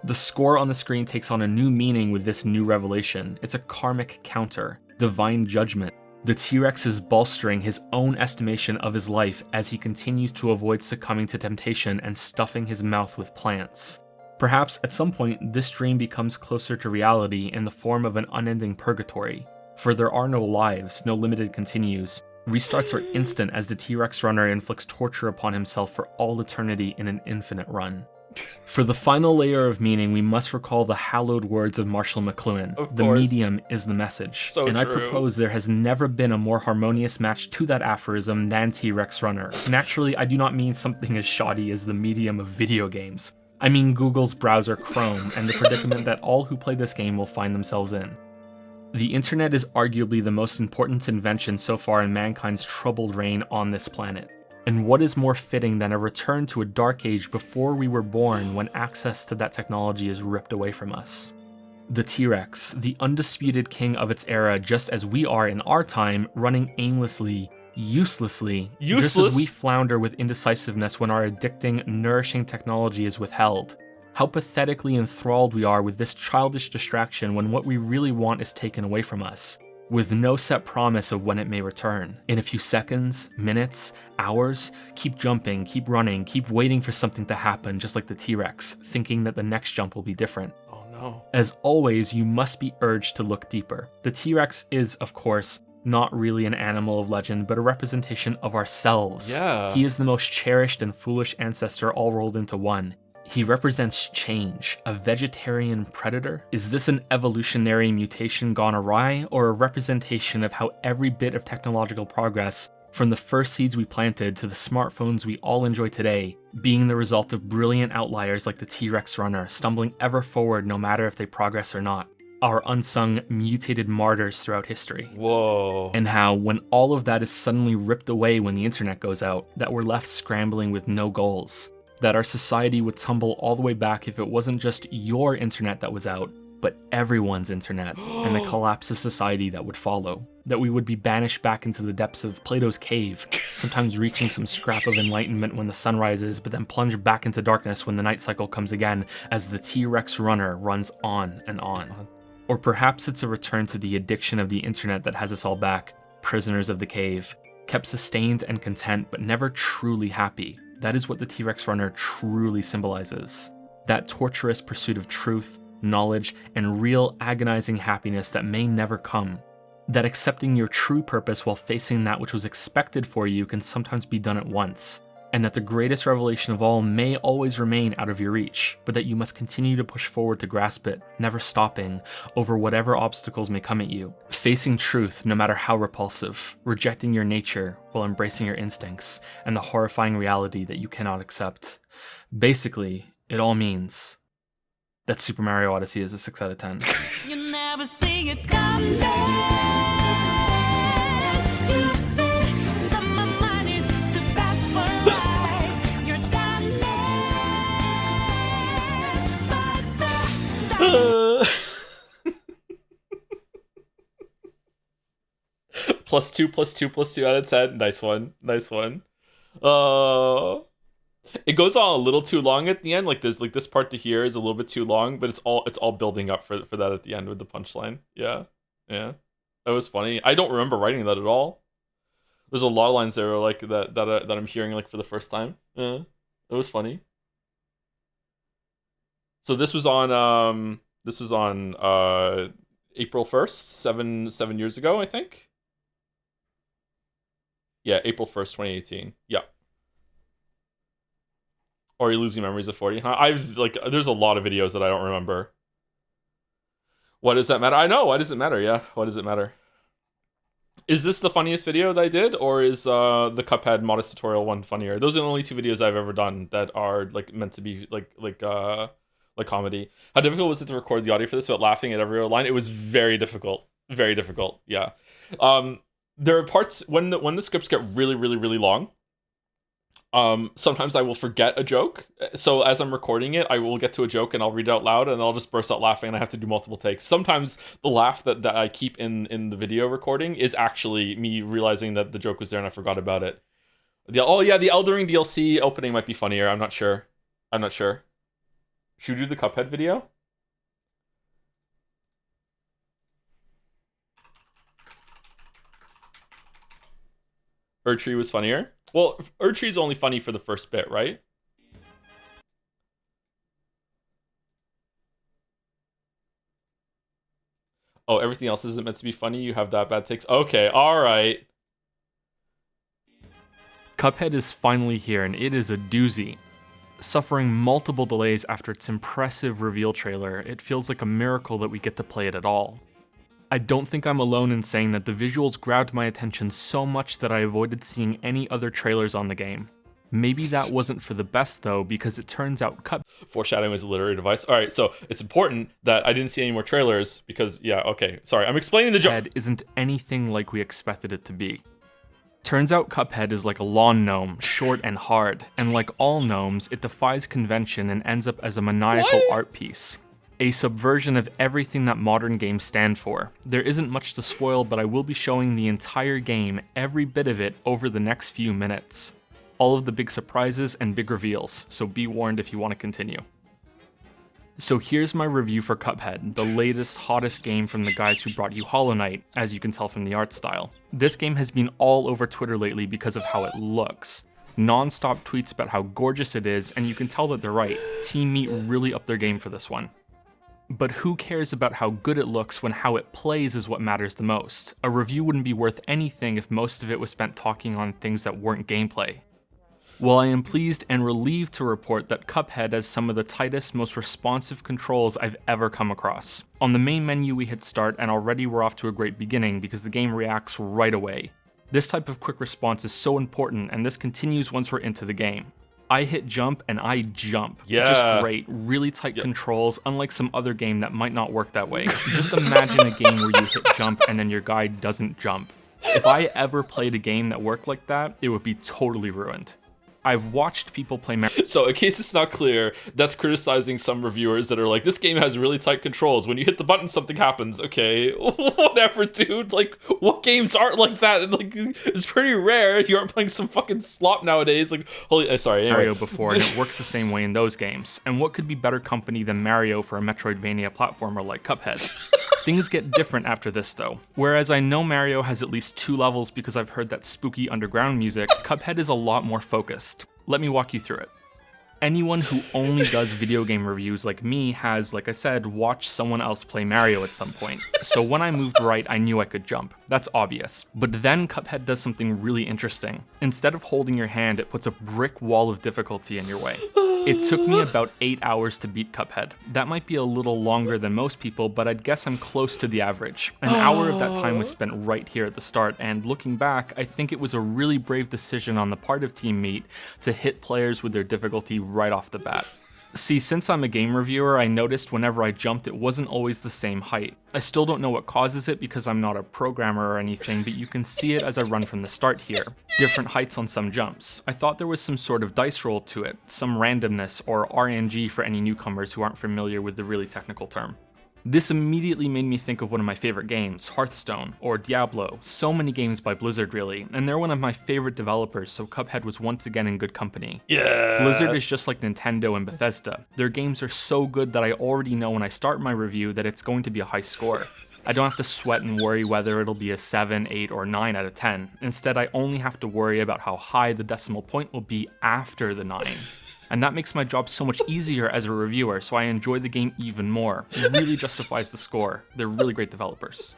The score on the screen takes on a new meaning with this new revelation. It's a karmic counter, divine judgment. The T-Rex is bolstering his own estimation of his life as he continues to avoid succumbing to temptation and stuffing his mouth with plants. Perhaps at some point, this dream becomes closer to reality in the form of an unending purgatory, for there are no lives, no limited continues. Restarts are instant as the T-Rex runner inflicts torture upon himself for all eternity in an infinite run. For the final layer of meaning, we must recall the hallowed words of Marshall McLuhan. The medium is the message. So and true. I propose there has never been a more harmonious match to that aphorism than T-Rex Runner. Naturally, I do not mean something as shoddy as the medium of video games. I mean Google's browser Chrome and the predicament that all who play this game will find themselves in. The internet is arguably the most important invention so far in mankind's troubled reign on this planet. And what is more fitting than a return to a dark age before we were born when access to that technology is ripped away from us? The T-Rex, the undisputed king of its era just as we are in our time, running aimlessly, uselessly, just as we flounder with indecisiveness when our addicting, nourishing technology is withheld. How pathetically enthralled we are with this childish distraction when what we really want is taken away from us, with no set promise of when it may return. In a few seconds, minutes, hours, keep jumping, keep running, keep waiting for something to happen, just like the T-Rex, thinking that the next jump will be different. Oh no. As always, you must be urged to look deeper. The T-Rex is, of course, not really an animal of legend, but a representation of ourselves. Yeah. He is the most cherished and foolish ancestor all rolled into one. He represents change, a vegetarian predator. Is this an evolutionary mutation gone awry, or a representation of how every bit of technological progress, from the first seeds we planted to the smartphones we all enjoy today, being the result of brilliant outliers like the T-Rex runner, stumbling ever forward no matter if they progress or not, our unsung, mutated martyrs throughout history? Whoa. And how, when all of that is suddenly ripped away when the internet goes out, that we're left scrambling with no goals. That our society would tumble all the way back if it wasn't just your internet that was out, but everyone's internet, and the collapse of society that would follow. That we would be banished back into the depths of Plato's cave, sometimes reaching some scrap of enlightenment when the sun rises, but then plunge back into darkness when the night cycle comes again as the T-Rex runner runs on and on. Or perhaps it's a return to the addiction of the internet that has us all back, prisoners of the cave, kept sustained and content but never truly happy. That is what the T-Rex runner truly symbolizes. That torturous pursuit of truth, knowledge, and real agonizing happiness that may never come. That accepting your true purpose while facing that which was expected for you can sometimes be done at once. And that the greatest revelation of all may always remain out of your reach, but that you must continue to push forward to grasp it, never stopping, over whatever obstacles may come at you. Facing truth, no matter how repulsive, rejecting your nature while embracing your instincts, and the horrifying reality that you cannot accept. Basically, it all means that Super Mario Odyssey is a 6 out of 10. You never see it coming. +2 out of 10. Nice one. Nice one. It goes on a little too long at the end. Like this part to here is a little bit too long, but it's all building up for that at the end with the punchline. Yeah. Yeah. That was funny. I don't remember writing that at all. There's a lot of lines there like that I'm hearing like for the first time. Yeah. It was funny. So this was on April 1st, 7 years ago, I think. Yeah, April 1st, 2018. Yeah. Or are you losing memories of 40? Huh? There's a lot of videos that I don't remember. What does that matter? I know. Why does it matter? Yeah. Why does it matter? Is this the funniest video that I did, or is the Cuphead modest tutorial one funnier? Those are the only two videos I've ever done that are like meant to be like comedy. How difficult was it to record the audio for this without laughing at every line? It was very difficult. Very difficult. Yeah. There are parts when the scripts get really, really, really long. Sometimes I will forget a joke. So as I'm recording it, I will get to a joke and I'll read it out loud and I'll just burst out laughing and I have to do multiple takes. Sometimes the laugh that I keep in the video recording is actually me realizing that the joke was there and I forgot about it. The Elden Ring DLC opening might be funnier. I'm not sure. Should we do the Cuphead video? Erdtree was funnier? Well, Erdtree's only funny for the first bit, right? Oh, everything else isn't meant to be funny? You have that bad takes? Okay, alright. Cuphead is finally here, and it is a doozy. Suffering multiple delays after its impressive reveal trailer, it feels like a miracle that we get to play it at all. I don't think I'm alone in saying that the visuals grabbed my attention so much that I avoided seeing any other trailers on the game. Maybe that wasn't for the best though, because it turns out Foreshadowing is a literary device. Alright, so it's important that I didn't see any more trailers because, yeah, okay. Sorry, I'm explaining the joke. Isn't anything like we expected it to be. Turns out Cuphead is like a lawn gnome, short and hard, and like all gnomes, it defies convention and ends up as a maniacal art piece. A subversion of everything that modern games stand for. There isn't much to spoil, but I will be showing the entire game, every bit of it, over the next few minutes. All of the big surprises and big reveals, so be warned if you want to continue. So here's my review for Cuphead, the latest, hottest game from the guys who brought you Hollow Knight, as you can tell from the art style. This game has been all over Twitter lately because of how it looks. Non-stop tweets about how gorgeous it is, and you can tell that they're right. Team Meat really upped their game for this one. But who cares about how good it looks when how it plays is what matters the most? A review wouldn't be worth anything if most of it was spent talking on things that weren't gameplay. While I am pleased and relieved to report that Cuphead has some of the tightest, most responsive controls I've ever come across. On the main menu we hit start and already we're off to a great beginning because the game reacts right away. This type of quick response is so important, and this continues once we're into the game. I hit jump and I jump. Yeah. Just great, really tight controls, unlike some other game that might not work that way. Just imagine a game where you hit jump and then your guy doesn't jump. If I ever played a game that worked like that, it would be totally ruined. I've watched people play So in case it's not clear, that's criticizing some reviewers that are like, this game has really tight controls. When you hit the button, something happens. Okay, whatever, dude. Like, what games aren't like that? Like, it's pretty rare. You aren't playing some fucking slop nowadays. Like, holy, sorry. Anyway. Mario before, and it works the same way in those games. And what could be better company than Mario for a Metroidvania platformer like Cuphead? Things get different after this though. Whereas I know Mario has at least 2 levels because I've heard that spooky underground music, Cuphead is a lot more focused. Let me walk you through it. Anyone who only does video game reviews like me has, like I said, watched someone else play Mario at some point. So when I moved right, I knew I could jump. That's obvious. But then Cuphead does something really interesting. Instead of holding your hand, it puts a brick wall of difficulty in your way. It took me about 8 hours to beat Cuphead. That might be a little longer than most people, but I'd guess I'm close to the average. An hour of that time was spent right here at the start, and looking back, I think it was a really brave decision on the part of Team Meat to hit players with their difficulty right off the bat. See, since I'm a game reviewer, I noticed whenever I jumped it wasn't always the same height. I still don't know what causes it because I'm not a programmer or anything, but you can see it as I run from the start here. Different heights on some jumps. I thought there was some sort of dice roll to it, some randomness or RNG for any newcomers who aren't familiar with the really technical term. This immediately made me think of one of my favorite games, Hearthstone, or Diablo, so many games by Blizzard really, and they're one of my favorite developers, so Cuphead was once again in good company. Yeah. Blizzard is just like Nintendo and Bethesda. Their games are so good that I already know when I start my review that it's going to be a high score. I don't have to sweat and worry whether it'll be a 7, 8, or 9 out of 10. Instead, I only have to worry about how high the decimal point will be after the 9. And that makes my job so much easier as a reviewer, so I enjoy the game even more. It really justifies the score. They're really great developers.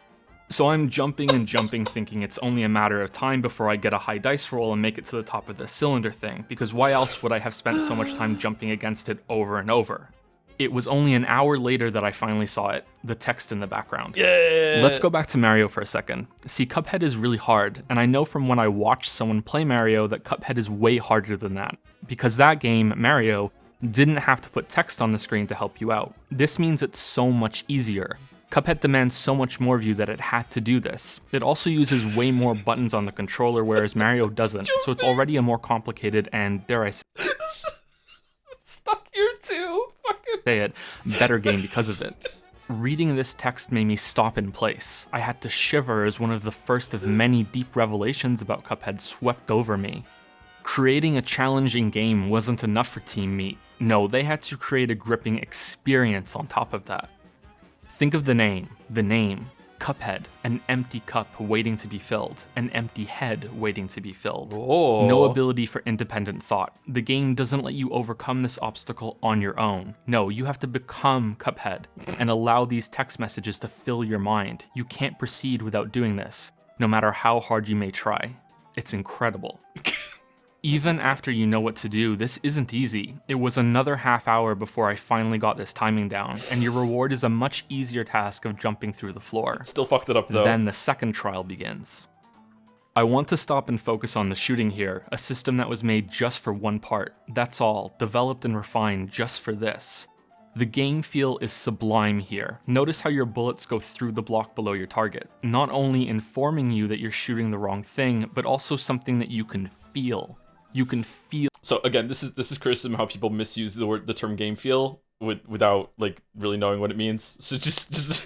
So I'm jumping and jumping thinking it's only a matter of time before I get a high dice roll and make it to the top of the cylinder thing, because why else would I have spent so much time jumping against it over and over? It was only an hour later that I finally saw it, the text in the background. Yeah. Let's go back to Mario for a second. See, Cuphead is really hard, and I know from when I watched someone play Mario that Cuphead is way harder than that. Because that game, Mario, didn't have to put text on the screen to help you out. This means it's so much easier. Cuphead demands so much more of you that it had to do this. It also uses way more buttons on the controller, whereas Mario doesn't, so it's already a more complicated and, dare I Stuck here too. Fucking say it, better game because of it. Reading this text made me stop in place. I had to shiver as one of the first of many deep revelations about Cuphead swept over me. Creating a challenging game wasn't enough for Team Meat. No, they had to create a gripping experience on top of that. Think of the name, Cuphead, an empty cup waiting to be filled, an empty head waiting to be filled. Oh. No ability for independent thought. The game doesn't let you overcome this obstacle on your own. No, you have to become Cuphead and allow these text messages to fill your mind. You can't proceed without doing this, no matter how hard you may try. It's incredible. Even after you know what to do, this isn't easy. It was another half hour before I finally got this timing down, and your reward is a much easier task of jumping through the floor. Still fucked it up though. Then the second trial begins. I want to stop and focus on the shooting here, a system that was made just for one part. That's all, developed and refined just for this. The game feel is sublime here. Notice how your bullets go through the block below your target, not only informing you that you're shooting the wrong thing, but also something that you can feel. You can feel. So again, this is criticism how people misuse the term game feel without like really knowing what it means. So just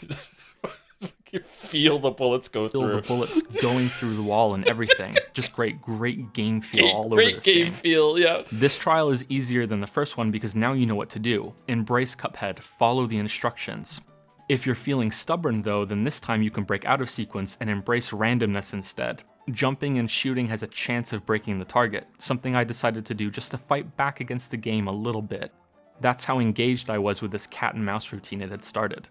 feel the bullets go through. Feel the bullets going through the wall and everything. Just great game feel all over this game. Great game feel, yeah. This trial is easier than the first one because now you know what to do. Embrace Cuphead, follow the instructions. If you're feeling stubborn though, then this time you can break out of sequence and embrace randomness instead. Jumping and shooting has a chance of breaking the target, something I decided to do just to fight back against the game a little bit. That's how engaged I was with this cat and mouse routine it had started.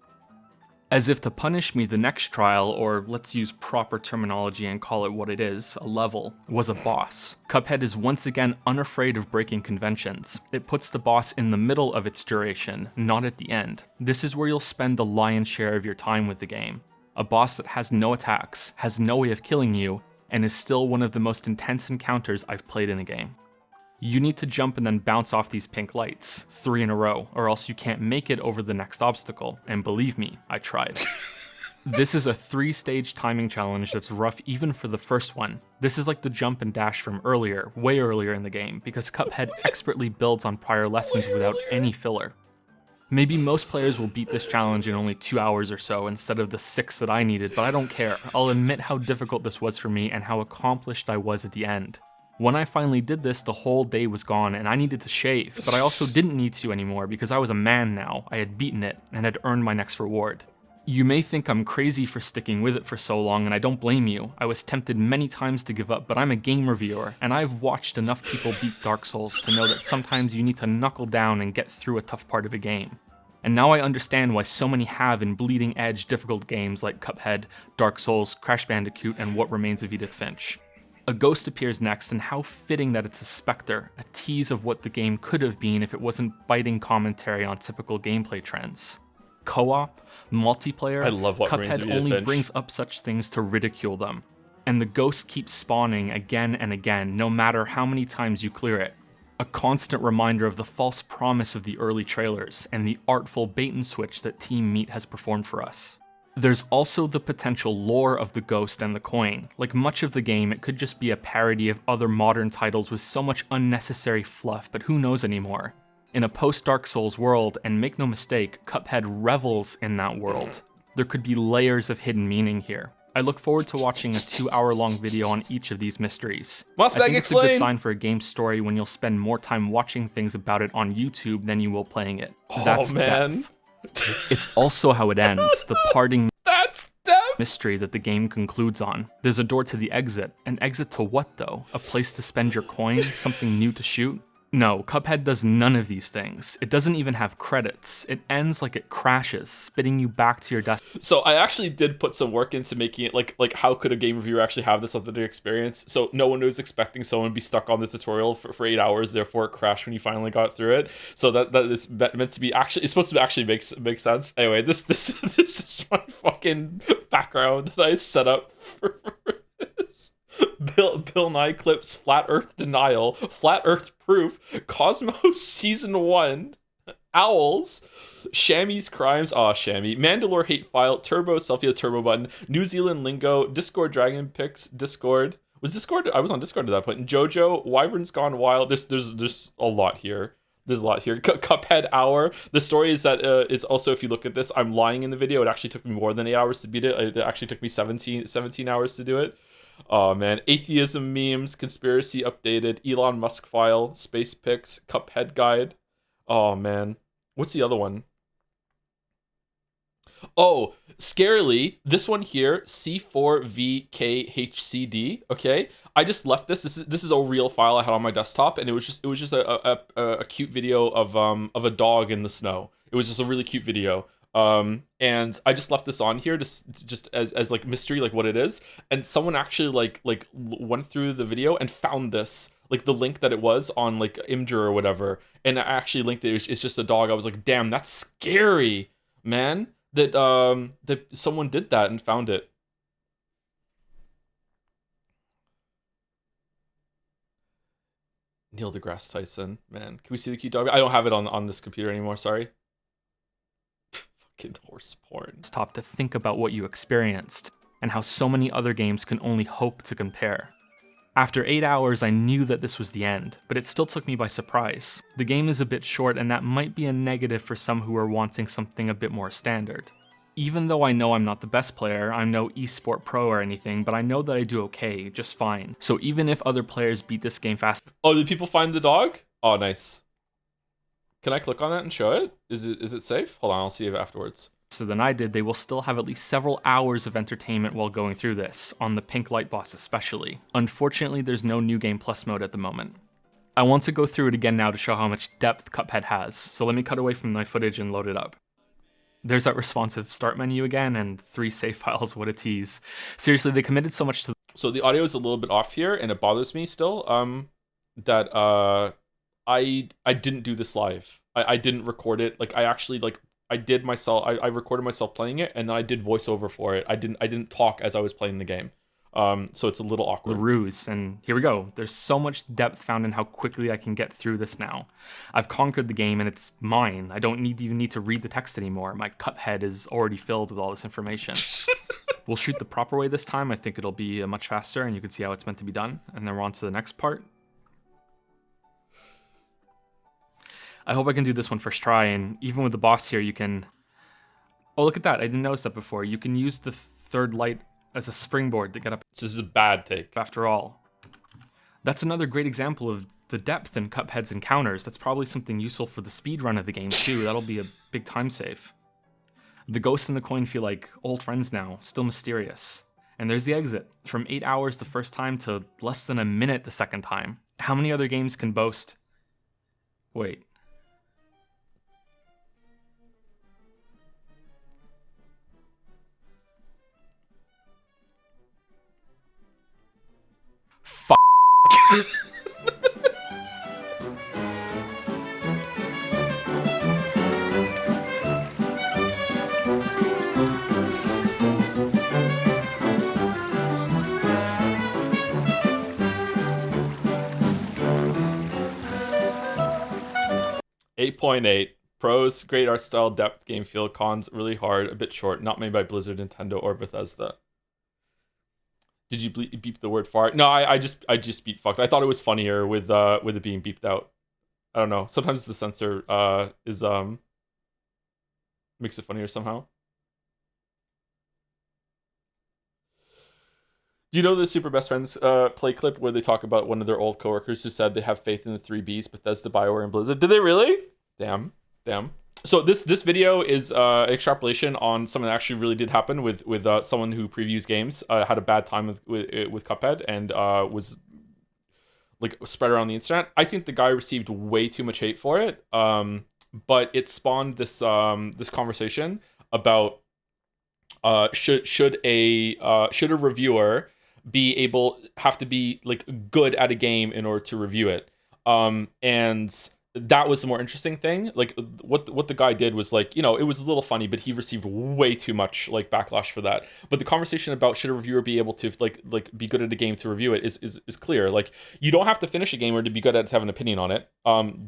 As if to punish me, the next trial, or let's use proper terminology and call it what it is, a level, was a boss. Cuphead is once again unafraid of breaking conventions. It puts the boss in the middle of its duration, not at the end. This is where you'll spend the lion's share of your time with the game. A boss that has no attacks, has no way of killing you, and is still one of the most intense encounters I've played in a game. You need to jump and then bounce off these pink lights, 3 in a row, or else you can't make it over the next obstacle, and believe me, I tried. This is a 3-stage timing challenge that's rough even for the first one. This is like the jump and dash from earlier, way earlier in the game, because Cuphead expertly builds on prior lessons without any filler. Maybe most players will beat this challenge in only 2 hours or so instead of the 6 that I needed, but I don't care. I'll admit how difficult this was for me and how accomplished I was at the end. When I finally did this, the whole day was gone and I needed to shave, but I also didn't need to anymore because I was a man now. I had beaten it and had earned my next reward. You may think I'm crazy for sticking with it for so long, and I don't blame you. I was tempted many times to give up, but I'm a game reviewer, and I've watched enough people beat Dark Souls to know that sometimes you need to knuckle down and get through a tough part of a game. And now I understand why so many have in bleeding edge difficult games like Cuphead, Dark Souls, Crash Bandicoot, and What Remains of Edith Finch. A ghost appears next, and how fitting that it's a specter, a tease of what the game could have been if it wasn't biting commentary on typical gameplay trends. Co-op, multiplayer, I love What Remains of Cuphead Edith only Finch. brings up such things to ridicule them. And the ghost keeps spawning again and again, no matter how many times you clear it. A constant reminder of the false promise of the early trailers, and the artful bait and switch that Team Meat has performed for us. There's also the potential lore of the ghost and the coin. Like much of the game, it could just be a parody of other modern titles with so much unnecessary fluff, but who knows anymore. In a post-Dark Souls world, and make no mistake, Cuphead revels in that world. There could be layers of hidden meaning here. I look forward to watching a 2-hour-long video on each of these mysteries. I think it's a good sign for a game story when you'll spend more time watching things about it on YouTube than you will playing it. That's depth. It's also how it ends, the parting mystery that the game concludes on. There's a door to the exit. An exit to what though? A place to spend your coin? Something new to shoot? No, Cuphead does none of these things. It doesn't even have credits. It ends like it crashes, spitting you back to your desk. So I actually did put some work into making it like how could a game reviewer actually have this authentic experience? So no one was expecting someone to be stuck on the tutorial for 8 hours, therefore it crashed when you finally got through it. So that is meant to be actually, it's supposed to actually make sense. Anyway, this is my fucking background that I set up for this. Bill Nye clips Flat Earth denial, Flat Earth proof, Cosmos season 1, Owls, Shammy's crimes, Shammy, Mandalore hate file, Turbo selfie, turbo button, New Zealand lingo, Discord dragon pics, Discord. Was Discord? I was on Discord at that point. JoJo, Wyvern's gone wild. There's a lot here. There's a lot here. Cuphead hour. The story is that is also, if you look at this, I'm lying in the video. It actually took me more than 8 hours to beat it. It actually took me 17 hours to do it. Oh man, atheism memes, conspiracy updated, Elon Musk file, space pics, Cuphead guide. Oh man, what's the other one? Oh, scarily, this one here, C4VKHCD. Okay, I just left this. This is a real file I had on my desktop, and it was just a cute video of a dog in the snow. It was just a really cute video. And I just left this on here just as like mystery, like what it is. And someone actually went through the video and found this, like the link that it was on like Imgur or whatever, and I actually linked it. It's just a dog. I was like, damn, that's scary, man. That someone did that and found it. Neil deGrasse Tyson, man. Can we see the cute dog? I don't have it on this computer anymore, sorry. Fucking horse porn. Stop to think about what you experienced, and how so many other games can only hope to compare. After 8 hours, I knew that this was the end, but it still took me by surprise. The game is a bit short, and that might be a negative for some who are wanting something a bit more standard. Even though I know I'm not the best player, I'm no esport pro or anything, but I know that I do okay, just fine. So even if other players beat this game fast— Oh, did people find the dog? Oh, nice. Can I click on that and show it? Is it safe? Hold on, I'll see it afterwards. than I did, they will still have at least several hours of entertainment while going through this, on the pink light boss especially. Unfortunately, there's no New Game Plus mode at the moment. I want to go through it again now to show how much depth Cuphead has, so let me cut away from my footage and load it up. There's that responsive start menu again, and 3 save files, what a tease. Seriously, they committed so much to— So the audio is a little bit off here, and it bothers me still, that I didn't do this live. I didn't record it. Like, I actually, like, I did myself, I recorded myself playing it, and then I did voiceover for it. I didn't talk as I was playing the game. So it's a little awkward. the ruse, and here we go. There's so much depth found in how quickly I can get through this now. I've conquered the game and it's mine. I don't even need to read the text anymore. My Cuphead is already filled with all this information. We'll shoot the proper way this time. I think it'll be much faster and you can see how it's meant to be done. And then we're on to the next part. I hope I can do this one first try, and even with the boss here, you can— oh, look at that. I didn't notice that before. You can use the third light as a springboard to get up. This is a bad take. After all, that's another great example of the depth in Cuphead's encounters. That's probably something useful for the speed run of the game too. That'll be a big time save. The ghost and the coin feel like old friends now, still mysterious. And there's the exit. From 8 hours the first time to less than a minute the second time. How many other games can boast— wait. Fuck. 8.8. Pros, great art style, depth, game feel. Cons, really hard, a bit short, not made by Blizzard, Nintendo, or Bethesda. Did you beep the word fart? No, I just beat fucked. I thought it was funnier with it being beeped out. I don't know. Sometimes the censor is makes it funnier somehow. Do you know the Super Best Friends play clip where they talk about one of their old coworkers who said they have faith in the 3 Bs, Bethesda, BioWare, and Blizzard? Did they really? Damn. So this video is extrapolation on something that actually really did happen with someone who previews games, had a bad time with Cuphead, and was like spread around the internet. I think the guy received way too much hate for it, but it spawned this this conversation about should a reviewer have to be like good at a game in order to review it, and that was the more interesting thing. Like what the guy did was, like, you know, it was a little funny, but he received way too much like backlash for that. But the conversation about should a reviewer be able to like be good at a game to review it is clear. Like, you don't have to finish a game or to be good at it to have an opinion on it.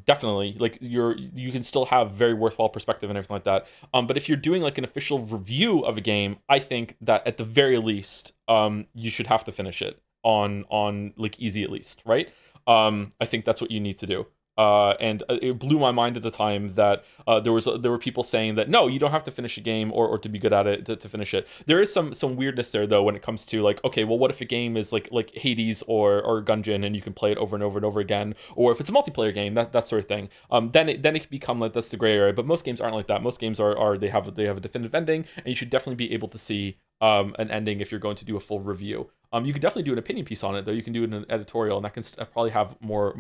Definitely, like, you can still have very worthwhile perspective and everything like that. But if you're doing like an official review of a game, I think that at the very least, you should have to finish it on like easy at least, right? I think that's what you need to do. And it blew my mind at the time that there were people saying that no, you don't have to finish a game or to be good at it to finish it. There is some weirdness there though when it comes to like, okay, well, what if a game is like Hades or Gungeon and you can play it over and over and over again, or if it's a multiplayer game, that sort of thing. Then it can become like that's the gray area. But most games aren't like that. Most games are they have a definitive ending, and you should definitely be able to see an ending if you're going to do a full review. You can definitely do an opinion piece on it though. You can do an editorial, and that can probably have more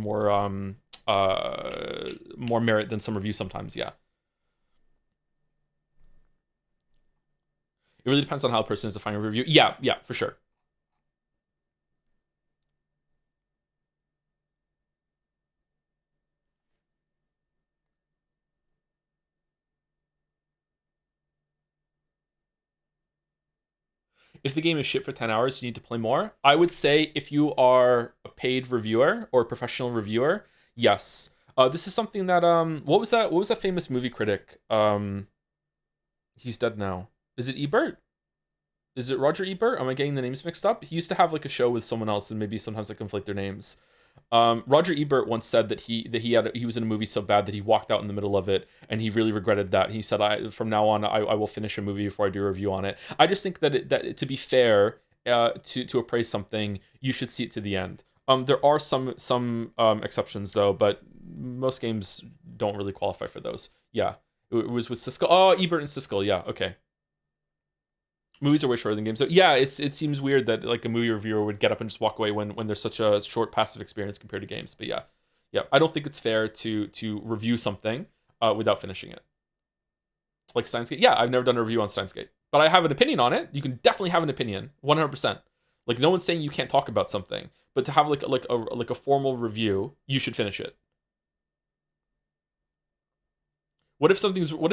merit than some reviews sometimes. Yeah, it really depends on how a person is defining a review. Yeah, for sure. If the game is shit for 10 hours, you need to play more. I would say if you are a paid reviewer or a professional reviewer, yes. This is something that what was that famous movie critic? He's dead now. Is it Ebert? Is it Roger Ebert? Am I getting the names mixed up? He used to have like a show with someone else, and maybe sometimes I conflate their names. Roger Ebert once said that he was in a movie so bad that he walked out in the middle of it, and he really regretted that. He said, "From now on, I will finish a movie before I do a review on it." I just think that to be fair, to appraise something, you should see it to the end. There are some exceptions though, but most games don't really qualify for those. Yeah, it was with Siskel. Oh, Ebert and Siskel. Yeah, okay. Movies are way shorter than games. So yeah, it seems weird that like a movie reviewer would get up and just walk away when there's such a short passive experience compared to games. But yeah, I don't think it's fair to review something without finishing it. Like Steins Gate. Yeah, I've never done a review on Steins Gate, but I have an opinion on it. You can definitely have an opinion, 100%. Like no one's saying you can't talk about something, but to have like a formal review, you should finish it. What if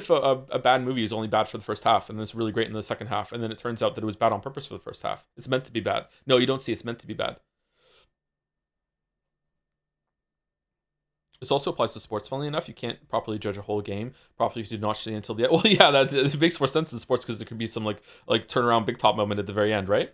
a bad movie is only bad for the first half and then it's really great in the second half, and then it turns out that it was bad on purpose for the first half? It's meant to be bad. No, you don't see it's meant to be bad. This also applies to sports, funnily enough. You can't properly judge a whole game properly if you did not see until the end. Well, yeah, that it makes more sense in sports because there could be some like turnaround big top moment at the very end, right?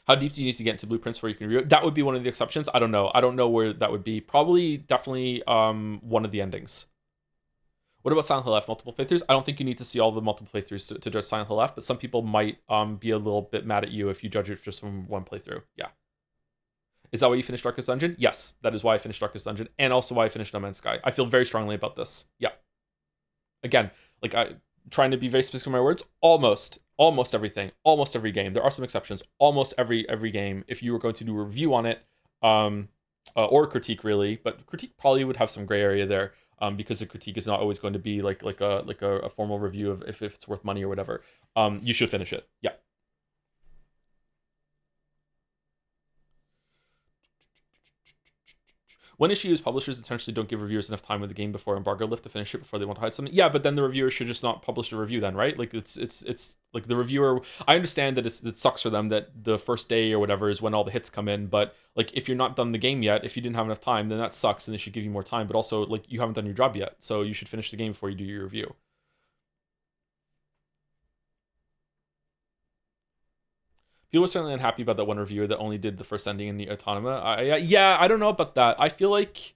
How deep do you need to get into blueprints where you can review it? That would be one of the exceptions. I don't know. I don't know where that would be. Probably, definitely, one of the endings. What about Silent Hill F multiple playthroughs? I don't think you need to see all the multiple playthroughs to judge Silent Hill F, but some people might be a little bit mad at you if you judge it just from one playthrough. Yeah. Is that why you finished Darkest Dungeon? Yes, that is why I finished Darkest Dungeon, and also why I finished No Man's Sky. I feel very strongly about this. Yeah. Again, like trying to be very specific with my words. Almost everything, almost every game. There are some exceptions. Almost every game. If you were going to do a review on it, or critique really, but critique probably would have some gray area there. Because a critique is not always going to be like a formal review of if it's worth money or whatever. You should finish it. Yeah. One issue is publishers intentionally don't give reviewers enough time with the game before embargo lift to finish it before they want to hide something. Yeah, but then the reviewer should just not publish the review then, right? Like it's like the reviewer. I understand that it sucks for them that the first day or whatever is when all the hits come in, but like if you're not done the game yet, if you didn't have enough time, then that sucks, and they should give you more time. But also like you haven't done your job yet, so you should finish the game before you do your review. People were certainly unhappy about that one reviewer that only did the first ending in the Autonoma. Yeah, I don't know about that. I feel like,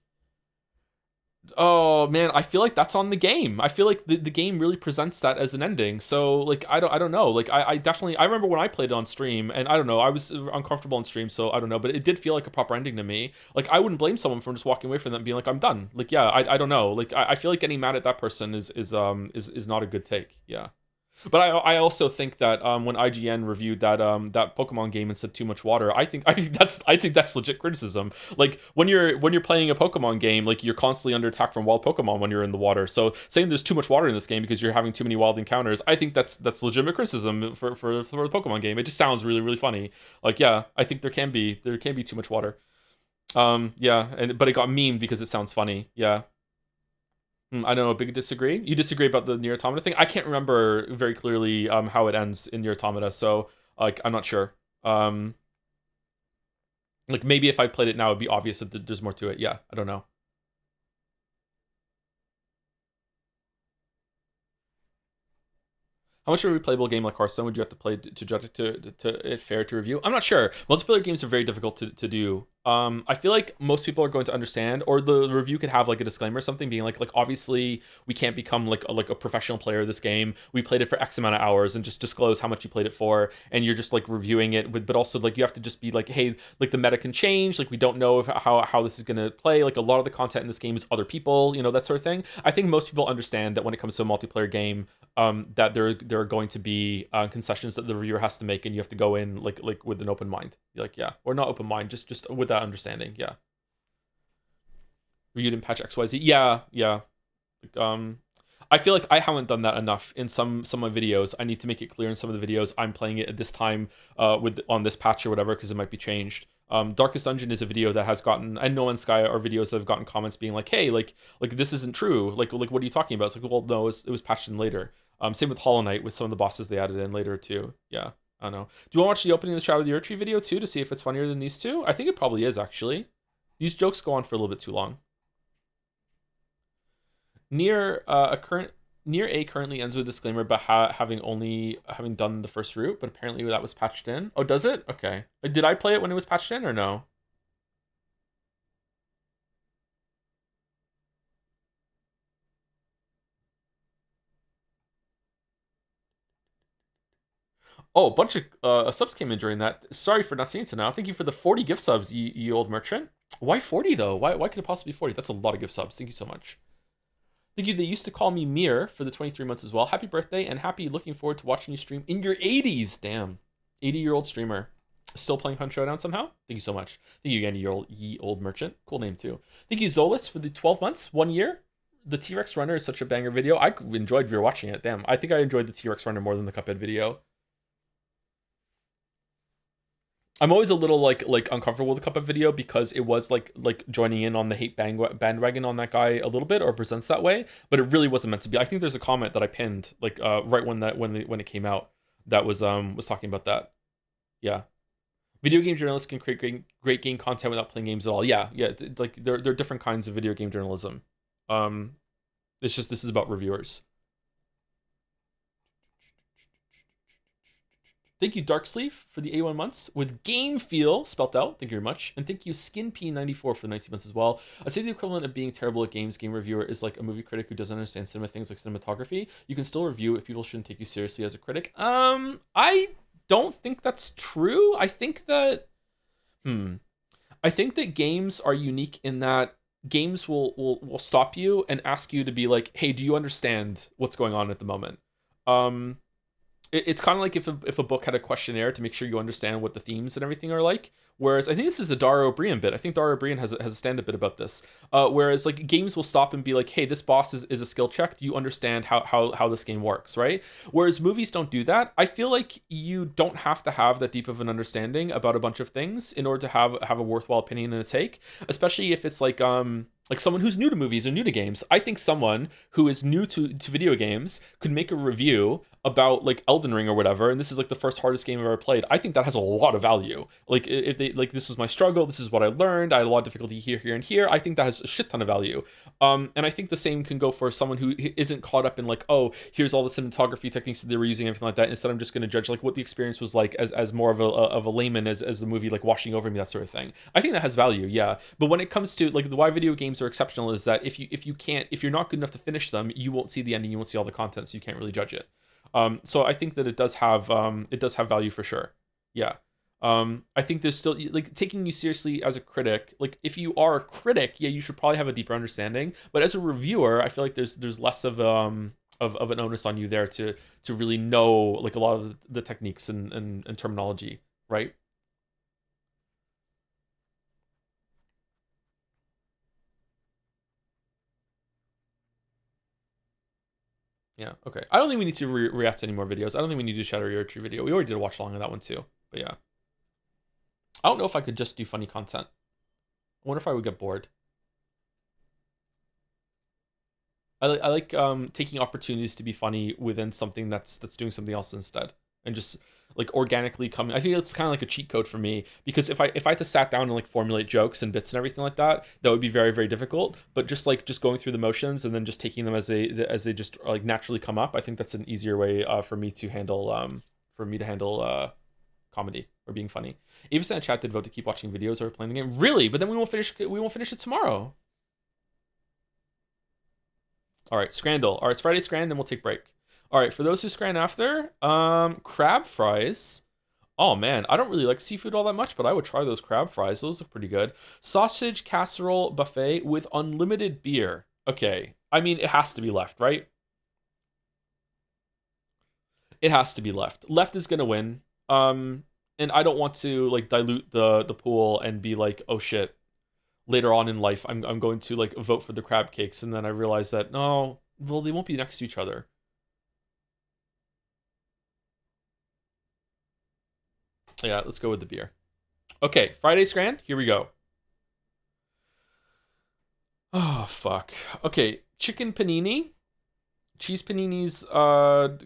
oh man, I feel like that's on the game. I feel like the game really presents that as an ending. So like I don't know. Like I definitely I remember when I played it on stream, and I don't know, I was uncomfortable on stream, so I don't know, but it did feel like a proper ending to me. Like I wouldn't blame someone from just walking away from that and being like I'm done. Like yeah, I don't know. Like I feel like getting mad at that person is not a good take. Yeah. But I also think that when IGN reviewed that Pokemon game and said too much water, I think that's legit criticism. Like when you're playing a Pokemon game, like you're constantly under attack from wild Pokemon when you're in the water. So saying there's too much water in this game because you're having too many wild encounters, I think that's legitimate criticism for the Pokemon game. It just sounds really really funny. Like yeah, I think there can be too much water. Yeah, but it got memed because it sounds funny. Yeah. I don't know, big disagree. You disagree about the Nier Automata thing? I can't remember very clearly how it ends in Nier Automata, so like I'm not sure. Like maybe if I played it now, it'd be obvious that there's more to it. Yeah, I don't know. How much of a replayable game like Hearthstone would you have to play to judge it to it fair to review? I'm not sure. Multiplayer games are very difficult to do. I feel like most people are going to understand, or the review could have like a disclaimer or something, being like obviously we can't become like a professional player of this game. We played it for X amount of hours, and just disclose how much you played it for, and you're just like reviewing it. But also like you have to just be like, hey, like the meta can change. Like we don't know how this is gonna play. Like a lot of the content in this game is other people, that sort of thing. I think most people understand that when it comes to a multiplayer game, that there are going to be concessions that the reviewer has to make, and you have to go in like with an open mind. Like yeah, or not open mind, just with that understanding. Yeah. Reviewed in patch XYZ. Yeah. Like, I feel like I haven't done that enough in some of my videos. I need to make it clear in some of the videos I'm playing it at this time on this patch or whatever, because it might be changed. Darkest Dungeon is a video that has gotten, and No Man's Sky are videos that have gotten comments being like, hey, like this isn't true. Like what are you talking about? It's like, well, no, it was patched in later. Same with Hollow Knight, with some of the bosses they added in later too. Yeah, I don't know. Do you want to watch the opening of the Shadow of the Erdtree video too to see if it's funnier than these two? I think it probably is, actually. These jokes go on for a little bit too long. Near A currently ends with a disclaimer about having done the first route, but apparently that was patched in. Oh, does it? Okay. Did I play it when it was patched in or no? Oh, a bunch of subs came in during that. Sorry for not seeing it now. Thank you for the 40 gift subs, you old merchant. Why 40 though? Why could it possibly be 40? That's a lot of gift subs. Thank you so much. Thank you. They used to call me Mir for the 23 months as well. Happy birthday and happy looking forward to watching you stream in your 80s. Damn. 80-year-old streamer. Still playing Hunt Showdown somehow? Thank you so much. Thank you again, ye old merchant. Cool name too. Thank you, Zolas, for the 12 months, 1 year. The T-Rex Runner is such a banger video. I enjoyed watching it. Damn. I think I enjoyed the T-Rex Runner more than the Cuphead video. I'm always a little like uncomfortable with the Cuphead video because it was like joining in on the hate bandwagon on that guy a little bit, or presents that way, but it really wasn't meant to be. I think there's a comment that I pinned like right when it came out that was talking about that. Yeah, video game journalists can create great game content without playing games at all. Yeah, like there are different kinds of video game journalism. It's just this is about reviewers. Thank you, Darksleeve, for the 81 months with Game Feel spelt out. Thank you very much. And thank you, SkinP94, for the 19 months as well. I'd say the equivalent of being terrible at games, game reviewer is like a movie critic who doesn't understand cinema things like cinematography. You can still review if people shouldn't take you seriously as a critic. I don't think that's true. I think that games are unique in that games will stop you and ask you to be like, hey, do you understand what's going on at the moment? It's kind of like if a book had a questionnaire to make sure you understand what the themes and everything are like. Whereas I think this is a Dara O'Brien bit. I think Dara O'Brien has a stand-up bit about this. Whereas like games will stop and be like, hey, this boss is a skill check. Do you understand how this game works, right? Whereas movies don't do that. I feel like you don't have to have that deep of an understanding about a bunch of things in order to have a worthwhile opinion and a take, especially if it's like someone who's new to movies or new to games. I think someone who is new to video games could make a review about like Elden Ring or whatever, and this is like the first hardest game I've ever played. I think that has a lot of value. Like if they like, this was my struggle, this is what I learned, I had a lot of difficulty here and here. I think that has a shit ton of value. And I think the same can go for someone who isn't caught up in like, oh, here's all the cinematography techniques that they were using, everything like that. Instead, I'm just going to judge like what the experience was like as more of a layman, as the movie like washing over me, that sort of thing. I think that has value, yeah. But when it comes to like the why video games are exceptional is that if you're not good enough to finish them, you won't see the ending, you won't see all the content, so you can't really judge it. So I think that it does have value for sure. Yeah. I think there's still like taking you seriously as a critic. Like if you are a critic, yeah, you should probably have a deeper understanding. But as a reviewer, I feel like there's less of an onus on you there to really know like a lot of the techniques and terminology, right? Yeah, okay. I don't think we need to react to any more videos. I don't think we need to do a Shadow Your Tree video. We already did a watch along of that one too. But yeah. I don't know if I could just do funny content. I wonder if I would get bored. I like taking opportunities to be funny within something that's doing something else instead. And just like organically coming. I think it's kind of like a cheat code for me, because if I had to sat down and like formulate jokes and bits and everything like that, that would be very, very difficult. But just going through the motions and then just taking them as they just like naturally come up, I think that's an easier way for me to handle comedy or being funny. 80% of chat did vote to keep watching videos or playing the game. Really? But then we won't finish it tomorrow. All right, Scrandle. All right, it's Friday Scran, then we'll take break. All right, for those who scran after, crab fries. Oh man, I don't really like seafood all that much, but I would try those crab fries. Those look pretty good. Sausage casserole buffet with unlimited beer. Okay, I mean, it has to be left, right? It has to be left. Left is gonna win. And I don't want to like dilute the pool and be like, oh shit, later on in life I'm going to like vote for the crab cakes, and then I realize that no, well, they won't be next to each other. Yeah, let's go with the beer. Okay, Friday Scran, here we go. Oh fuck. Okay, chicken panini, cheese panini's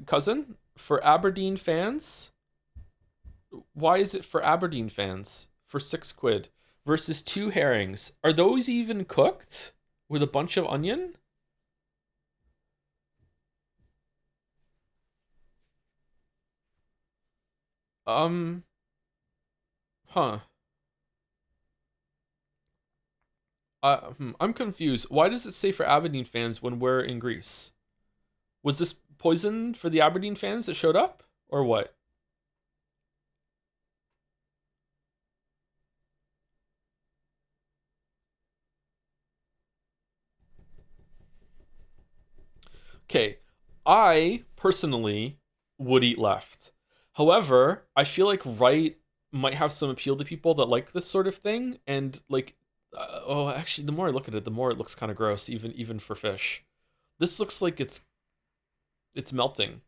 cousin for Aberdeen fans. Why is it for Aberdeen fans for £6 versus 2 herrings? Are those even cooked with a bunch of onion? Huh. I'm confused. Why does it say for Aberdeen fans when we're in Greece? Was this poison for the Aberdeen fans that showed up, or what? Okay, I personally would eat left. However, I feel like right might have some appeal to people that like this sort of thing, and like, oh, actually, the more I look at it, the more it looks kind of gross, even for fish. This looks like it's melting.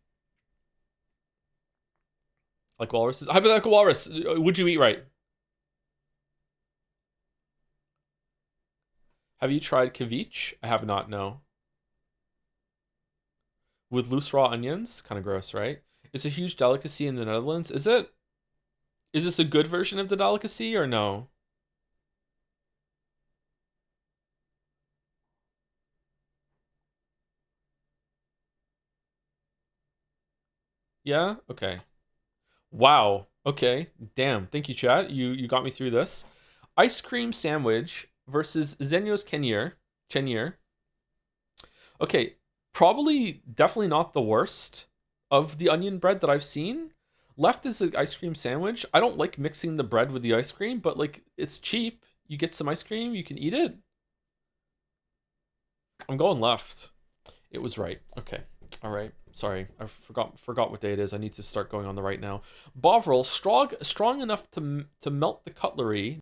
Like walruses. Hypothetical walrus, would you eat right? Have you tried ceviche? I have not, no. With loose raw onions? Kind of gross, right? It's a huge delicacy in the Netherlands. Is it? Is this a good version of the delicacy or no? Yeah? Okay. Wow. Okay. Damn. Thank you, chat. You got me through this. Ice cream sandwich versus Zenyo's Chenier. Okay. Probably definitely not the worst of the onion bread that I've seen. Left is the ice cream sandwich. I don't like mixing the bread with the ice cream, but like it's cheap. You get some ice cream, you can eat it. I'm going left. It was right. Okay. All right. Sorry, I forgot what day it is. I need to start going on the right now. Bovril, strong enough to melt the cutlery.